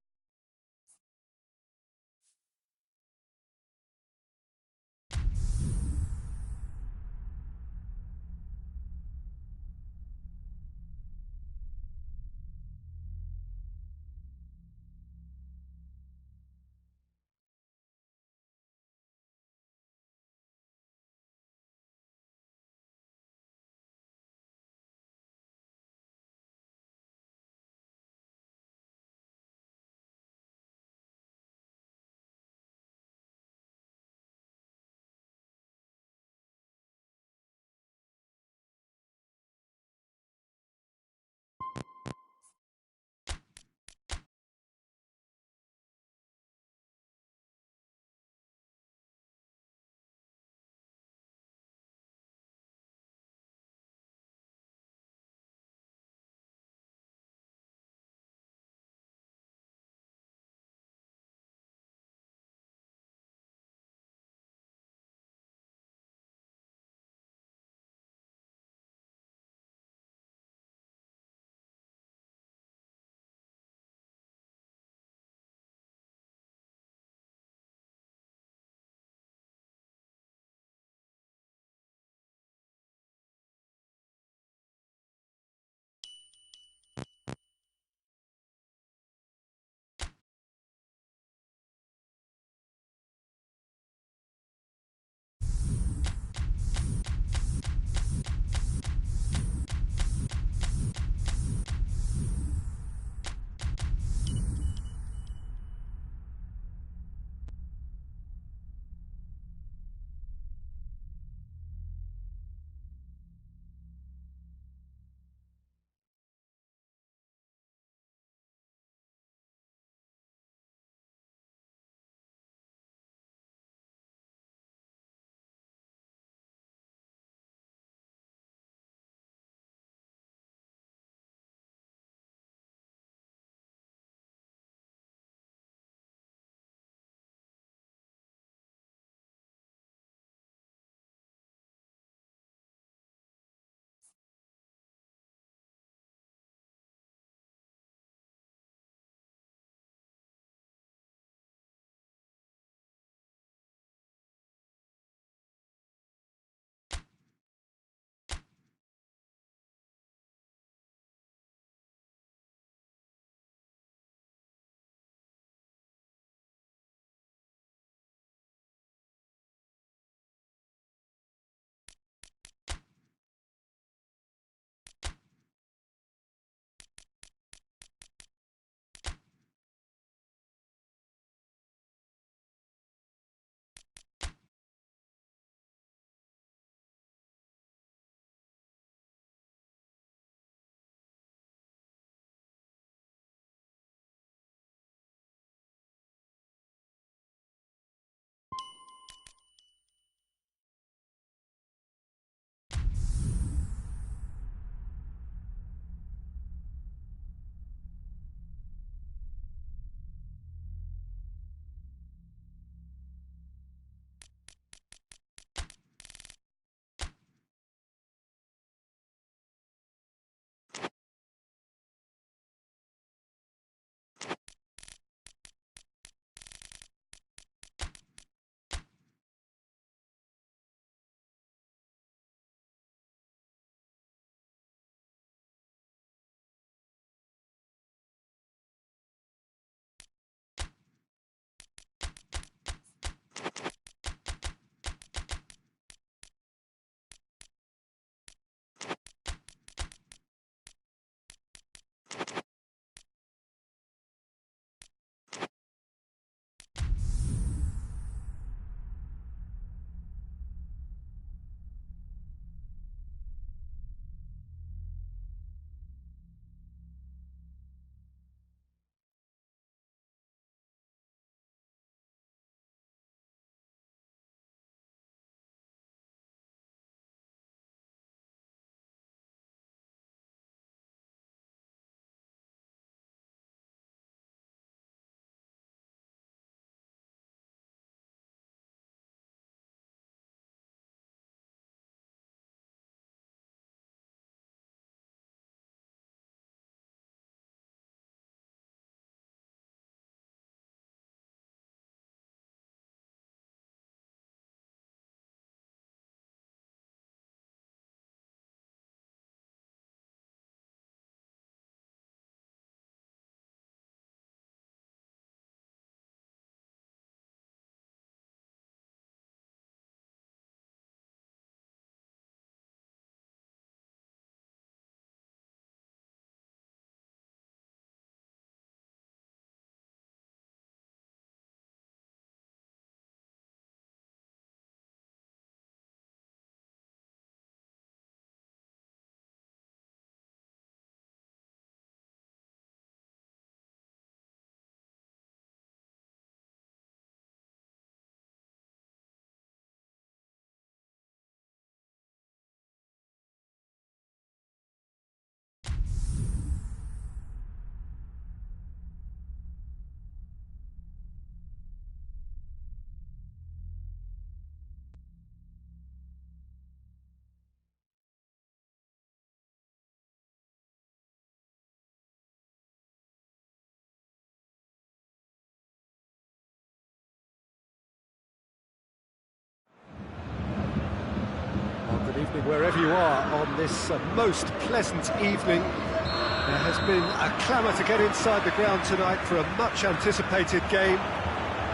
Speaker 1: wherever you are on this most pleasant evening. There has been a clamour to get inside the ground tonight for a much-anticipated game.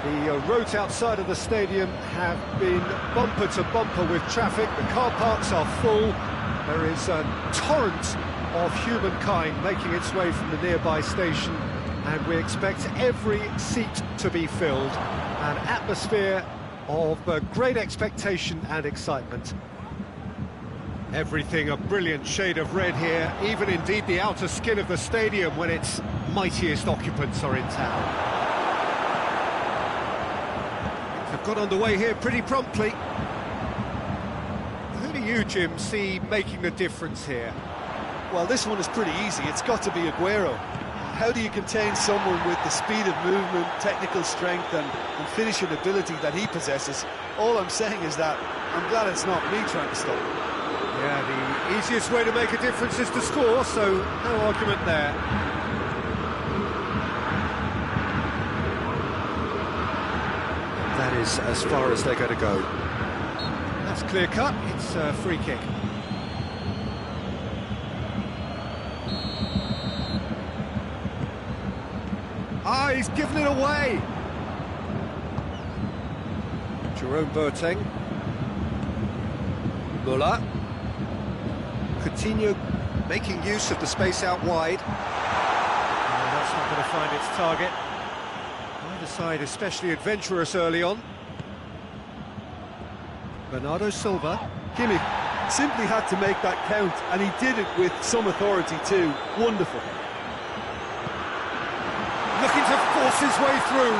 Speaker 1: The roads outside of the stadium have been bumper to bumper with traffic. The car parks are full. There is a torrent of humankind making its way from the nearby station, and we expect every seat to be filled. An atmosphere of great expectation and excitement. Everything a brilliant shade of red here, even indeed the outer skin of the stadium when its mightiest occupants are in town. They've got underway here pretty promptly. Who do you, Jim, see making the difference here?
Speaker 3: Well, this one is pretty easy. It's got to be Aguero. How do you contain someone with the speed of movement, technical strength and finishing ability that he possesses? All I'm saying is that I'm glad it's not me trying to stop him.
Speaker 1: Yeah, the easiest way to make a difference is to score, so no argument there. That is as far as they're going to go. That's clear cut, it's a free kick. Ah, he's given it away! Jerome Boateng. Muller. Coutinho making use of the space out wide. That's not going to find its target. Either side especially adventurous early on. Bernardo Silva.
Speaker 3: Kimmich simply had to make that count, and he did it with some authority too. Wonderful.
Speaker 1: Looking to force his way through.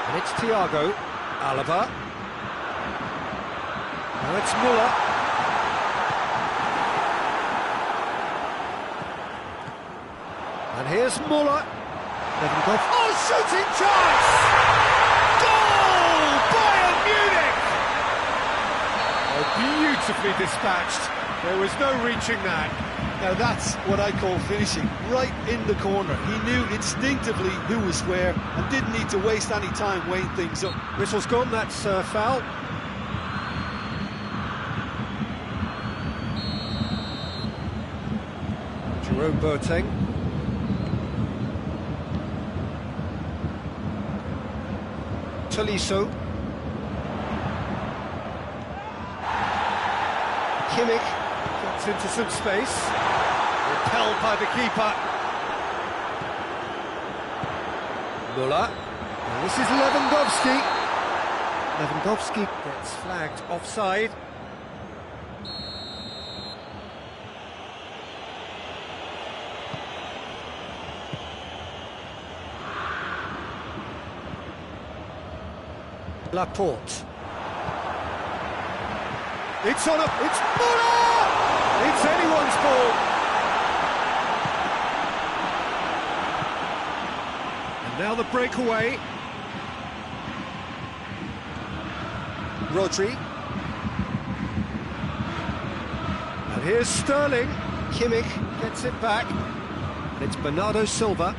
Speaker 1: And it's Thiago. Alaba. Now it's Muller. And here's Muller. Oh, shooting chance! Goal! Bayern Munich! Oh, beautifully dispatched. There was no reaching that.
Speaker 3: Now that's what I call finishing, right in the corner. He knew instinctively who was where and didn't need to waste any time weighing things up.
Speaker 1: Whistle's gone, that's foul. Jerome Boateng. Tolisso. Kimmich gets into some space. Repelled by the keeper. Muller. And this is Lewandowski. Lewandowski gets flagged offside. Laporte. It's on up, it's Muller! It's anyone's ball. And now the breakaway. Rodri. And here's Sterling. Kimmich gets it back. And it's Bernardo Silva.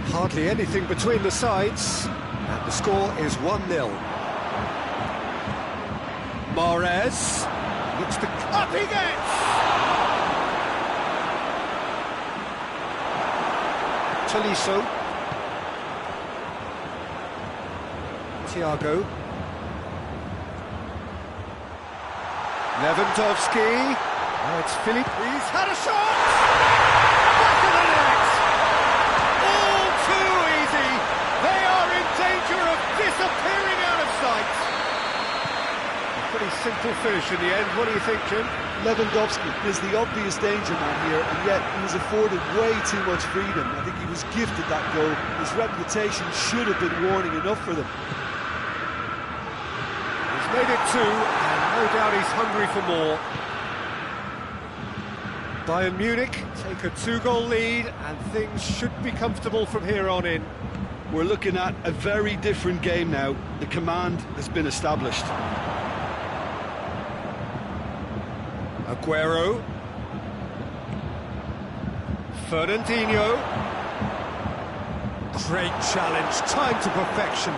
Speaker 1: Hardly anything between the sides. And the score is 1-0. Mahrez looks to up he gets! Tolisso. Thiago. Lewandowski. Now it's Philippe. He's had a shot! Back of the net! All too easy! They are in danger of disappearing out of sight! A pretty simple finish in the end. What do you think, Jim?
Speaker 3: Lewandowski is the obvious danger man here, and yet he was afforded way too much freedom. I think he was gifted that goal. His reputation should have been warning enough for them.
Speaker 1: He's made it two, and no doubt he's hungry for more. Bayern Munich take a 2-goal lead, and things should be comfortable from here on in.
Speaker 3: We're looking at a very different game now. The command has been established.
Speaker 1: Aguero. Fernandinho. Great challenge, time to perfection.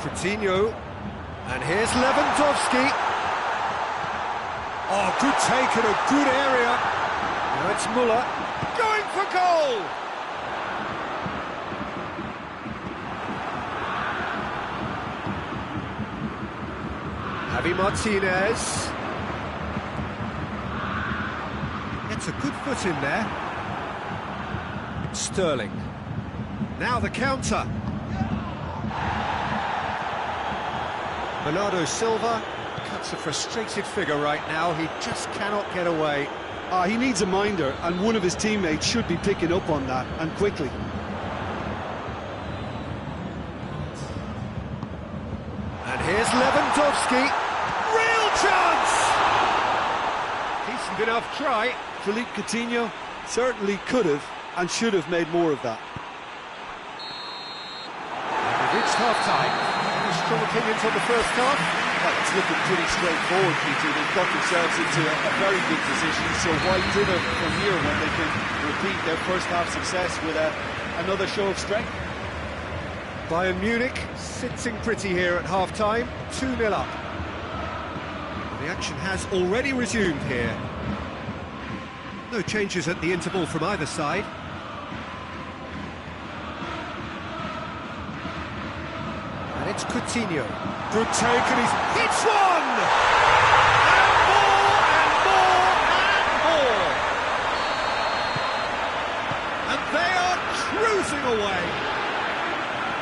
Speaker 1: Coutinho, and here's Lewandowski. Oh, good take in a good area. Now it's Müller, going for goal! Javi Martinez. Gets a good foot in there. Sterling. Now the counter. Bernardo Silva cuts a frustrated figure right now. He just cannot get away.
Speaker 3: He needs a minder, and one of his teammates should be picking up on that, and quickly.
Speaker 1: And here's Lewandowski. Real chance! Decent enough try.
Speaker 3: Philippe Coutinho certainly could have and should have made more of that.
Speaker 1: We've reached half-time. Any strong opinions on the first half?
Speaker 4: Well, it's looking pretty straightforward, Peter. They've got themselves into a very good position, so why dither from here when they can repeat their first half success with another show of strength?
Speaker 1: Bayern Munich sitting pretty here at half-time, 2-0 up. The action has already resumed here. No changes at the interval from either side. And it's Coutinho. Good take, and he's hits one! And more, and more, and more! And they are cruising away!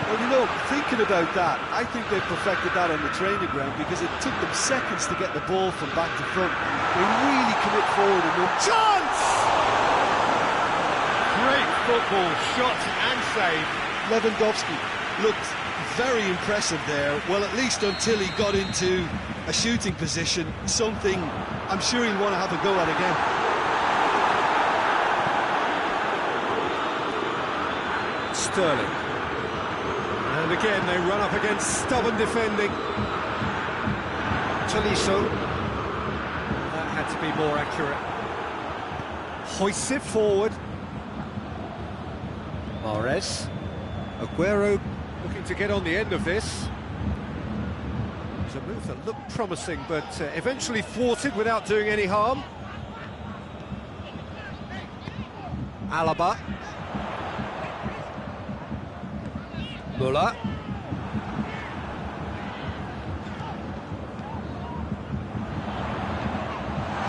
Speaker 3: Well, you know, thinking about that, I think they perfected that on the training ground because it took them seconds to get the ball from back to front. They really commit forward and then
Speaker 1: Chance! Great football, shot and save.
Speaker 2: Lewandowski looked very impressive there, well, at least until he got into a shooting position, something I'm sure he'll want to have a go at again.
Speaker 1: Sterling. And again they run up against stubborn defending. Tolisso. That had to be more accurate. Hoists it forward. Mahrez. Aguero looking to get on the end of this. It was a move that looked promising, but eventually thwarted without doing any harm. Alaba. Müller.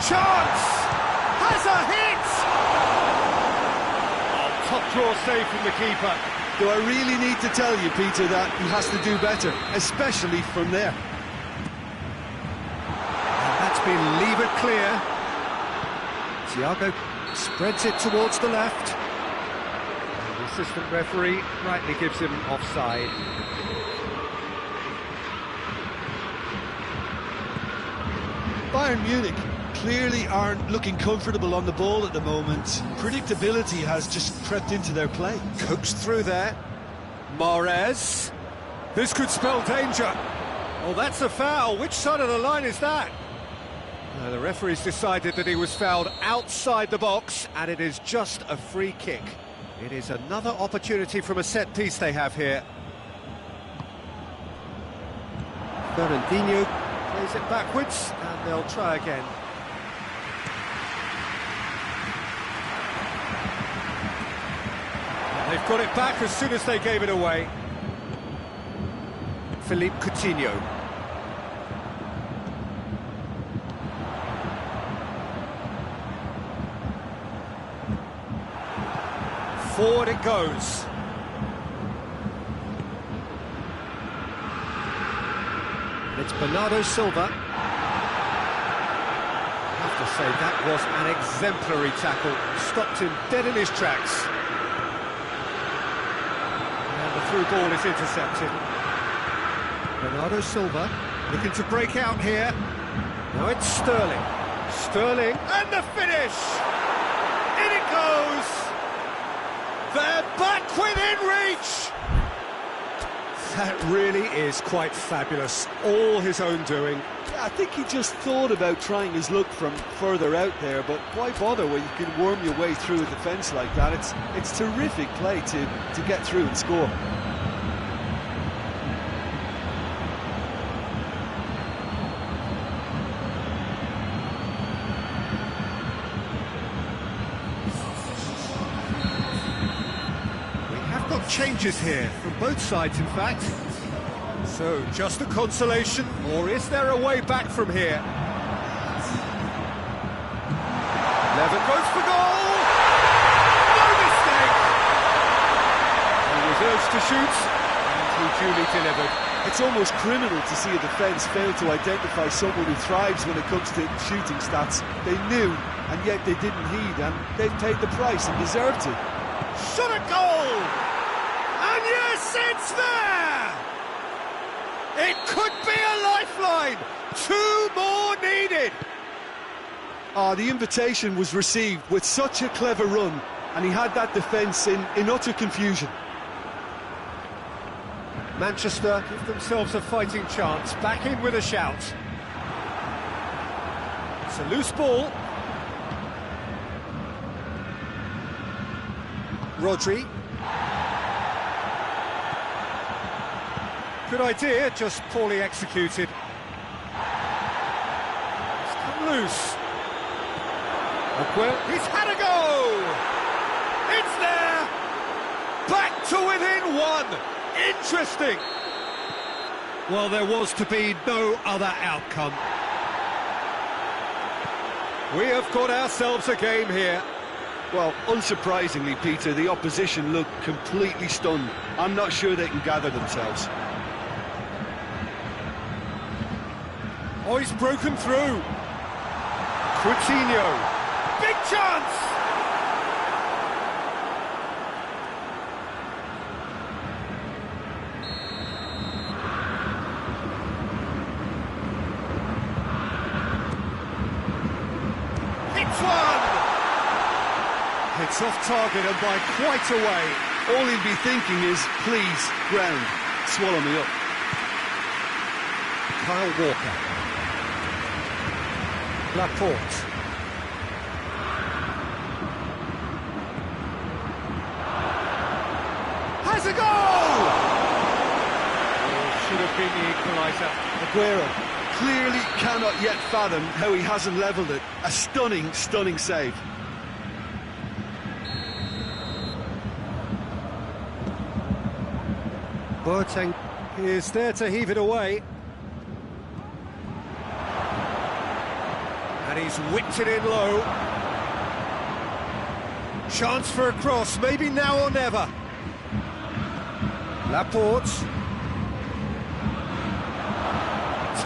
Speaker 1: Chance! Has a hit! Oh, top draw save from the keeper.
Speaker 2: Do I really need to tell you, Peter, that he has to do better, especially from there?
Speaker 1: And that's been levered clear. Thiago spreads it towards the left. And the assistant referee rightly gives him offside.
Speaker 2: Bayern Munich clearly aren't looking comfortable on the ball at the moment. Predictability has just crept into their play.
Speaker 1: Coaxed through there. Mahrez. This could spell danger. Oh, that's a foul. Which side of the line is that? The referee's decided that he was fouled outside the box, and it is just a free kick. It is another opportunity from a set piece they have here. Fernandinho plays it backwards, and they'll try again. And they've got it back as soon as they gave it away. Philippe Coutinho. Forward it goes. It's Bernardo Silva. I have to say, that was an exemplary tackle. Stopped him dead in his tracks. And the through ball is intercepted. Bernardo Silva looking to break out here. Now it's Sterling. Sterling, and the finish! In it goes! They're back within reach! That really is quite fabulous. All his own doing.
Speaker 3: I think he just thought about trying his luck from further out there, but why bother when you can worm your way through a defence like that? It's terrific play to get through and score.
Speaker 1: changes here, from both sides in fact. So, just a consolation, or is there a way back from here? Levin goes for goal! No mistake! He was urged to shoot, and he duly delivered.
Speaker 3: It's almost criminal to see a defence fail to identify someone who thrives when it comes to shooting stats. They knew, and yet they didn't heed, and they've paid the price and deserved to.
Speaker 1: Shot a goal! And yes, it's there! It could be a lifeline! 2 more needed!
Speaker 3: The invitation was received with such a clever run, and he had that defence in utter confusion.
Speaker 1: Manchester give themselves a fighting chance, back in with a shout. It's a loose ball. Rodri. Good idea, just poorly executed. It's come loose. He's had a go! It's there! Back to within 1! Interesting! Well, there was to be no other outcome. We have got ourselves a game here.
Speaker 3: Well, unsurprisingly, Peter, the opposition look completely stunned. I'm not sure they can gather themselves.
Speaker 1: Oh, he's broken through. Coutinho. Big chance! It's one! It's off target and by quite a way.
Speaker 3: All he'll be thinking is, please, ground, swallow me up.
Speaker 1: Kyle Walker. Laporte. Has a goal! Oh, should have been the equaliser.
Speaker 3: Aguero clearly cannot yet fathom how he hasn't levelled it. A stunning, stunning save.
Speaker 1: Boateng is there to heave it away. And he's whipped it in low. Chance for a cross, maybe now or never. Laporte.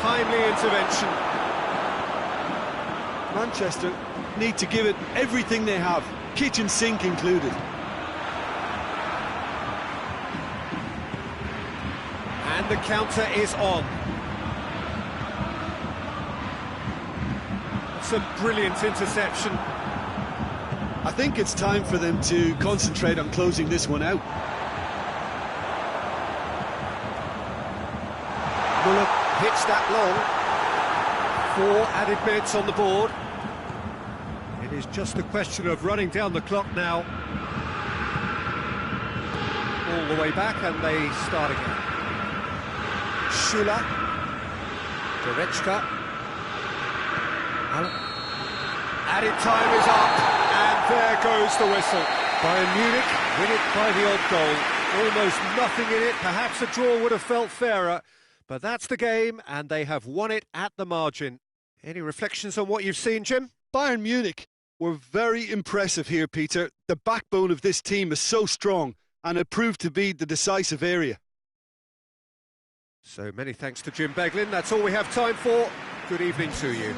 Speaker 1: Timely intervention.
Speaker 3: Manchester need to give it everything they have, kitchen sink included.
Speaker 1: And the counter is on. It's a brilliant interception.
Speaker 3: I think it's time for them to concentrate on closing this one out.
Speaker 1: Muller hits that long. 4 added minutes on the board. It is just a question of running down the clock now. All the way back and they start again. Schüller. Goretzka. Added time is up, and there goes the whistle. Bayern Munich win it by the odd goal. Almost nothing in it, perhaps a draw would have felt fairer, but that's the game, and they have won it at the margin. Any reflections on what you've seen, Jim?
Speaker 3: Bayern Munich were very impressive here, Peter. The backbone of this team is so strong, and it proved to be the decisive area.
Speaker 1: So many thanks to Jim Beglin. That's all we have time for. Good evening to you.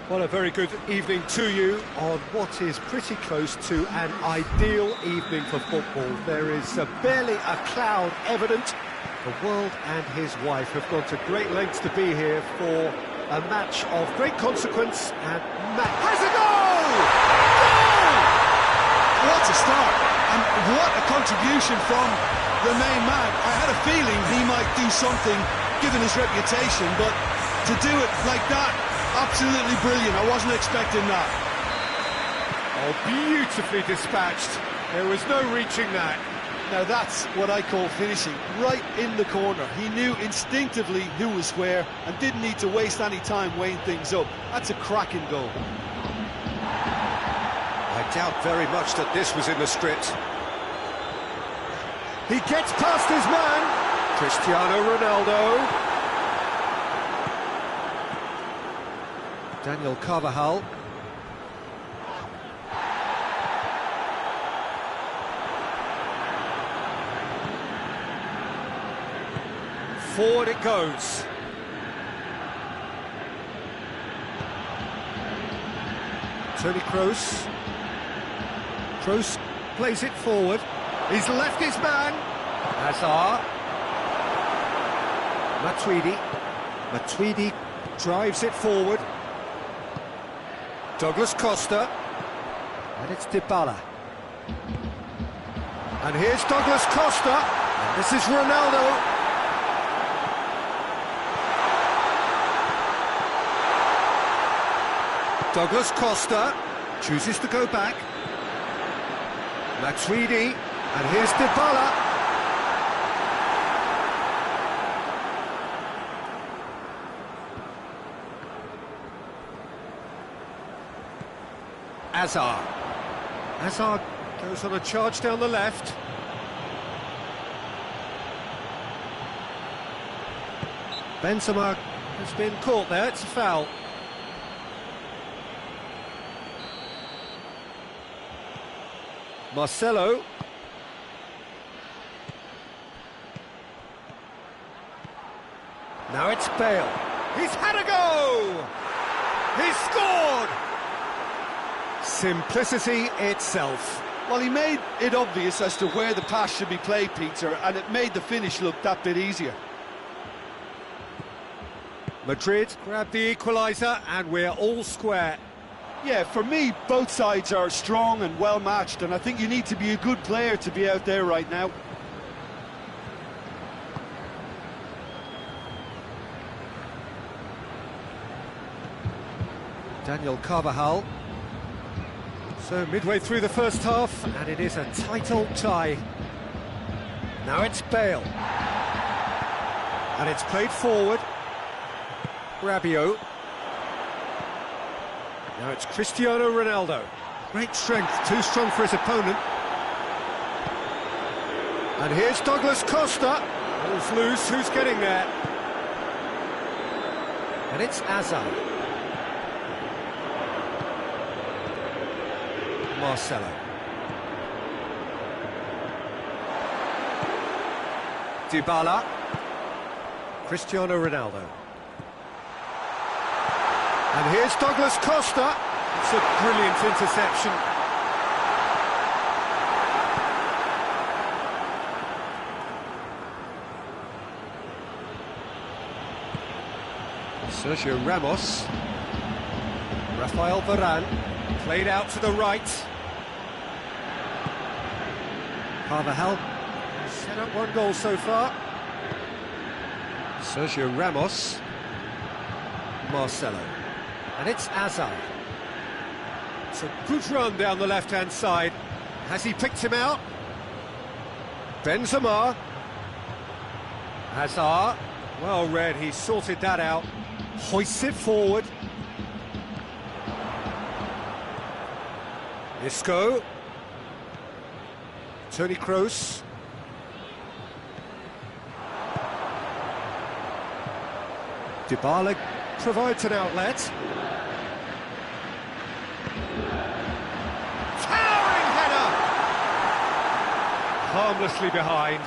Speaker 1: Well, a very good evening to you on what is pretty close to an ideal evening for football. There is barely a cloud evident. The world and his wife have gone to great lengths to be here for a match of great consequence, and Matt has a goal! Goal!
Speaker 2: What a start, and what a contribution from the main man. I had a feeling he might do something, given his reputation, but to do it like that, absolutely brilliant. I wasn't expecting that.
Speaker 1: Oh, beautifully dispatched. There was no reaching that.
Speaker 3: Now that's what I call finishing, right in the corner. He knew instinctively who was square and didn't need to waste any time weighing things up. That's a cracking goal.
Speaker 1: I doubt very much that this was in the script. He gets past his man, Cristiano Ronaldo. Daniel Carvajal. Forward it goes. Toni Kroos. Kroos plays it forward. He's left his man. Hazard. Matuidi drives it forward. Douglas Costa. And it's Dybala. And here's Douglas Costa. And this is Ronaldo. Douglas Costa chooses to go back. Matuidi, and here's Dybala. Hazard goes on a charge down the left. Benzema has been caught there, it's a foul. Marcelo. Now it's Bale. He's had a go! He's scored! Simplicity itself.
Speaker 3: Well, he made it obvious as to where the pass should be played, Peter, and it made the finish look that bit easier.
Speaker 1: Madrid grab the equaliser, and we're all square.
Speaker 3: Yeah, for me, both sides are strong and well matched, and I think you need to be a good player to be out there right now.
Speaker 1: Daniel Carvajal. So midway through the first half, and it is a title tie. Now it's Bale. And it's played forward. Rabiot. Now it's Cristiano Ronaldo. Great strength, too strong for his opponent. And here's Douglas Costa. Ball's loose, who's getting there? And it's Hazard. Marcelo. Dybala. Cristiano Ronaldo. And here's Douglas Costa. It's a brilliant interception. Sergio Ramos. Rafael Varane. Played out to the right. Carvajal set up one goal so far. Sergio Ramos. Marcelo. And it's Hazard. It's a good run down the left-hand side. Has he picked him out? Benzema. Hazard. Well read, he sorted that out. Hoists it forward. Isco. Toni Kroos. Dybala provides an outlet. Towering header! Harmlessly behind.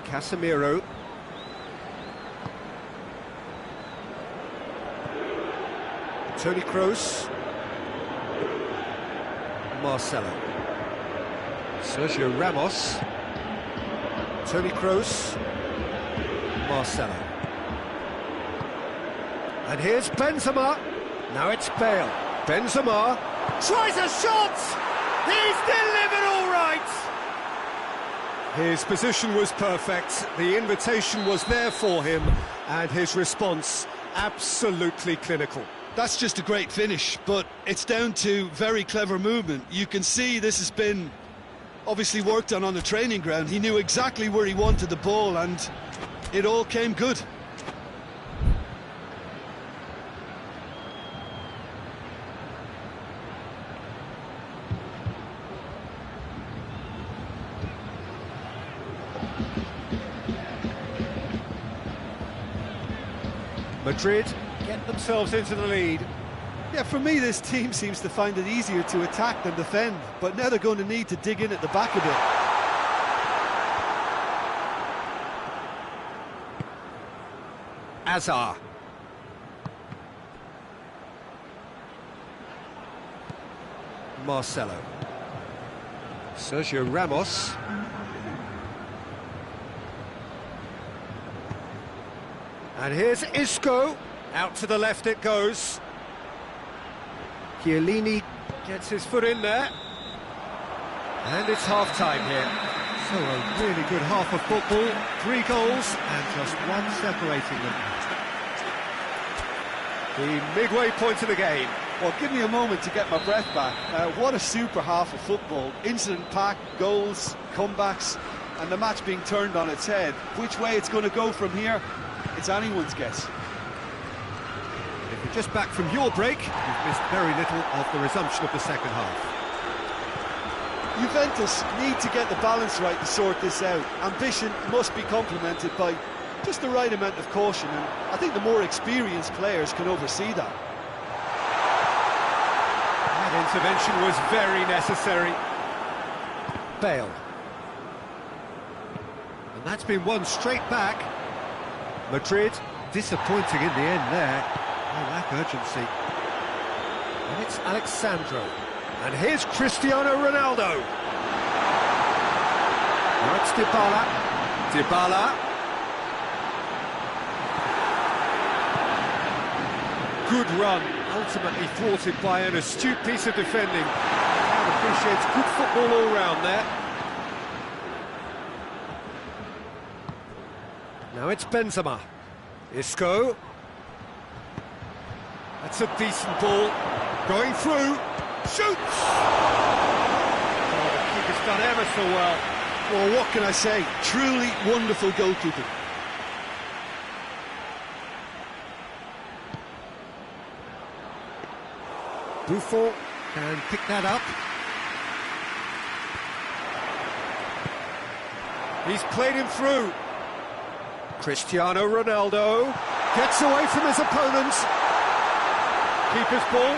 Speaker 1: Casemiro. Toni Kroos. Marcelo. Sergio Ramos. Toni Kroos. Marcelo. And here's Benzema. Now it's Bale. Benzema tries a shot! He's delivered all right! His position was perfect, the invitation was there for him, and his response absolutely clinical.
Speaker 2: That's just a great finish, but it's down to very clever movement. You can see this has been obviously worked on the training ground. He knew exactly where he wanted the ball, and it all came good.
Speaker 1: Madrid get themselves into the lead.
Speaker 3: Yeah, for me, this team seems to find it easier to attack than defend, but now they're going to need to dig in at the back a bit.
Speaker 1: Azar. Marcelo. Sergio Ramos. And here's Isco. Out to the left it goes. Chiellini gets his foot in there. And it's half-time here. So a really good half of football. 3 goals and just one separating them. The midway point of the game.
Speaker 3: Well, give me a moment to get my breath back. What a super half of football. Incident-packed, goals, comebacks, and the match being turned on its head. Which way it's going to go from here, it's anyone's guess.
Speaker 1: If you're just back from your break, you've missed very little of the resumption of the second half.
Speaker 3: Juventus need to get the balance right to sort this out. Ambition must be complemented by just the right amount of caution, and I think the more experienced players can oversee that.
Speaker 1: That intervention was very necessary. Bale. And that's been won straight back. Madrid disappointing in the end there. They lack urgency. And it's Alexandro. And here's Cristiano Ronaldo. Now it's Dybala. Dybala. Good run, ultimately thwarted by an astute piece of defending. Crowd appreciates good football all round there. Now it's Benzema. Isco. That's a decent ball. Going through. Shoots! Oh, the keeper's done ever so well.
Speaker 2: Well, what can I say? Truly wonderful goalkeeping.
Speaker 1: Buffon can pick that up. He's played him through. Cristiano Ronaldo gets away from his opponents. Keeper's ball.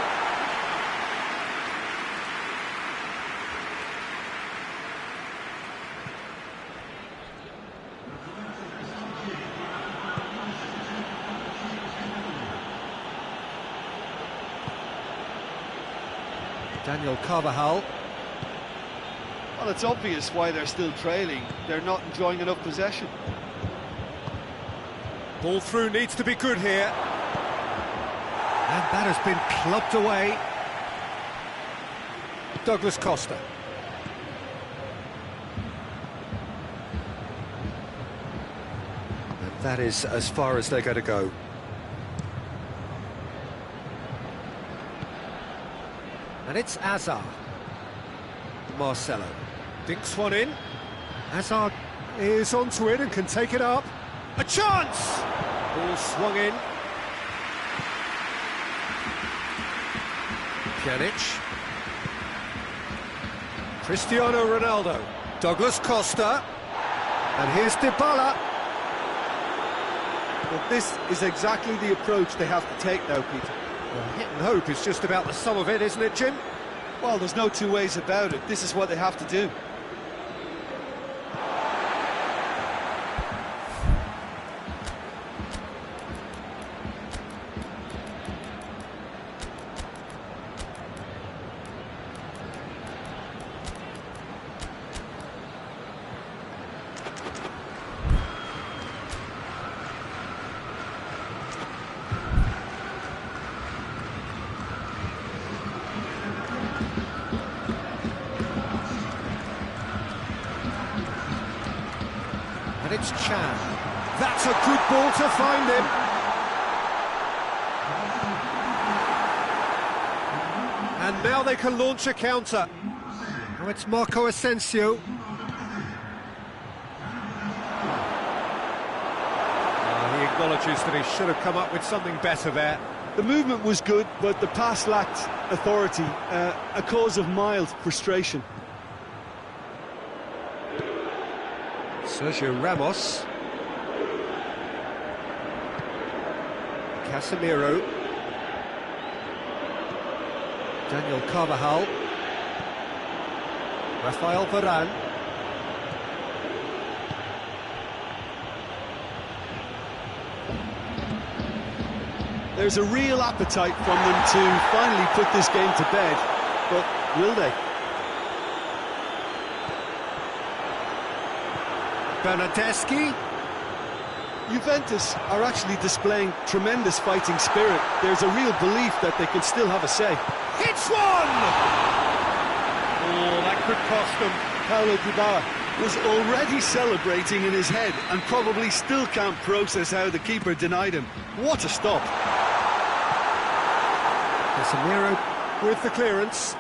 Speaker 1: Daniel Carvajal.
Speaker 3: Well, it's obvious why they're still trailing. They're not enjoying enough possession.
Speaker 1: Ball through needs to be good here. And that has been clubbed away. Douglas Costa. And that is as far as they're going to go. And it's Azar. Marcelo dinks one in. Azar is onto it and can take it up. A chance! Ball swung in. Pjanic. Cristiano Ronaldo. Douglas Costa. And here's Dybala.
Speaker 3: Well, this is exactly the approach they have to take now, Peter.
Speaker 1: Well, hit and hope is just about the sum of it, isn't it, Jim?
Speaker 3: Well, there's no two ways about it. This is what they have to do.
Speaker 1: And it's Chan. That's a good ball to find him. And now they can launch a counter. Now it's Marco Asensio. He acknowledges that he should have come up with something better there.
Speaker 3: The movement was good, but the pass lacked authority, a cause of mild frustration.
Speaker 1: Sergio Ramos. Casemiro. Daniel Carvajal. Rafael Varane.
Speaker 3: There's a real appetite from them to finally put this game to bed, but will they?
Speaker 1: Bernardeschi.
Speaker 3: Juventus are actually displaying tremendous fighting spirit. There's a real belief that they can still have a say.
Speaker 1: Hits one! Oh, that could cost them.
Speaker 3: Paulo Dybala was already celebrating in his head and probably still can't process how the keeper denied him. What a stop.
Speaker 1: Casemiro with the clearance.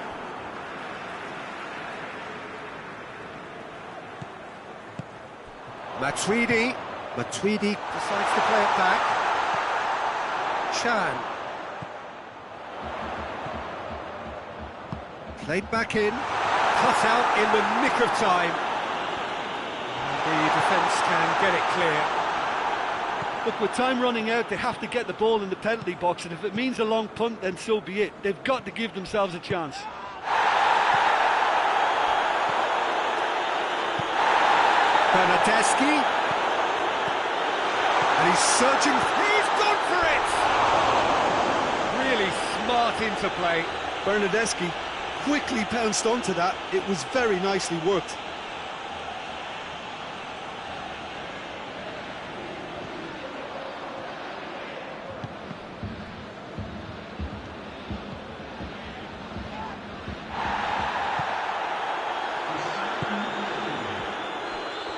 Speaker 1: Matuidi decides to play it back. Chan. Played back in. Cut out in the nick of time. The defence can get it clear.
Speaker 2: Look, with time running out, they have to get the ball in the penalty box, and if it means a long punt, then so be it. They've got to give themselves a chance.
Speaker 1: Bernardeschi. And he's searching. He's gone for it! Really smart interplay.
Speaker 3: Bernardeschi quickly pounced onto that. It was very nicely worked.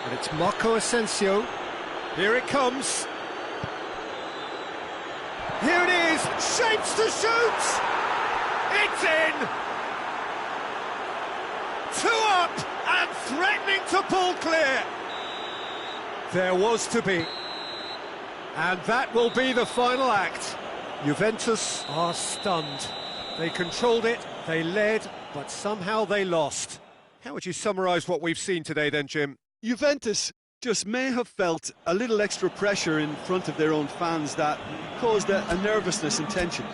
Speaker 1: And it's Marco Asensio. Here it comes. Here it is. Shapes to shoot. It's in. 2 up and threatening to pull clear. There was to be. And that will be the final act. Juventus are stunned. They controlled it, they led, but somehow they lost. How would you summarise what we've seen today then, Jim?
Speaker 3: Juventus just may have felt a little extra pressure in front of their own fans that caused a nervousness and tension.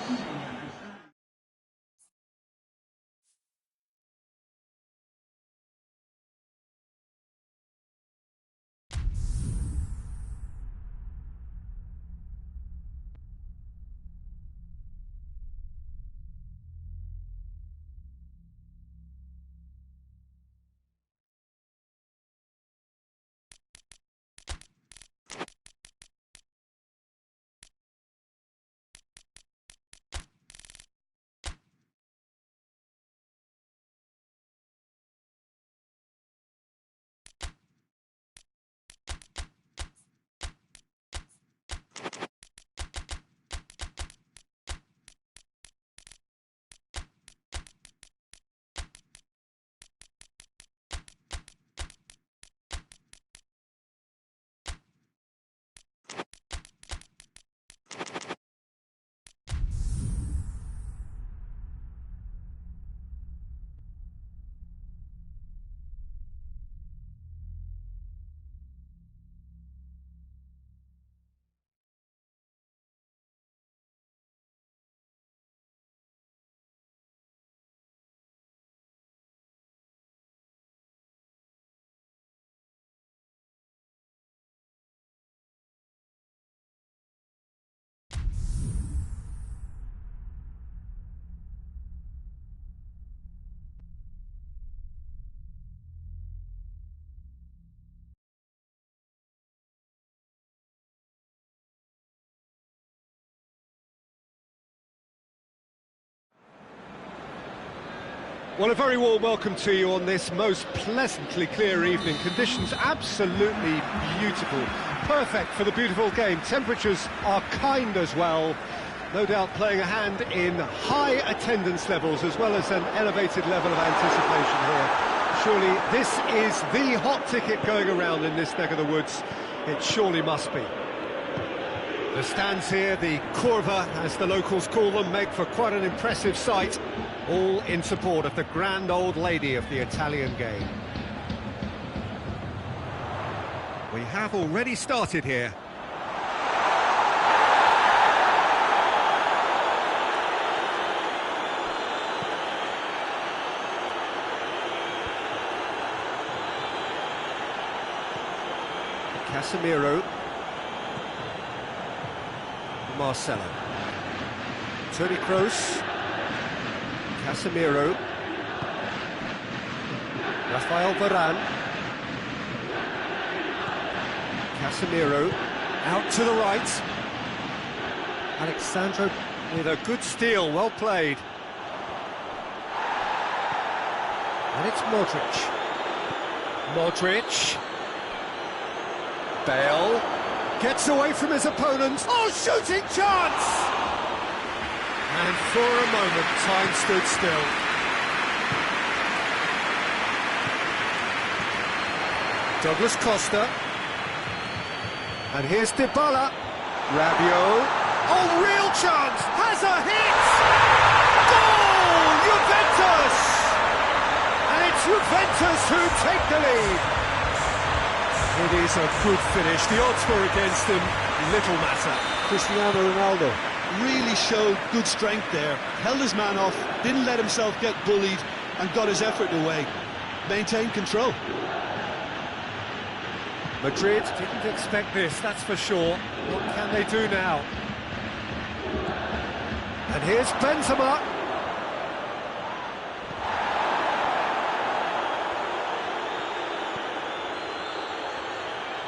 Speaker 1: Well, a very warm welcome to you on this most pleasantly clear evening. Conditions absolutely beautiful. Perfect for the beautiful game. Temperatures are kind as well. No doubt playing a hand in high attendance levels as well as an elevated level of anticipation here. Surely this is the hot ticket going around in this neck of the woods. It surely must be. The stands here, the curva, as the locals call them, make for quite an impressive sight, all in support of the grand old lady of the Italian game. We have already started here. Casemiro. Marcelo. Toni Kroos. Casemiro. Rafael Varane. Casemiro. Out to the right. Alexandro with a good steal, well played. And it's Modric. Modric. Bale. Gets away from his opponent. Oh, shooting chance! And for a moment, time stood still. Douglas Costa. And here's Dybala. Rabiot. Oh, real chance! Has a hit! Goal! Juventus! And it's Juventus who take the lead. It is a good finish. The odds were against him. Little matter.
Speaker 2: Cristiano Ronaldo really showed good strength there. Held his man off, didn't let himself get bullied, and got his effort away. Maintained control.
Speaker 1: Madrid didn't expect this, that's for sure. What can they do now? And here's Benzema.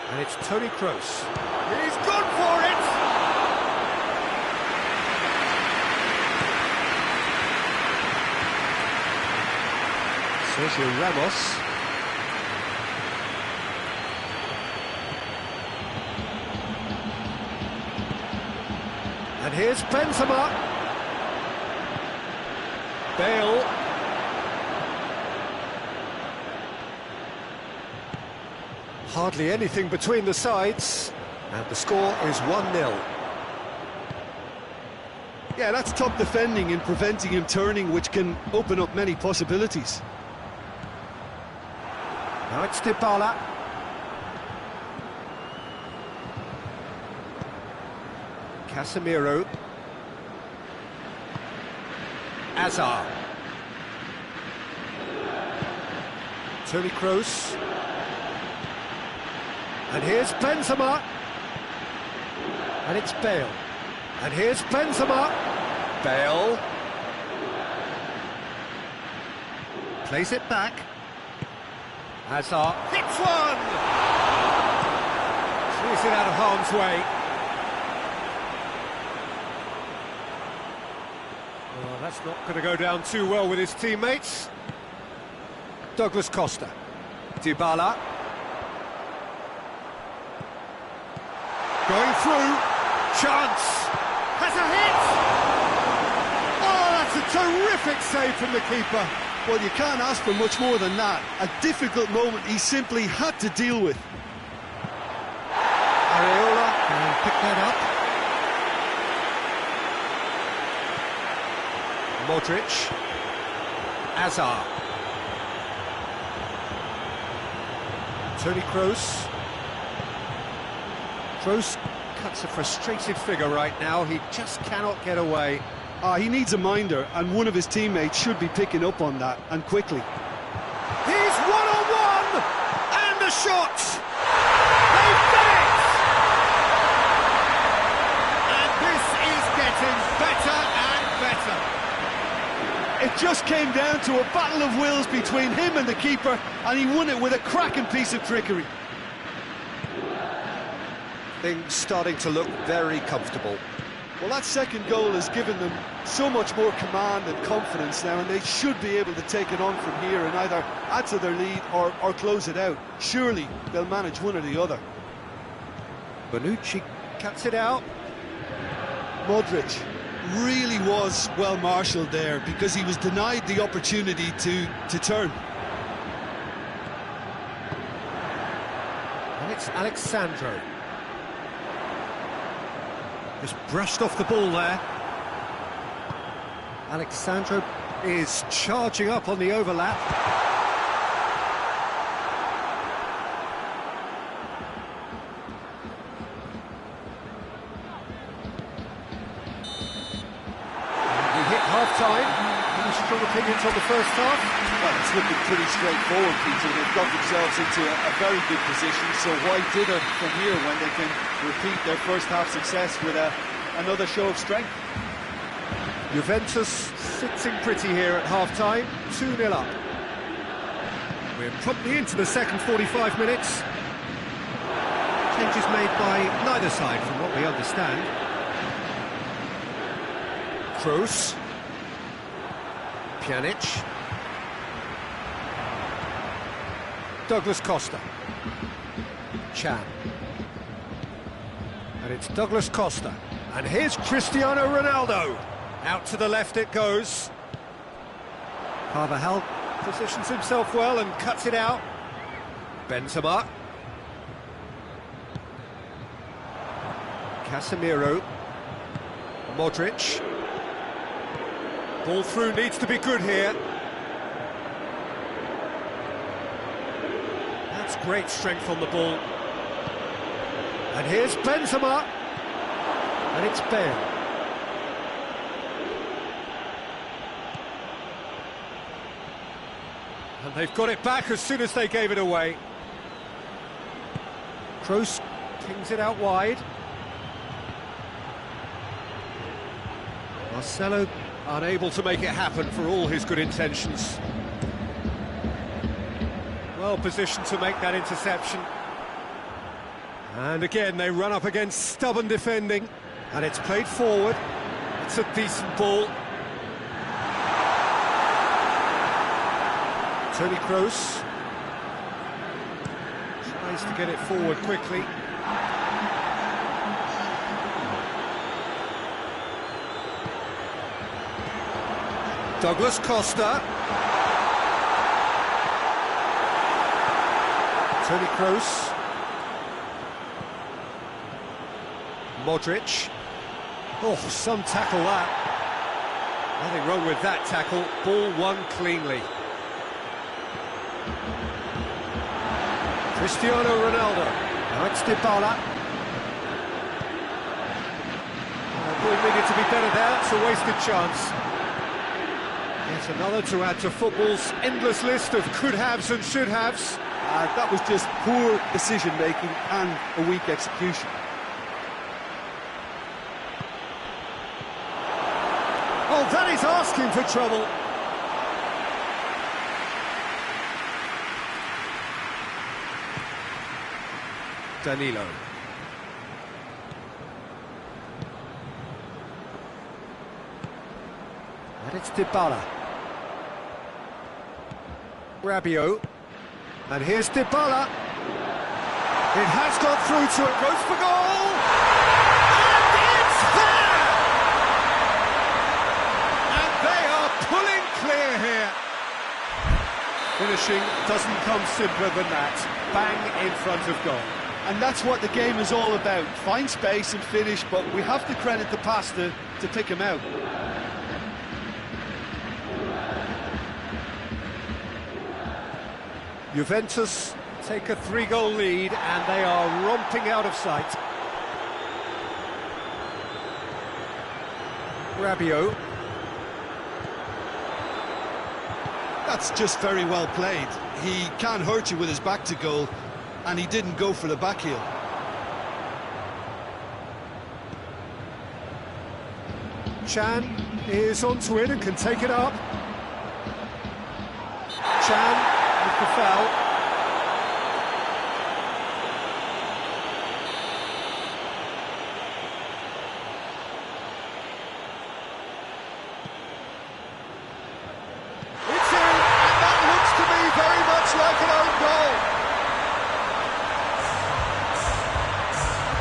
Speaker 1: And it's Toni Kroos. He's gone for it! Sergio Ramos. And here's Benzema. Bale. Hardly anything between the sides, and the score is 1-0.
Speaker 2: Yeah, that's top defending and preventing him turning, which can open up many possibilities.
Speaker 1: Now it's Dybala. Casemiro. Hazard. Toni Kroos. And here's Benzema. And it's Bale. And here's Benzema. Bale. Plays it back. Hazard hits one! Clears it out of harm's way. Well, that's not going to go down too well with his teammates. Douglas Costa. Dybala. Going through, chance, has a hit! Oh, that's a terrific save from the keeper.
Speaker 2: Well, you can't ask for much more than that. A difficult moment he simply had to deal with.
Speaker 1: Areola can pick that up. Modric. Hazard. Toni Kroos. Kroos cuts a frustrated figure right now. He just cannot get away.
Speaker 2: He needs a minder, and one of his teammates should be picking up on that, and quickly.
Speaker 1: He's one-on-one! And the shot! They've done it! And this is getting better and better.
Speaker 2: It just came down to a battle of wills between him and the keeper, and he won it with a cracking piece of trickery.
Speaker 1: Things starting to look very comfortable.
Speaker 3: Well, that second goal has given them so much more command and confidence now, and they should be able to take it on from here and either add to their lead or close it out. Surely they'll manage one or the other.
Speaker 1: Bonucci cuts it out.
Speaker 2: Modric really was well marshalled there because he was denied the opportunity to turn.
Speaker 1: And it's Alexandro. Just brushed off the ball there. Alexandro is charging up on the overlap. We hit half-time. Any strong opinions on the first half?
Speaker 4: Well, it's looking pretty straightforward, Peter. They've got themselves into a very good position, so why dither from here when they can repeat their first half success with another show of strength?
Speaker 1: Juventus sitting pretty here at half-time, 2-0 up. We're promptly into the second 45 minutes. Changes made by neither side, from what we understand. Kroos. Pjanic. Douglas Costa. Chan. And it's Douglas Costa. And here's Cristiano Ronaldo. Out to the left it goes. Carvajal positions himself well and cuts it out. Benzema. Casemiro. Modric. Ball through needs to be good here. That's great strength on the ball. And here's Benzema. And it's Bale. And they've got it back as soon as they gave it away. Kroos kings it out wide. Marcelo unable to make it happen for all his good intentions. Well positioned to make that interception. And again they run up against stubborn defending. And it's played forward. It's a decent ball. Toni Kroos tries to get it forward quickly. Douglas Costa. Toni Kroos. Modric. Oh, some tackle that. Nothing wrong with that tackle. Ball won cleanly. Cristiano Ronaldo. Now it's Dybala. Ball needed to be better there. It's a wasted chance. Yet another to add to football's endless list of could-haves and should-haves.
Speaker 3: That was just poor decision-making and a weak execution.
Speaker 1: Oh, that is asking for trouble. Danilo. And it's Dybala. Rabiot. And here's Dybala. It has got through to it. Goes for goal. And it's there! And they are pulling clear here. Finishing doesn't come simpler than that. Bang in front of goal.
Speaker 2: And that's what the game is all about. Find space and finish, but we have to credit the pass to pick him out.
Speaker 1: Juventus take a 3-goal lead and they are romping out of sight. Rabiot.
Speaker 2: That's just very well played. He can't hurt you with his back to goal, and he didn't go for the back heel.
Speaker 1: Chan is onto it and can take it up. Chan with the foul.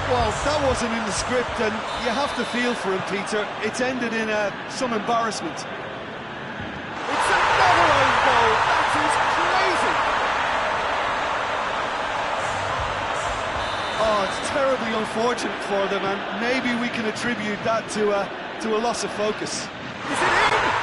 Speaker 4: Well, that wasn't in the script, and you have to feel for him, Peter. It's ended in some embarrassment.
Speaker 5: It's another own goal. That is crazy.
Speaker 4: Oh, it's terribly unfortunate for them, and maybe we can attribute that to a loss of focus.
Speaker 5: Is it in?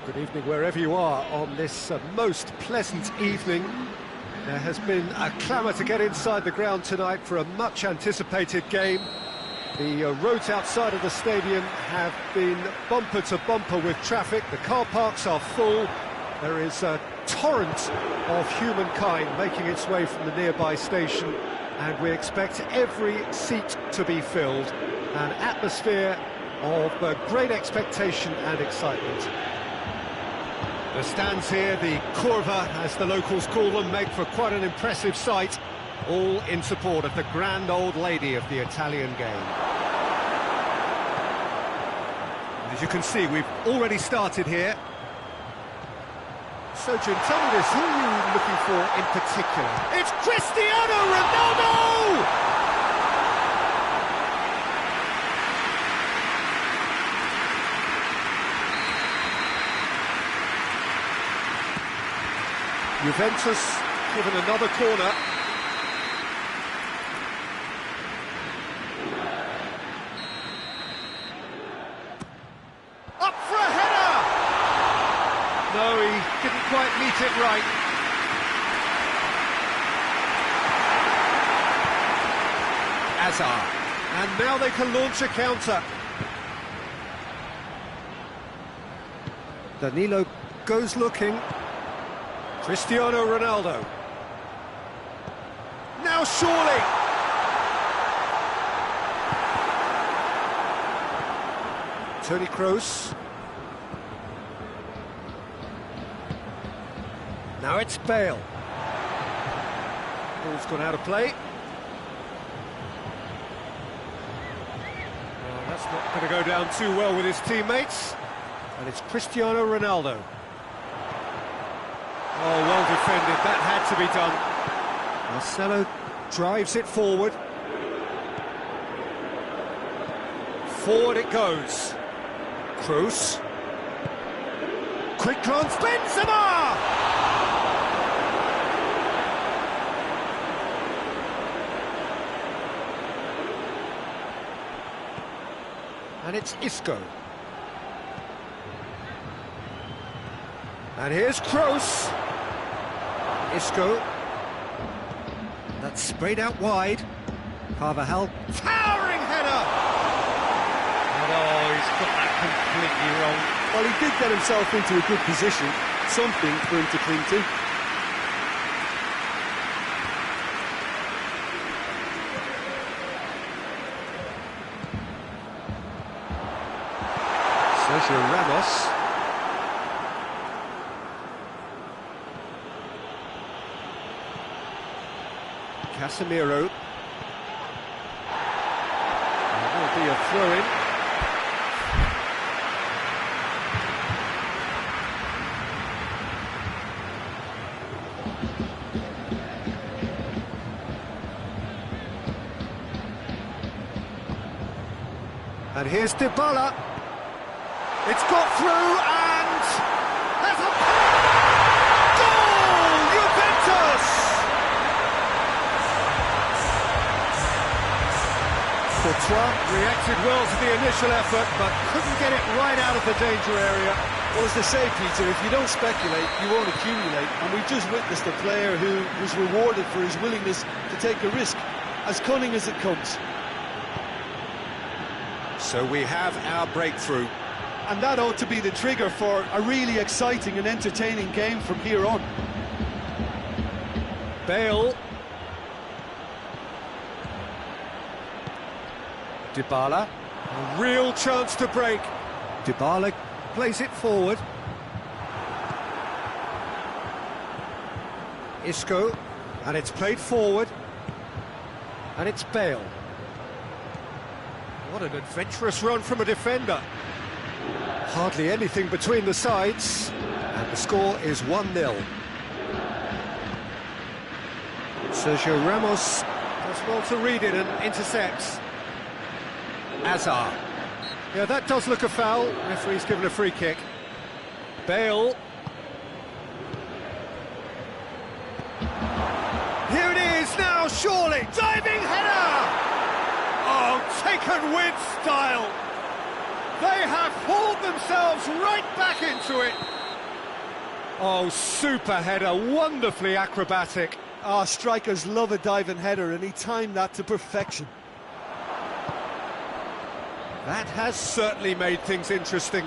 Speaker 1: Good evening wherever you are on this most pleasant evening. There has been a clamour to get inside the ground tonight for a much-anticipated game. The roads outside of the stadium have been bumper to bumper with traffic. The car parks are full. There is a torrent of humankind making its way from the nearby station, and we expect every seat to be filled. An atmosphere of great expectation and excitement. The stands here, the curva, as the locals call them, make for quite an impressive sight, all in support of the grand old lady of the Italian game. And as you can see, we've already started here. So, Jim, tell me this, who are you looking for in particular? It's Cristiano Ronaldo! Juventus given another corner. Up for a header! No, he didn't quite meet it right. Hazard. And now they can launch a counter. Danilo goes looking. Cristiano Ronaldo. Now surely! Toni Kroos. Now it's Bale. Ball's gone out of play. Well, that's not going to go down too well with his teammates. And it's Cristiano Ronaldo. Oh, well defended, that had to be done. Marcelo drives it forward. Forward it goes. Kroos. Quick glance, Benzema! And it's Isco. And here's Kroos. Isco. That's sprayed out wide. Carvajal. Towering header! And oh, he's got that completely wrong.
Speaker 3: Well, he did get himself into a good position, something for him to cling to.
Speaker 1: Sergio Ramos. Casemiro. There will be a throw-in. And here's Dybala. It's got through and has a goal! Juventus! Courtois reacted well to the initial effort, but couldn't get it right out of the danger area.
Speaker 3: Well, as they say, Peter, if you don't speculate, you won't accumulate. And we've just witnessed a player who was rewarded for his willingness to take a risk, as cunning as it comes.
Speaker 1: So we have our breakthrough.
Speaker 3: And that ought to be the trigger for a really exciting and entertaining game from here on.
Speaker 1: Bale. Dybala. A real chance to break. Dybala plays it forward. Isco. And it's played forward. And it's Bale. What an adventurous run from a defender. Hardly anything between the sides. And the score is 1-0. Sergio Ramos does well to read it and intercepts. Hazard. Yeah, that does look a foul. Referee's given a free kick. Bale. Here it is now, surely. Diving header! Oh, taken with style. They have hauled themselves right back into it. Oh, super header, wonderfully acrobatic.
Speaker 3: Ah, strikers love a diving header, and he timed that to perfection.
Speaker 1: That has certainly made things interesting.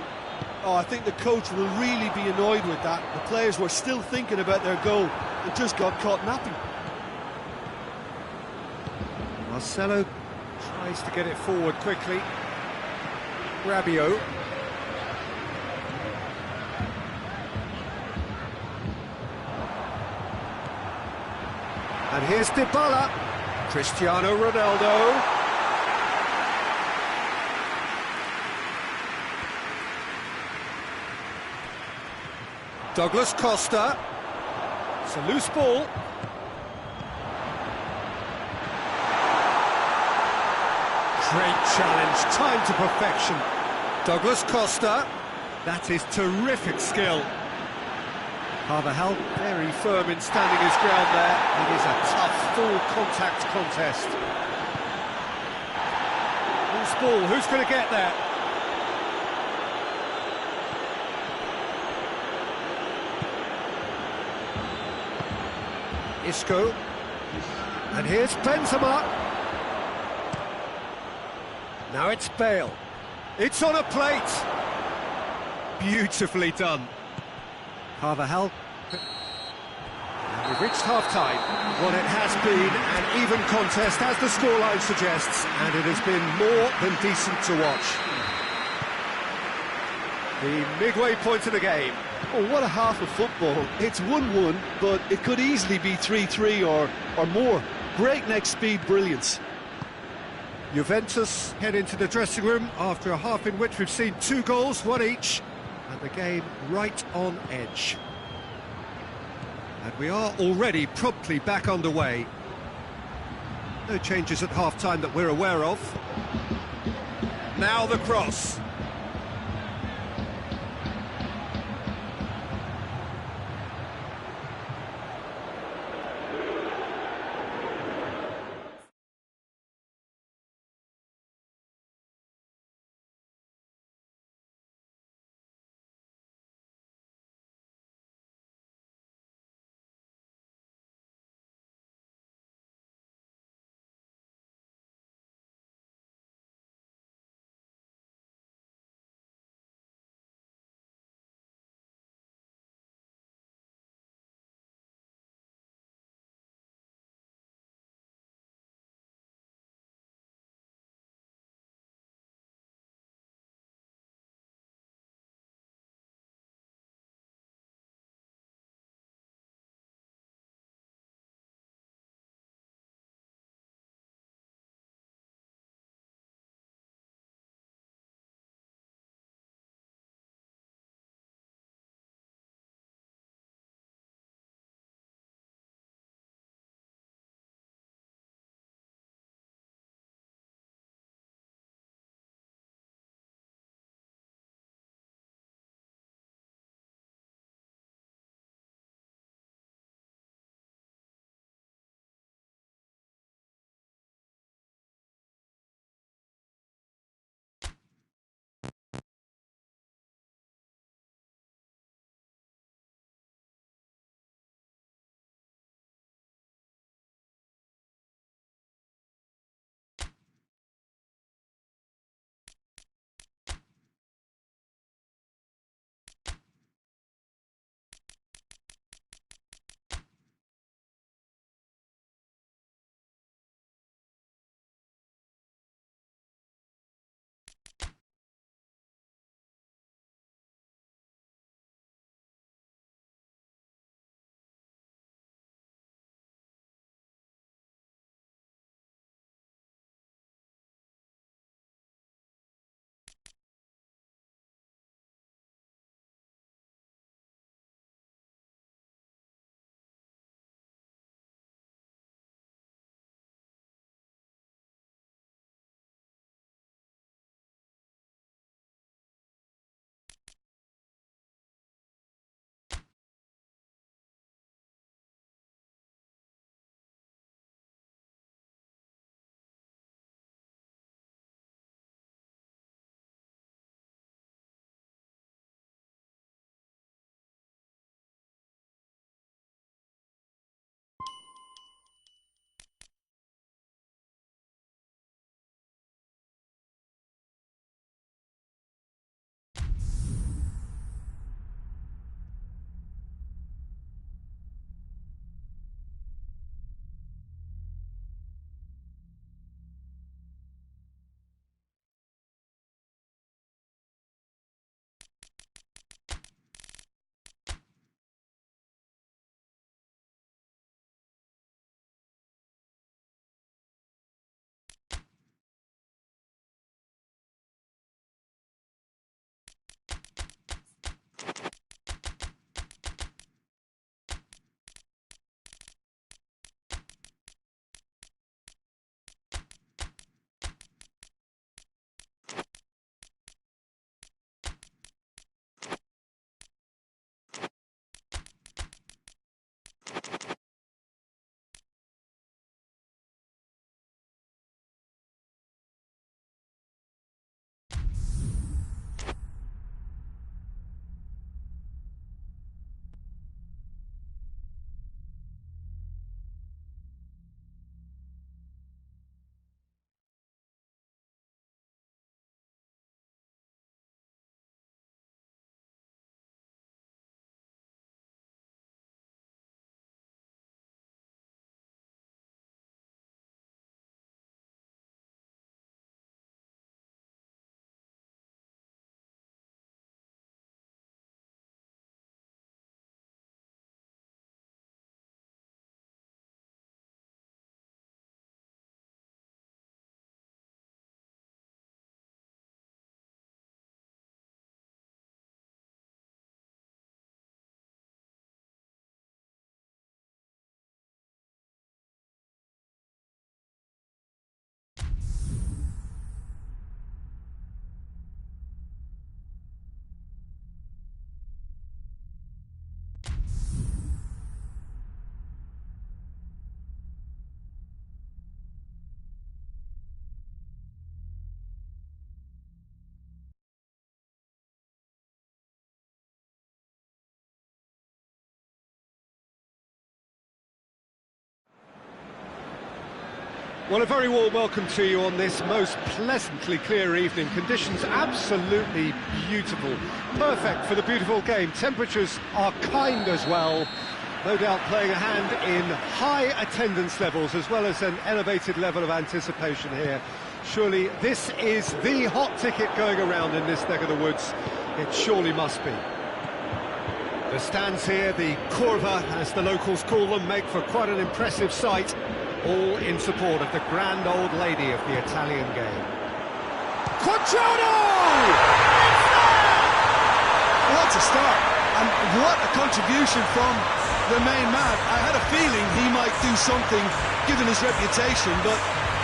Speaker 3: Oh, I think the coach will really be annoyed with that. The players were still thinking about their goal and just got caught napping.
Speaker 1: Marcelo tries to get it forward quickly. Rabiot. And here's Dybala. Cristiano Ronaldo. Douglas Costa. It's a loose ball. Great challenge, timed to perfection. Douglas Costa. That is terrific skill. Carvajal very firm in standing his ground there. It is a tough, full contact contest. Loose ball, who's going to get there? Isco. And here's Benzema. Now it's Bale. It's on a plate. Beautifully done. Carvajal. And we've reached half-time. Well, it has been an even contest, as the scoreline suggests, and it has been more than decent to watch. The midway point of the game.
Speaker 3: Oh, what a half of football. It's 1-1, but it could easily be 3-3 or more. Breakneck speed brilliance.
Speaker 1: Juventus head into the dressing room after a half in which we've seen 2 goals, 1 each, and the game right on edge. And we are already promptly back underway. No changes at half-time that we're aware of. Now the cross. Well, a very warm welcome to you on this most pleasantly clear evening. Conditions absolutely beautiful. Perfect for the beautiful game. Temperatures are kind as well. No doubt playing a hand in high attendance levels as well as an elevated level of anticipation here. Surely this is the hot ticket going around in this neck of the woods. It surely must be. The stands here, the curva as the locals call them, make for quite an impressive sight. All in support of the grand old lady of the Italian game.
Speaker 2: Quadrado! What a start, and what a contribution from the main man. I had a feeling he might do something, given his reputation, but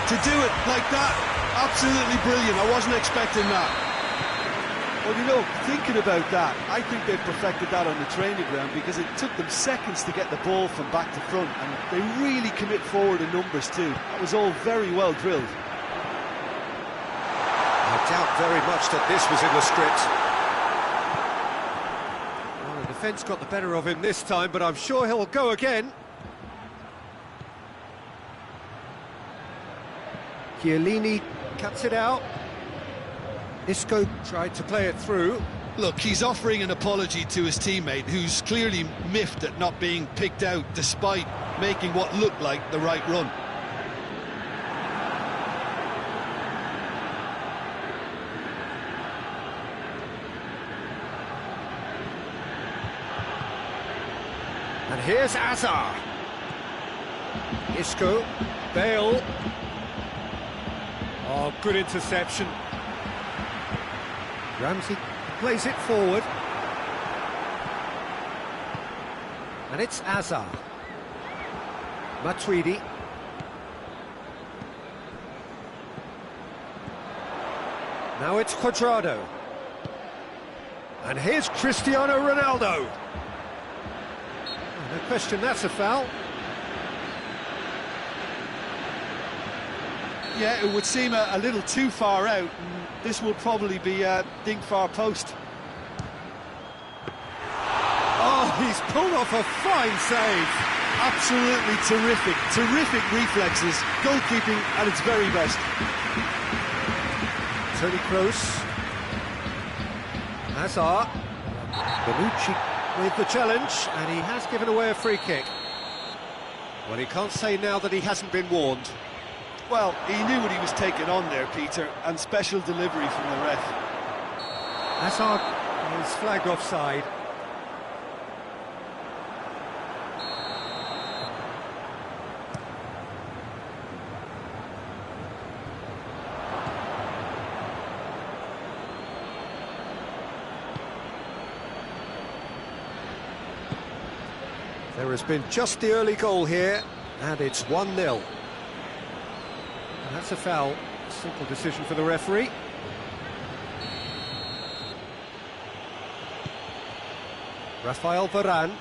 Speaker 2: to do it like that, absolutely brilliant. I wasn't expecting that.
Speaker 3: Well, you know, thinking about that, I think they perfected that on the training ground because it took them seconds to get the ball from back to front, and they really commit forward in numbers too. That was all very well drilled.
Speaker 5: I doubt very much that this was in the script.
Speaker 1: Well, the defence got the better of him this time, but I'm sure he'll go again. Chiellini cuts it out. Isco tried to play it through.
Speaker 2: Look, he's offering an apology to his teammate, who's clearly miffed at not being picked out despite making what looked like the right run.
Speaker 1: And here's Azar. Isco, Bale. Oh, good interception. Ramsey plays it forward. And it's Azar. Matuidi. Now it's Quadrado. And here's Cristiano Ronaldo. No question, that's a foul.
Speaker 3: Yeah, it would seem a little too far out. This will probably be a dink far post.
Speaker 1: Oh, he's pulled off a fine save.
Speaker 3: Absolutely terrific, terrific reflexes. Goalkeeping at its very best.
Speaker 1: Toni Kroos. Hazard. Bonucci with the challenge, and he has given away a free kick. Well, he can't say now that he hasn't been warned.
Speaker 3: Well, he knew what he was taking on there, Peter, and special delivery from the ref.
Speaker 1: Hazard is flagged offside. There has been just the early goal here, and it's 1-0. That's a foul. Simple decision for the referee. Rafael Varane.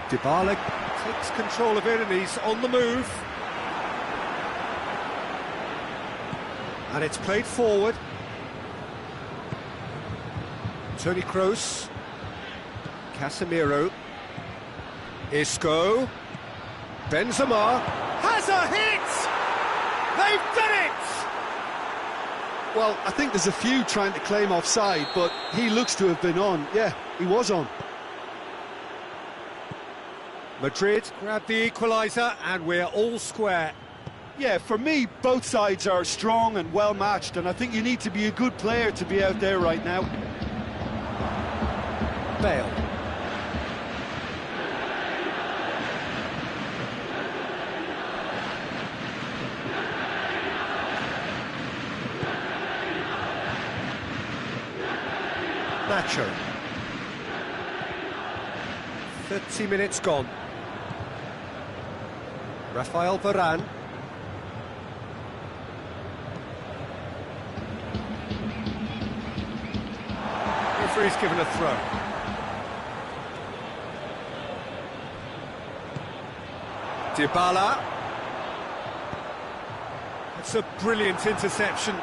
Speaker 1: Dybala takes control of it and he's on the move. And it's played forward. Toni Kroos. Casemiro. Isco. Benzema.
Speaker 5: Has a hit! They've done it!
Speaker 3: Well, I think there's a few trying to claim offside, but he looks to have been on. Yeah, he was on.
Speaker 1: Madrid grab the equaliser and we're all square.
Speaker 4: Yeah, for me, both sides are strong and well matched, and I think you need to be a good player to be out there right now.
Speaker 1: Bale. Nacho. 30 minutes gone. Rafael Varane. Referee's given a throw. Dybala. It's a brilliant interception.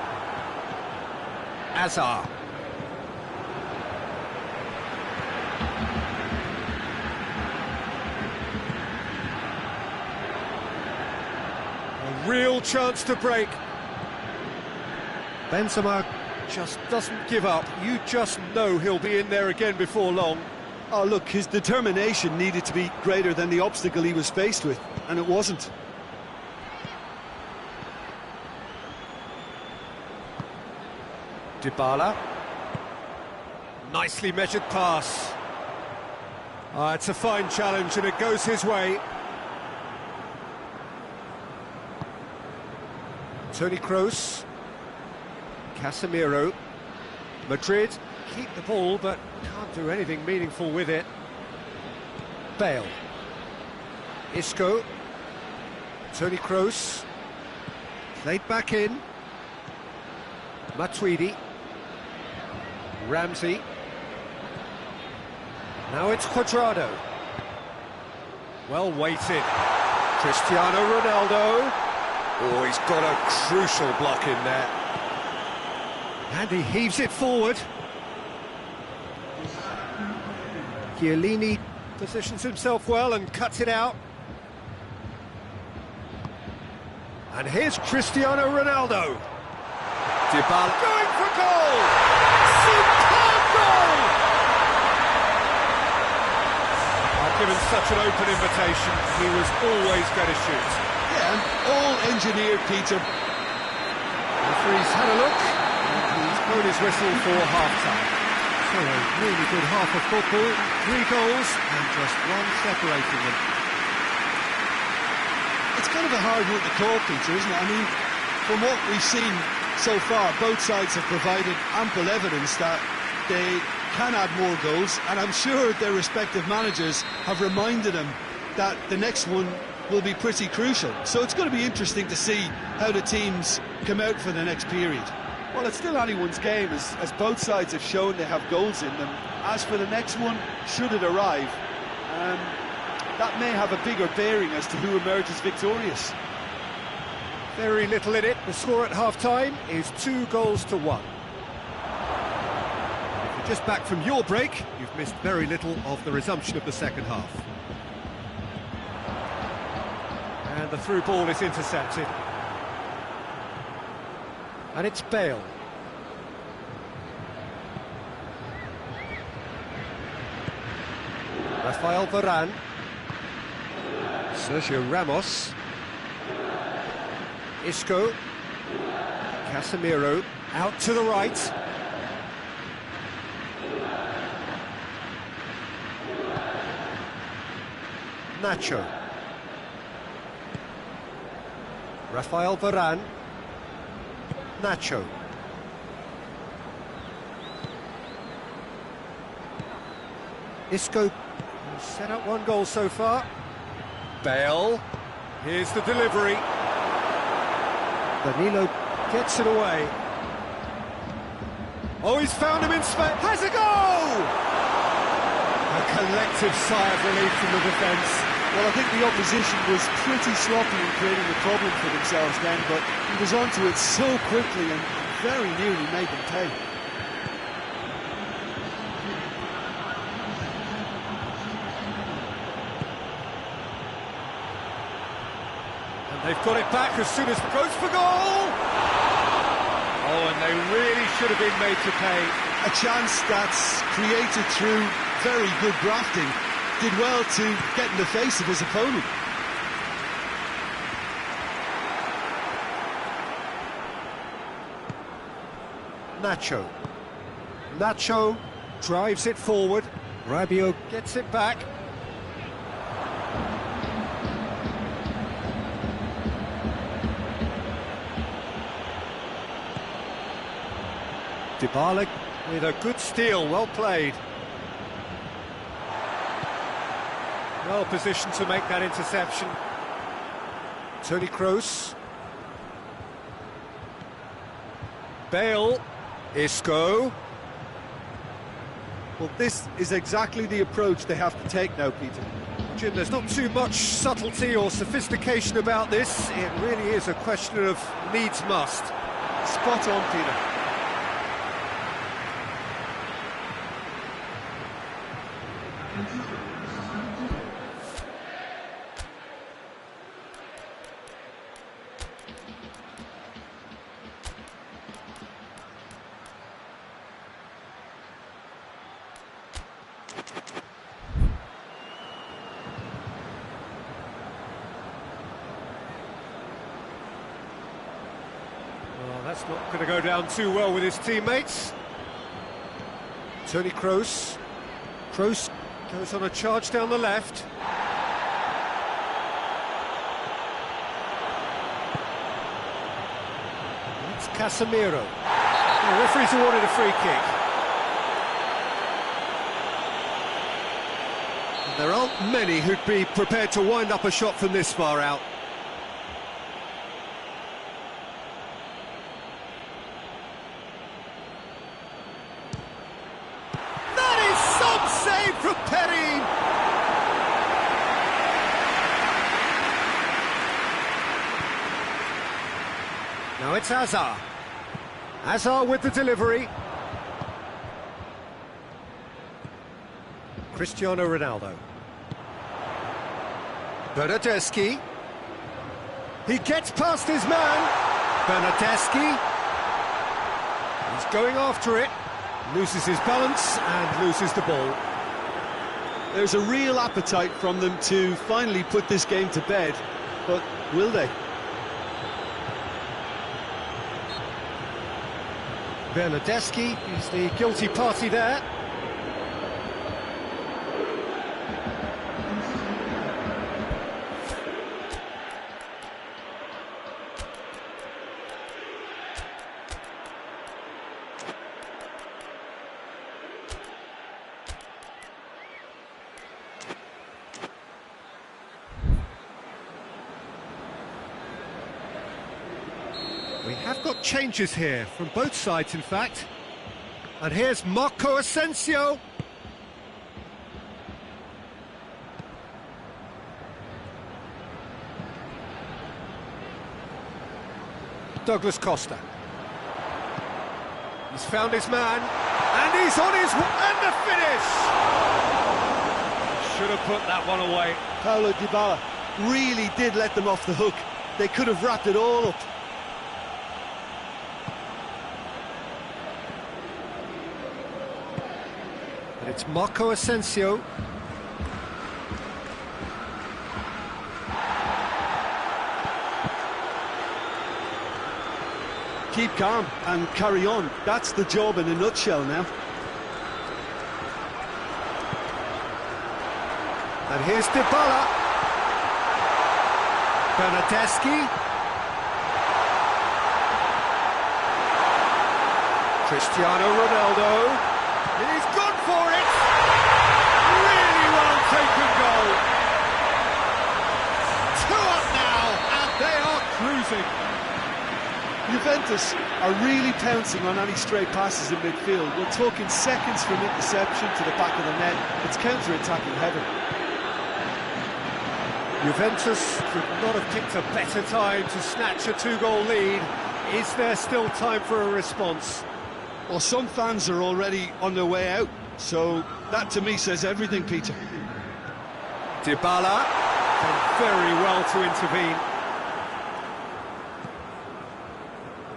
Speaker 1: Hazard. A real chance to break. Benzema just doesn't give up. You just know he'll be in there again before long.
Speaker 3: Oh, look, his determination needed to be greater than the obstacle he was faced with, and it wasn't.
Speaker 1: Dybala. Nicely measured pass. It's a fine challenge and it goes his way. Toni Kroos. Casemiro. Madrid keep the ball but can't do anything meaningful with it. Bale. Isco. Toni Kroos. Played back in. Matuidi. Ramsey. Now it's Cuadrado. Well weighted. Cristiano Ronaldo. Oh, he's got a crucial block in there. And he heaves it forward. Chiellini positions himself well and cuts it out. And here's Cristiano Ronaldo. Dybala going for goal! Superb goal! Given such an open invitation, he was always going to shoot.
Speaker 3: Yeah, all engineered, Peter.
Speaker 1: Referee's had a look, and he's blown his whistle for half-time. So a really good half of football, 3 goals, and just one separating them.
Speaker 3: It's kind of a hard one to call, Peter, isn't it? I mean, from what we've seen so far, both sides have provided ample evidence that they can add more goals, and I'm sure their respective managers have reminded them that the next one will be pretty crucial. So it's going to be interesting to see how the teams come out for the next period.
Speaker 4: Well, it's still anyone's game, as both sides have shown they have goals in them. As for the next one, should it arrive, that may have a bigger bearing as to who emerges victorious.
Speaker 1: Very little in it. The score at half-time is 2-1. If you're just back from your break, you've missed very little of the resumption of the second half. And the through ball is intercepted. And it's Bale. Rafael Varane. Sergio Ramos. Isco. Casemiro. Out to the right. Nacho. Rafael Varane. Nacho. Isco set up one goal so far. Bale, here's the delivery. Danilo gets it away. Oh, he's found him in space. Has a goal! A collective sigh of relief from the defence.
Speaker 3: Well, I think the opposition was pretty sloppy in creating a problem for themselves then, but he was onto it so quickly and very nearly made them pay.
Speaker 1: And they've got it back as soon as goes for goal! Oh, and they really should have been made to pay.
Speaker 2: A chance that's created through very good drafting. Did well to get in the face of his opponent.
Speaker 1: Nacho drives it forward. Rabiot gets it back. Dybala with a good steal, well played. Well positioned to make that interception. Toni Kroos. Bale. Isco.
Speaker 3: Well, this is exactly the approach they have to take now, Peter.
Speaker 1: Jim, there's not too much subtlety or sophistication about this. It really is a question of needs must.
Speaker 3: Spot on, Peter.
Speaker 1: Well, that's not going to go down too well with his teammates. Toni Kroos. Kroos goes on a charge down the left. It's Casemiro. The referee's awarded a free kick. And there aren't many who'd be prepared to wind up a shot from this far out.
Speaker 5: Save from Perry.
Speaker 1: Now it's Hazard. Hazard with the delivery. Cristiano Ronaldo. Bernardeschi. He gets past his man. Bernardeschi. He's going after it. Loses his balance and loses the ball.
Speaker 3: There's a real appetite from them to finally put this game to bed, but will they?
Speaker 1: Bernardeschi is the guilty party there. We have got changes here, from both sides in fact. And here's Marco Asensio. Douglas Costa. He's found his man, and he's on his... and the finish! Should have put that one away.
Speaker 3: Paulo Dybala really did let them off the hook. They could have wrapped it all up.
Speaker 1: And it's Marco Asensio.
Speaker 3: Keep calm and carry on. That's the job in a nutshell now.
Speaker 1: And here's Dybala. Bernardeschi. Cristiano Ronaldo. He's gone for it!
Speaker 3: Juventus are really pouncing on any stray passes in midfield. We're talking seconds from interception to the back of the net. It's counter-attacking heaven.
Speaker 1: Juventus could not have picked a better time to snatch a two-goal lead. Is there still time for a response?
Speaker 2: Well, some fans are already on their way out, so that to me says everything, Peter.
Speaker 1: Dybala done very well to intervene.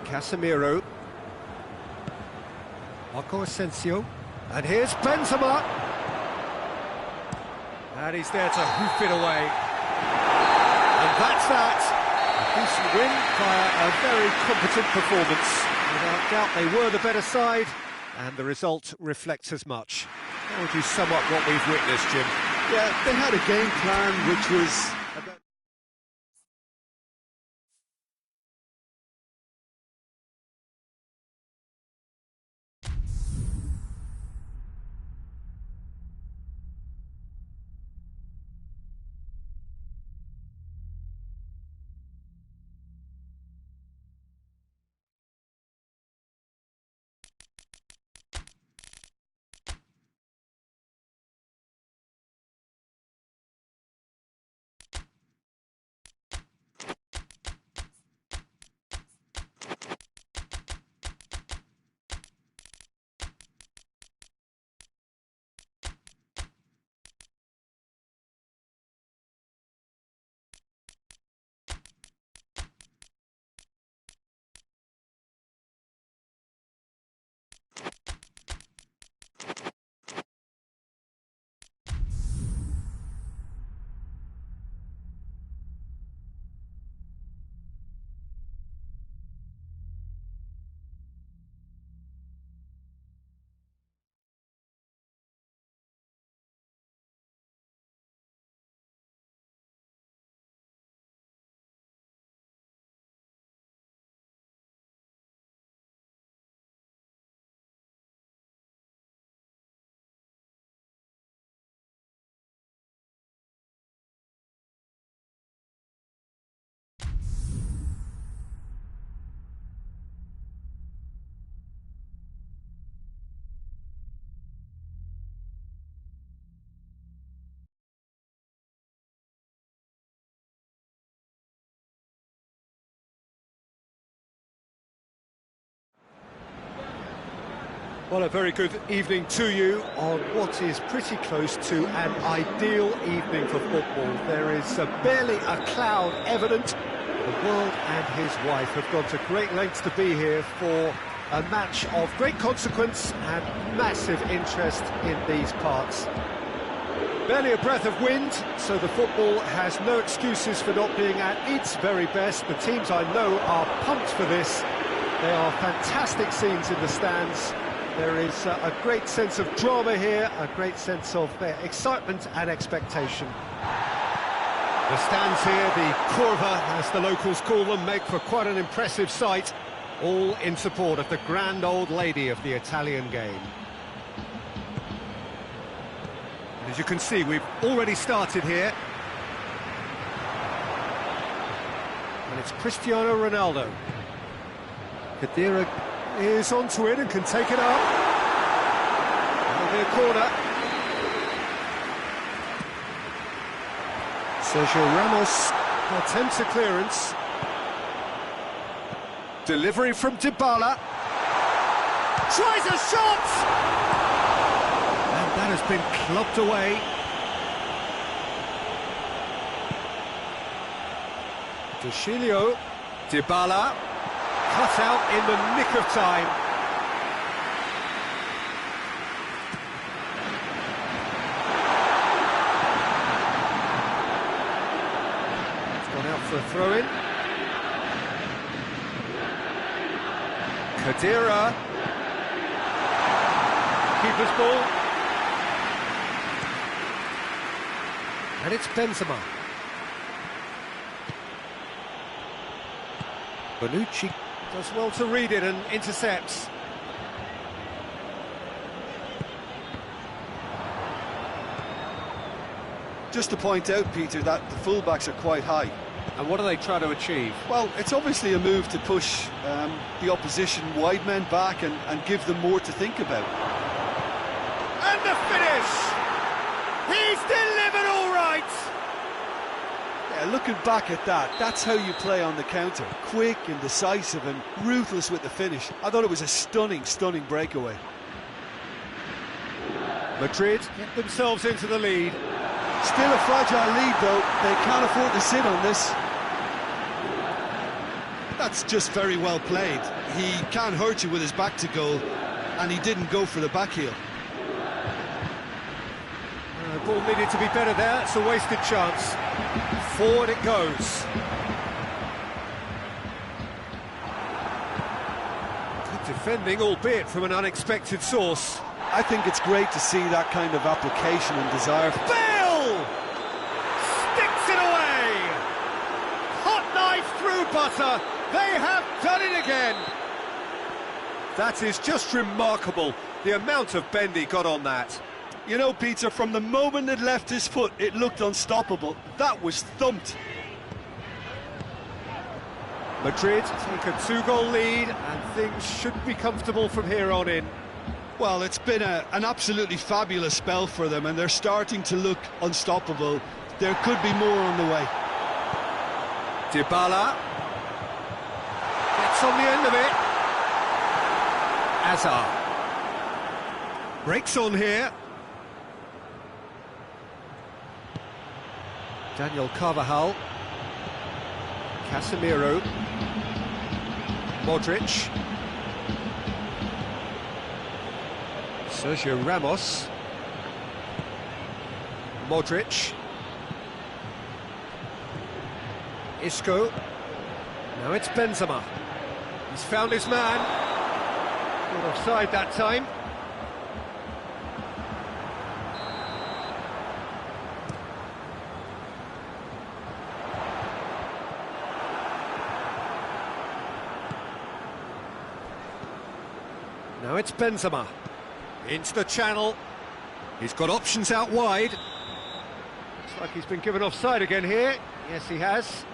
Speaker 1: Casemiro. Marco Asensio. And here's Benzema. And he's there to hoof it away. And that's that. A decent win via a very competent performance. Without doubt they were the better side, and the result reflects as much. How would you sum up what we've witnessed, Jim?
Speaker 3: Yeah, they had a game plan which was about...
Speaker 1: Well, a very good evening to you on what is pretty close to an ideal evening for football. There is barely a cloud evident. The world and his wife have gone to great lengths to be here for a match of great consequence and massive interest in these parts. Barely a breath of wind, so the football has no excuses for not being at its very best. The teams I know are pumped for this. They are fantastic scenes in the stands. There is a great sense of drama here, a great sense of excitement and expectation. The stands here, the curva, as the locals call them, make for quite an impressive sight, all in support of the grand old lady of the Italian game. And as you can see, we've already started here. And it's Cristiano Ronaldo. Khedira is onto it and can take it up. That'll be a corner. Sergio Ramos attempts a clearance. Delivery from Dybala. Tries a shot! And that has been clubbed away. Dicilio. Dybala. Cut out in the nick of time. It's gone out for a throw-in. Khedira. Keeper's ball. And it's Benzema. Bonucci does well to read it and intercepts.
Speaker 3: Just to point out, Peter, that the fullbacks are quite high.
Speaker 1: And what do they try to achieve?
Speaker 3: Well, it's obviously a move to push the opposition wide men back and give them more to think about.
Speaker 5: And the finish! He's delivered all right!
Speaker 3: Yeah, looking back at that, that's how you play on the counter. Quick and decisive and ruthless with the finish. I thought it was a stunning, stunning breakaway.
Speaker 1: Madrid get themselves into the lead.
Speaker 3: Still a fragile lead, though. They can't afford to sit on this.
Speaker 2: That's just very well played. He can't hurt you with his back to goal, and he didn't go for the back heel.
Speaker 1: The ball needed to be better there. It's a wasted chance. Forward it goes. Good defending, albeit from an unexpected source.
Speaker 3: I think it's great to see that kind of application and desire.
Speaker 5: Bale! Sticks it away! Hot knife through butter. They have done it again.
Speaker 1: That is just remarkable, the amount of bend he got on that.
Speaker 3: You know, Peter, from the moment it left his foot, it looked unstoppable. That was thumped.
Speaker 1: Madrid take a 2-goal lead, and things should be comfortable from here on in.
Speaker 2: Well, it's been an absolutely fabulous spell for them, and they're starting to look unstoppable. There could be more on the way.
Speaker 1: Dybala gets on the end of it. Hazard breaks on here. Daniel Carvajal, Casemiro, Modric, Sergio Ramos, Modric, Isco, now it's Benzema. He's found his man. Not offside that time. Now it's Benzema. Into the channel. He's got options out wide. Looks like he's been given offside again here. Yes, he has.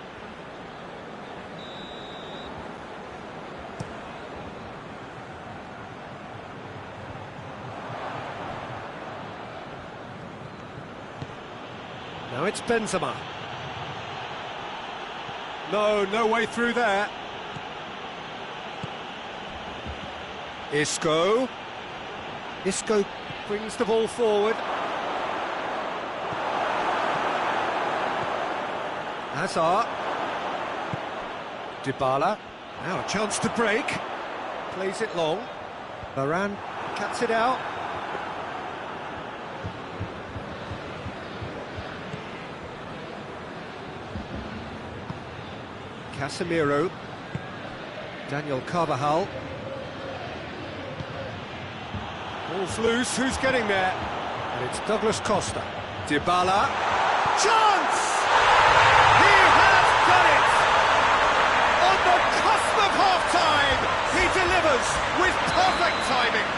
Speaker 1: Now it's Benzema. No way through there. Isco brings the ball forward. Hazard. Dybala. Now a chance to break. Plays it long. Varane cuts it out. Casemiro. Daniel Carvajal. Ball's loose, who's getting there? And it's Douglas Costa. Dybala.
Speaker 5: Chance! He has done it! On the cusp of half-time, he delivers with perfect timing.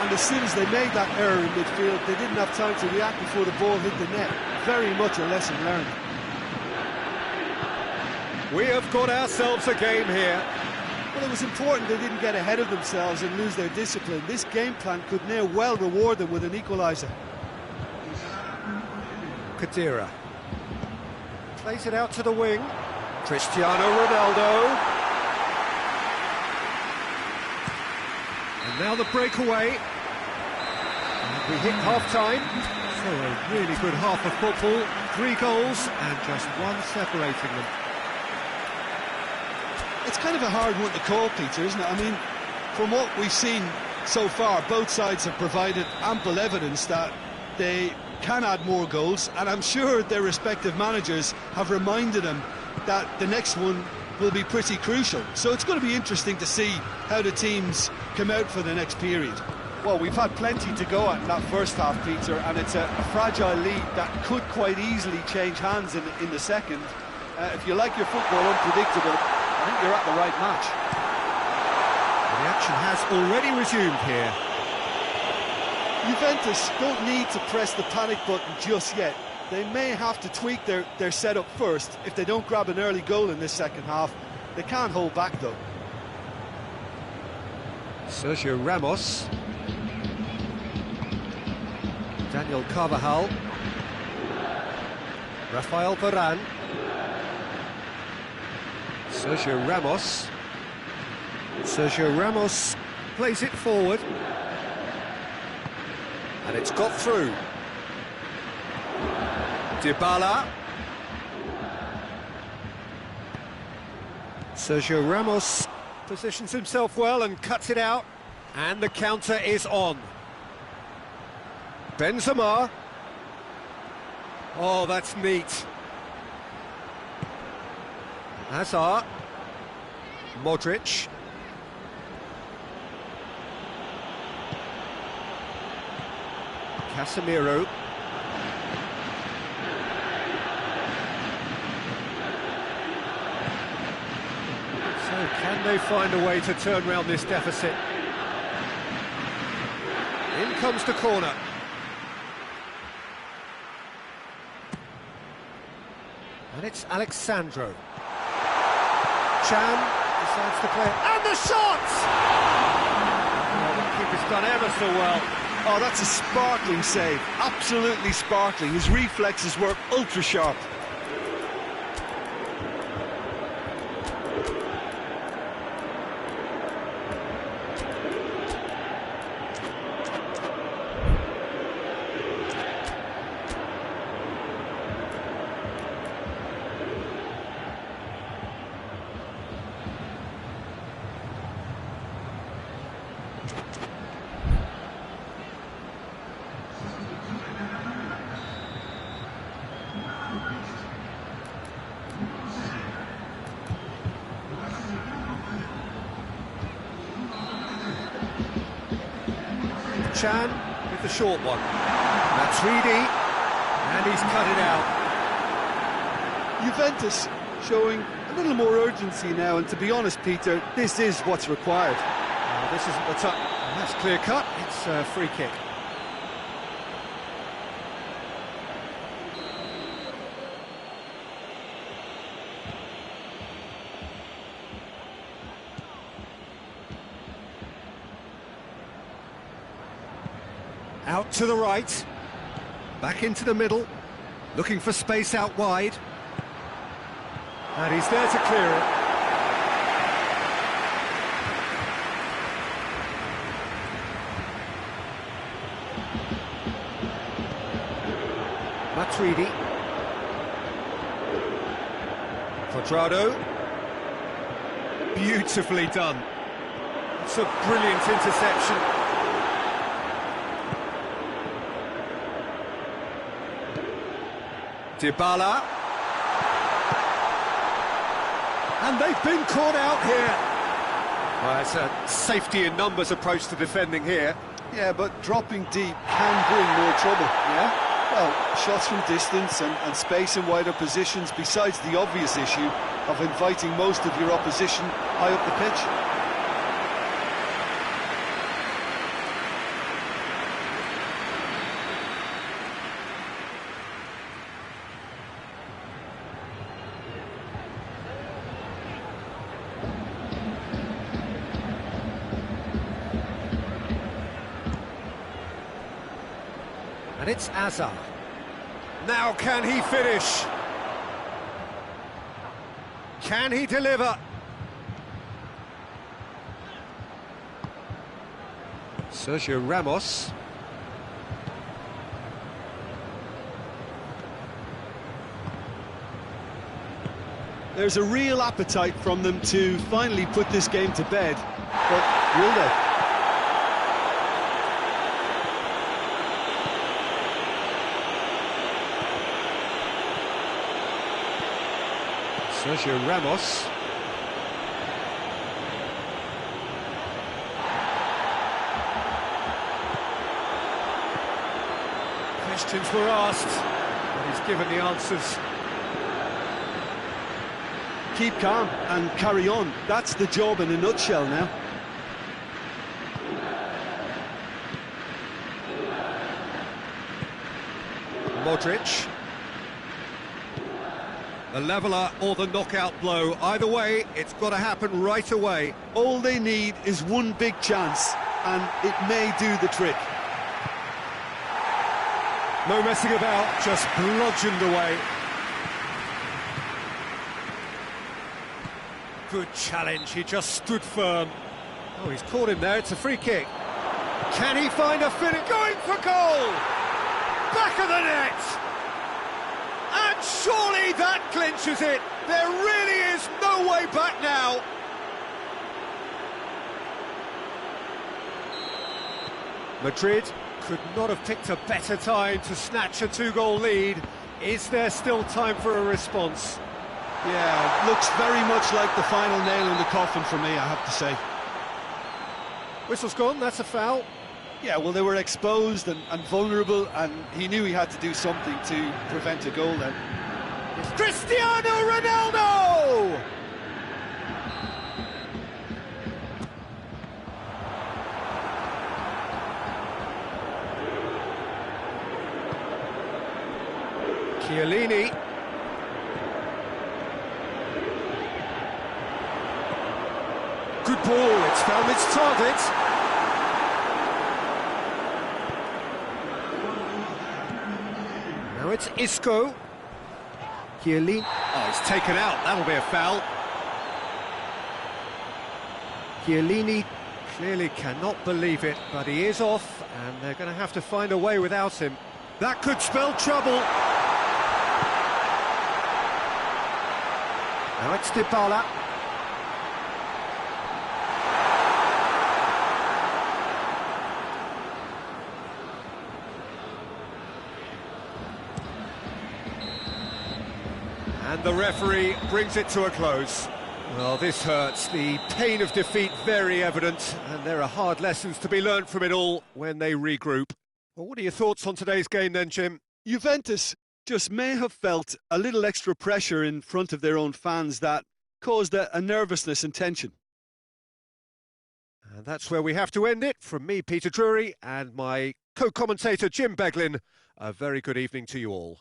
Speaker 3: And as soon as they made that error in midfield, they didn't have time to react before the ball hit the net. Very much a lesson learned.
Speaker 1: We have got ourselves a game here.
Speaker 3: Well, it was important they didn't get ahead of themselves and lose their discipline. This game plan could now well reward them with an equaliser.
Speaker 1: Khedira plays it out to the wing. Cristiano Ronaldo. And now the breakaway. And we hit half-time. So a really good half of football. 3 goals and just one separating them.
Speaker 2: It's kind of a hard one to call, Peter, isn't it? I mean, from what we've seen so far, both sides have provided ample evidence that they can add more goals, and I'm sure their respective managers have reminded them that the next one will be pretty crucial. So it's going to be interesting to see how the teams come out for the next period.
Speaker 4: Well, we've had plenty to go at in that first half, Peter, and it's a fragile lead that could quite easily change hands in the second. If you like your football unpredictable, I think you're at the right match.
Speaker 1: The action has already resumed here.
Speaker 3: Juventus don't need to press the panic button just yet. They may have to tweak their setup first. If they don't grab an early goal in this second half, they can't hold back though.
Speaker 1: Sergio Ramos. Daniel Carvajal. Rafael Varane. Sergio Ramos. Sergio Ramos plays it forward. And it's got through. Dybala. Sergio Ramos positions himself well and cuts it out. And the counter is on. Benzema. Oh, that's neat. Hazard. Modric. Casemiro. So can they find a way to turn around this deficit? In comes the corner. And it's Alexandro. Chan decides to play it. And the shot! Oh, the keeper's done ever so well.
Speaker 3: Oh, that's a sparkling save. Absolutely sparkling. His reflexes were ultra sharp.
Speaker 1: Chan with the short one. Matuidi, and he's cut it out.
Speaker 3: Juventus showing a little more urgency now, and to be honest, Peter, this is what's required.
Speaker 1: This isn't the touch. That's clear cut. It's a free kick. Out to the right, back into the middle, looking for space out wide. And he's there to clear it. Matuidi. Quadrado. Beautifully done. It's a brilliant interception. Dybala. And they've been caught out here. Well, it's a safety in numbers approach to defending here.
Speaker 3: Yeah, but dropping deep can bring more trouble, yeah? Well, shots from distance and space in wider positions, besides the obvious issue of inviting most of your opposition high up the pitch.
Speaker 1: And it's Hazard. Now can he finish? Can he deliver? Sergio Ramos.
Speaker 3: There's a real appetite from them to finally put this game to bed, but will they?
Speaker 1: Sergio Ramos. Questions were asked, and he's given the answers.
Speaker 3: Keep calm and carry on. That's the job in a nutshell now.
Speaker 1: Modric. The leveller or the knockout blow. Either way, it's got to happen right away.
Speaker 3: All they need is one big chance, and it may do the trick.
Speaker 1: No messing about, just bludgeoned away. Good challenge, he just stood firm. Oh, he's caught him there, it's a free kick. Can he find a finish? Going for goal! Back of the net! And surely that clinches it. There really is no way back now. Madrid could not have picked a better time to snatch a two-goal lead. Is there still time for a response?
Speaker 2: Yeah, looks very much like the final nail in the coffin for me, I have to say.
Speaker 1: Whistle's gone, that's a foul.
Speaker 3: Yeah, well, they were exposed and vulnerable, and he knew he had to do something to prevent a goal then.
Speaker 1: It's Cristiano Ronaldo! Chiellini. Good ball, it's found its target. Now it's Isco. Chiellini. Oh, it's taken out, that'll be a foul. Chiellini clearly cannot believe it, but he is off, and they're going to have to find a way without him. That could spell trouble. Now it's Dybala. And the referee brings it to a close. Well, this hurts. The pain of defeat very evident, and there are hard lessons to be learnt from it all when they regroup. Well, what are your thoughts on today's game then, Jim?
Speaker 3: Juventus just may have felt a little extra pressure in front of their own fans that caused a nervousness and tension.
Speaker 1: And that's where we have to end it. From me, Peter Drury, and my co-commentator, Jim Beglin, a very good evening to you all.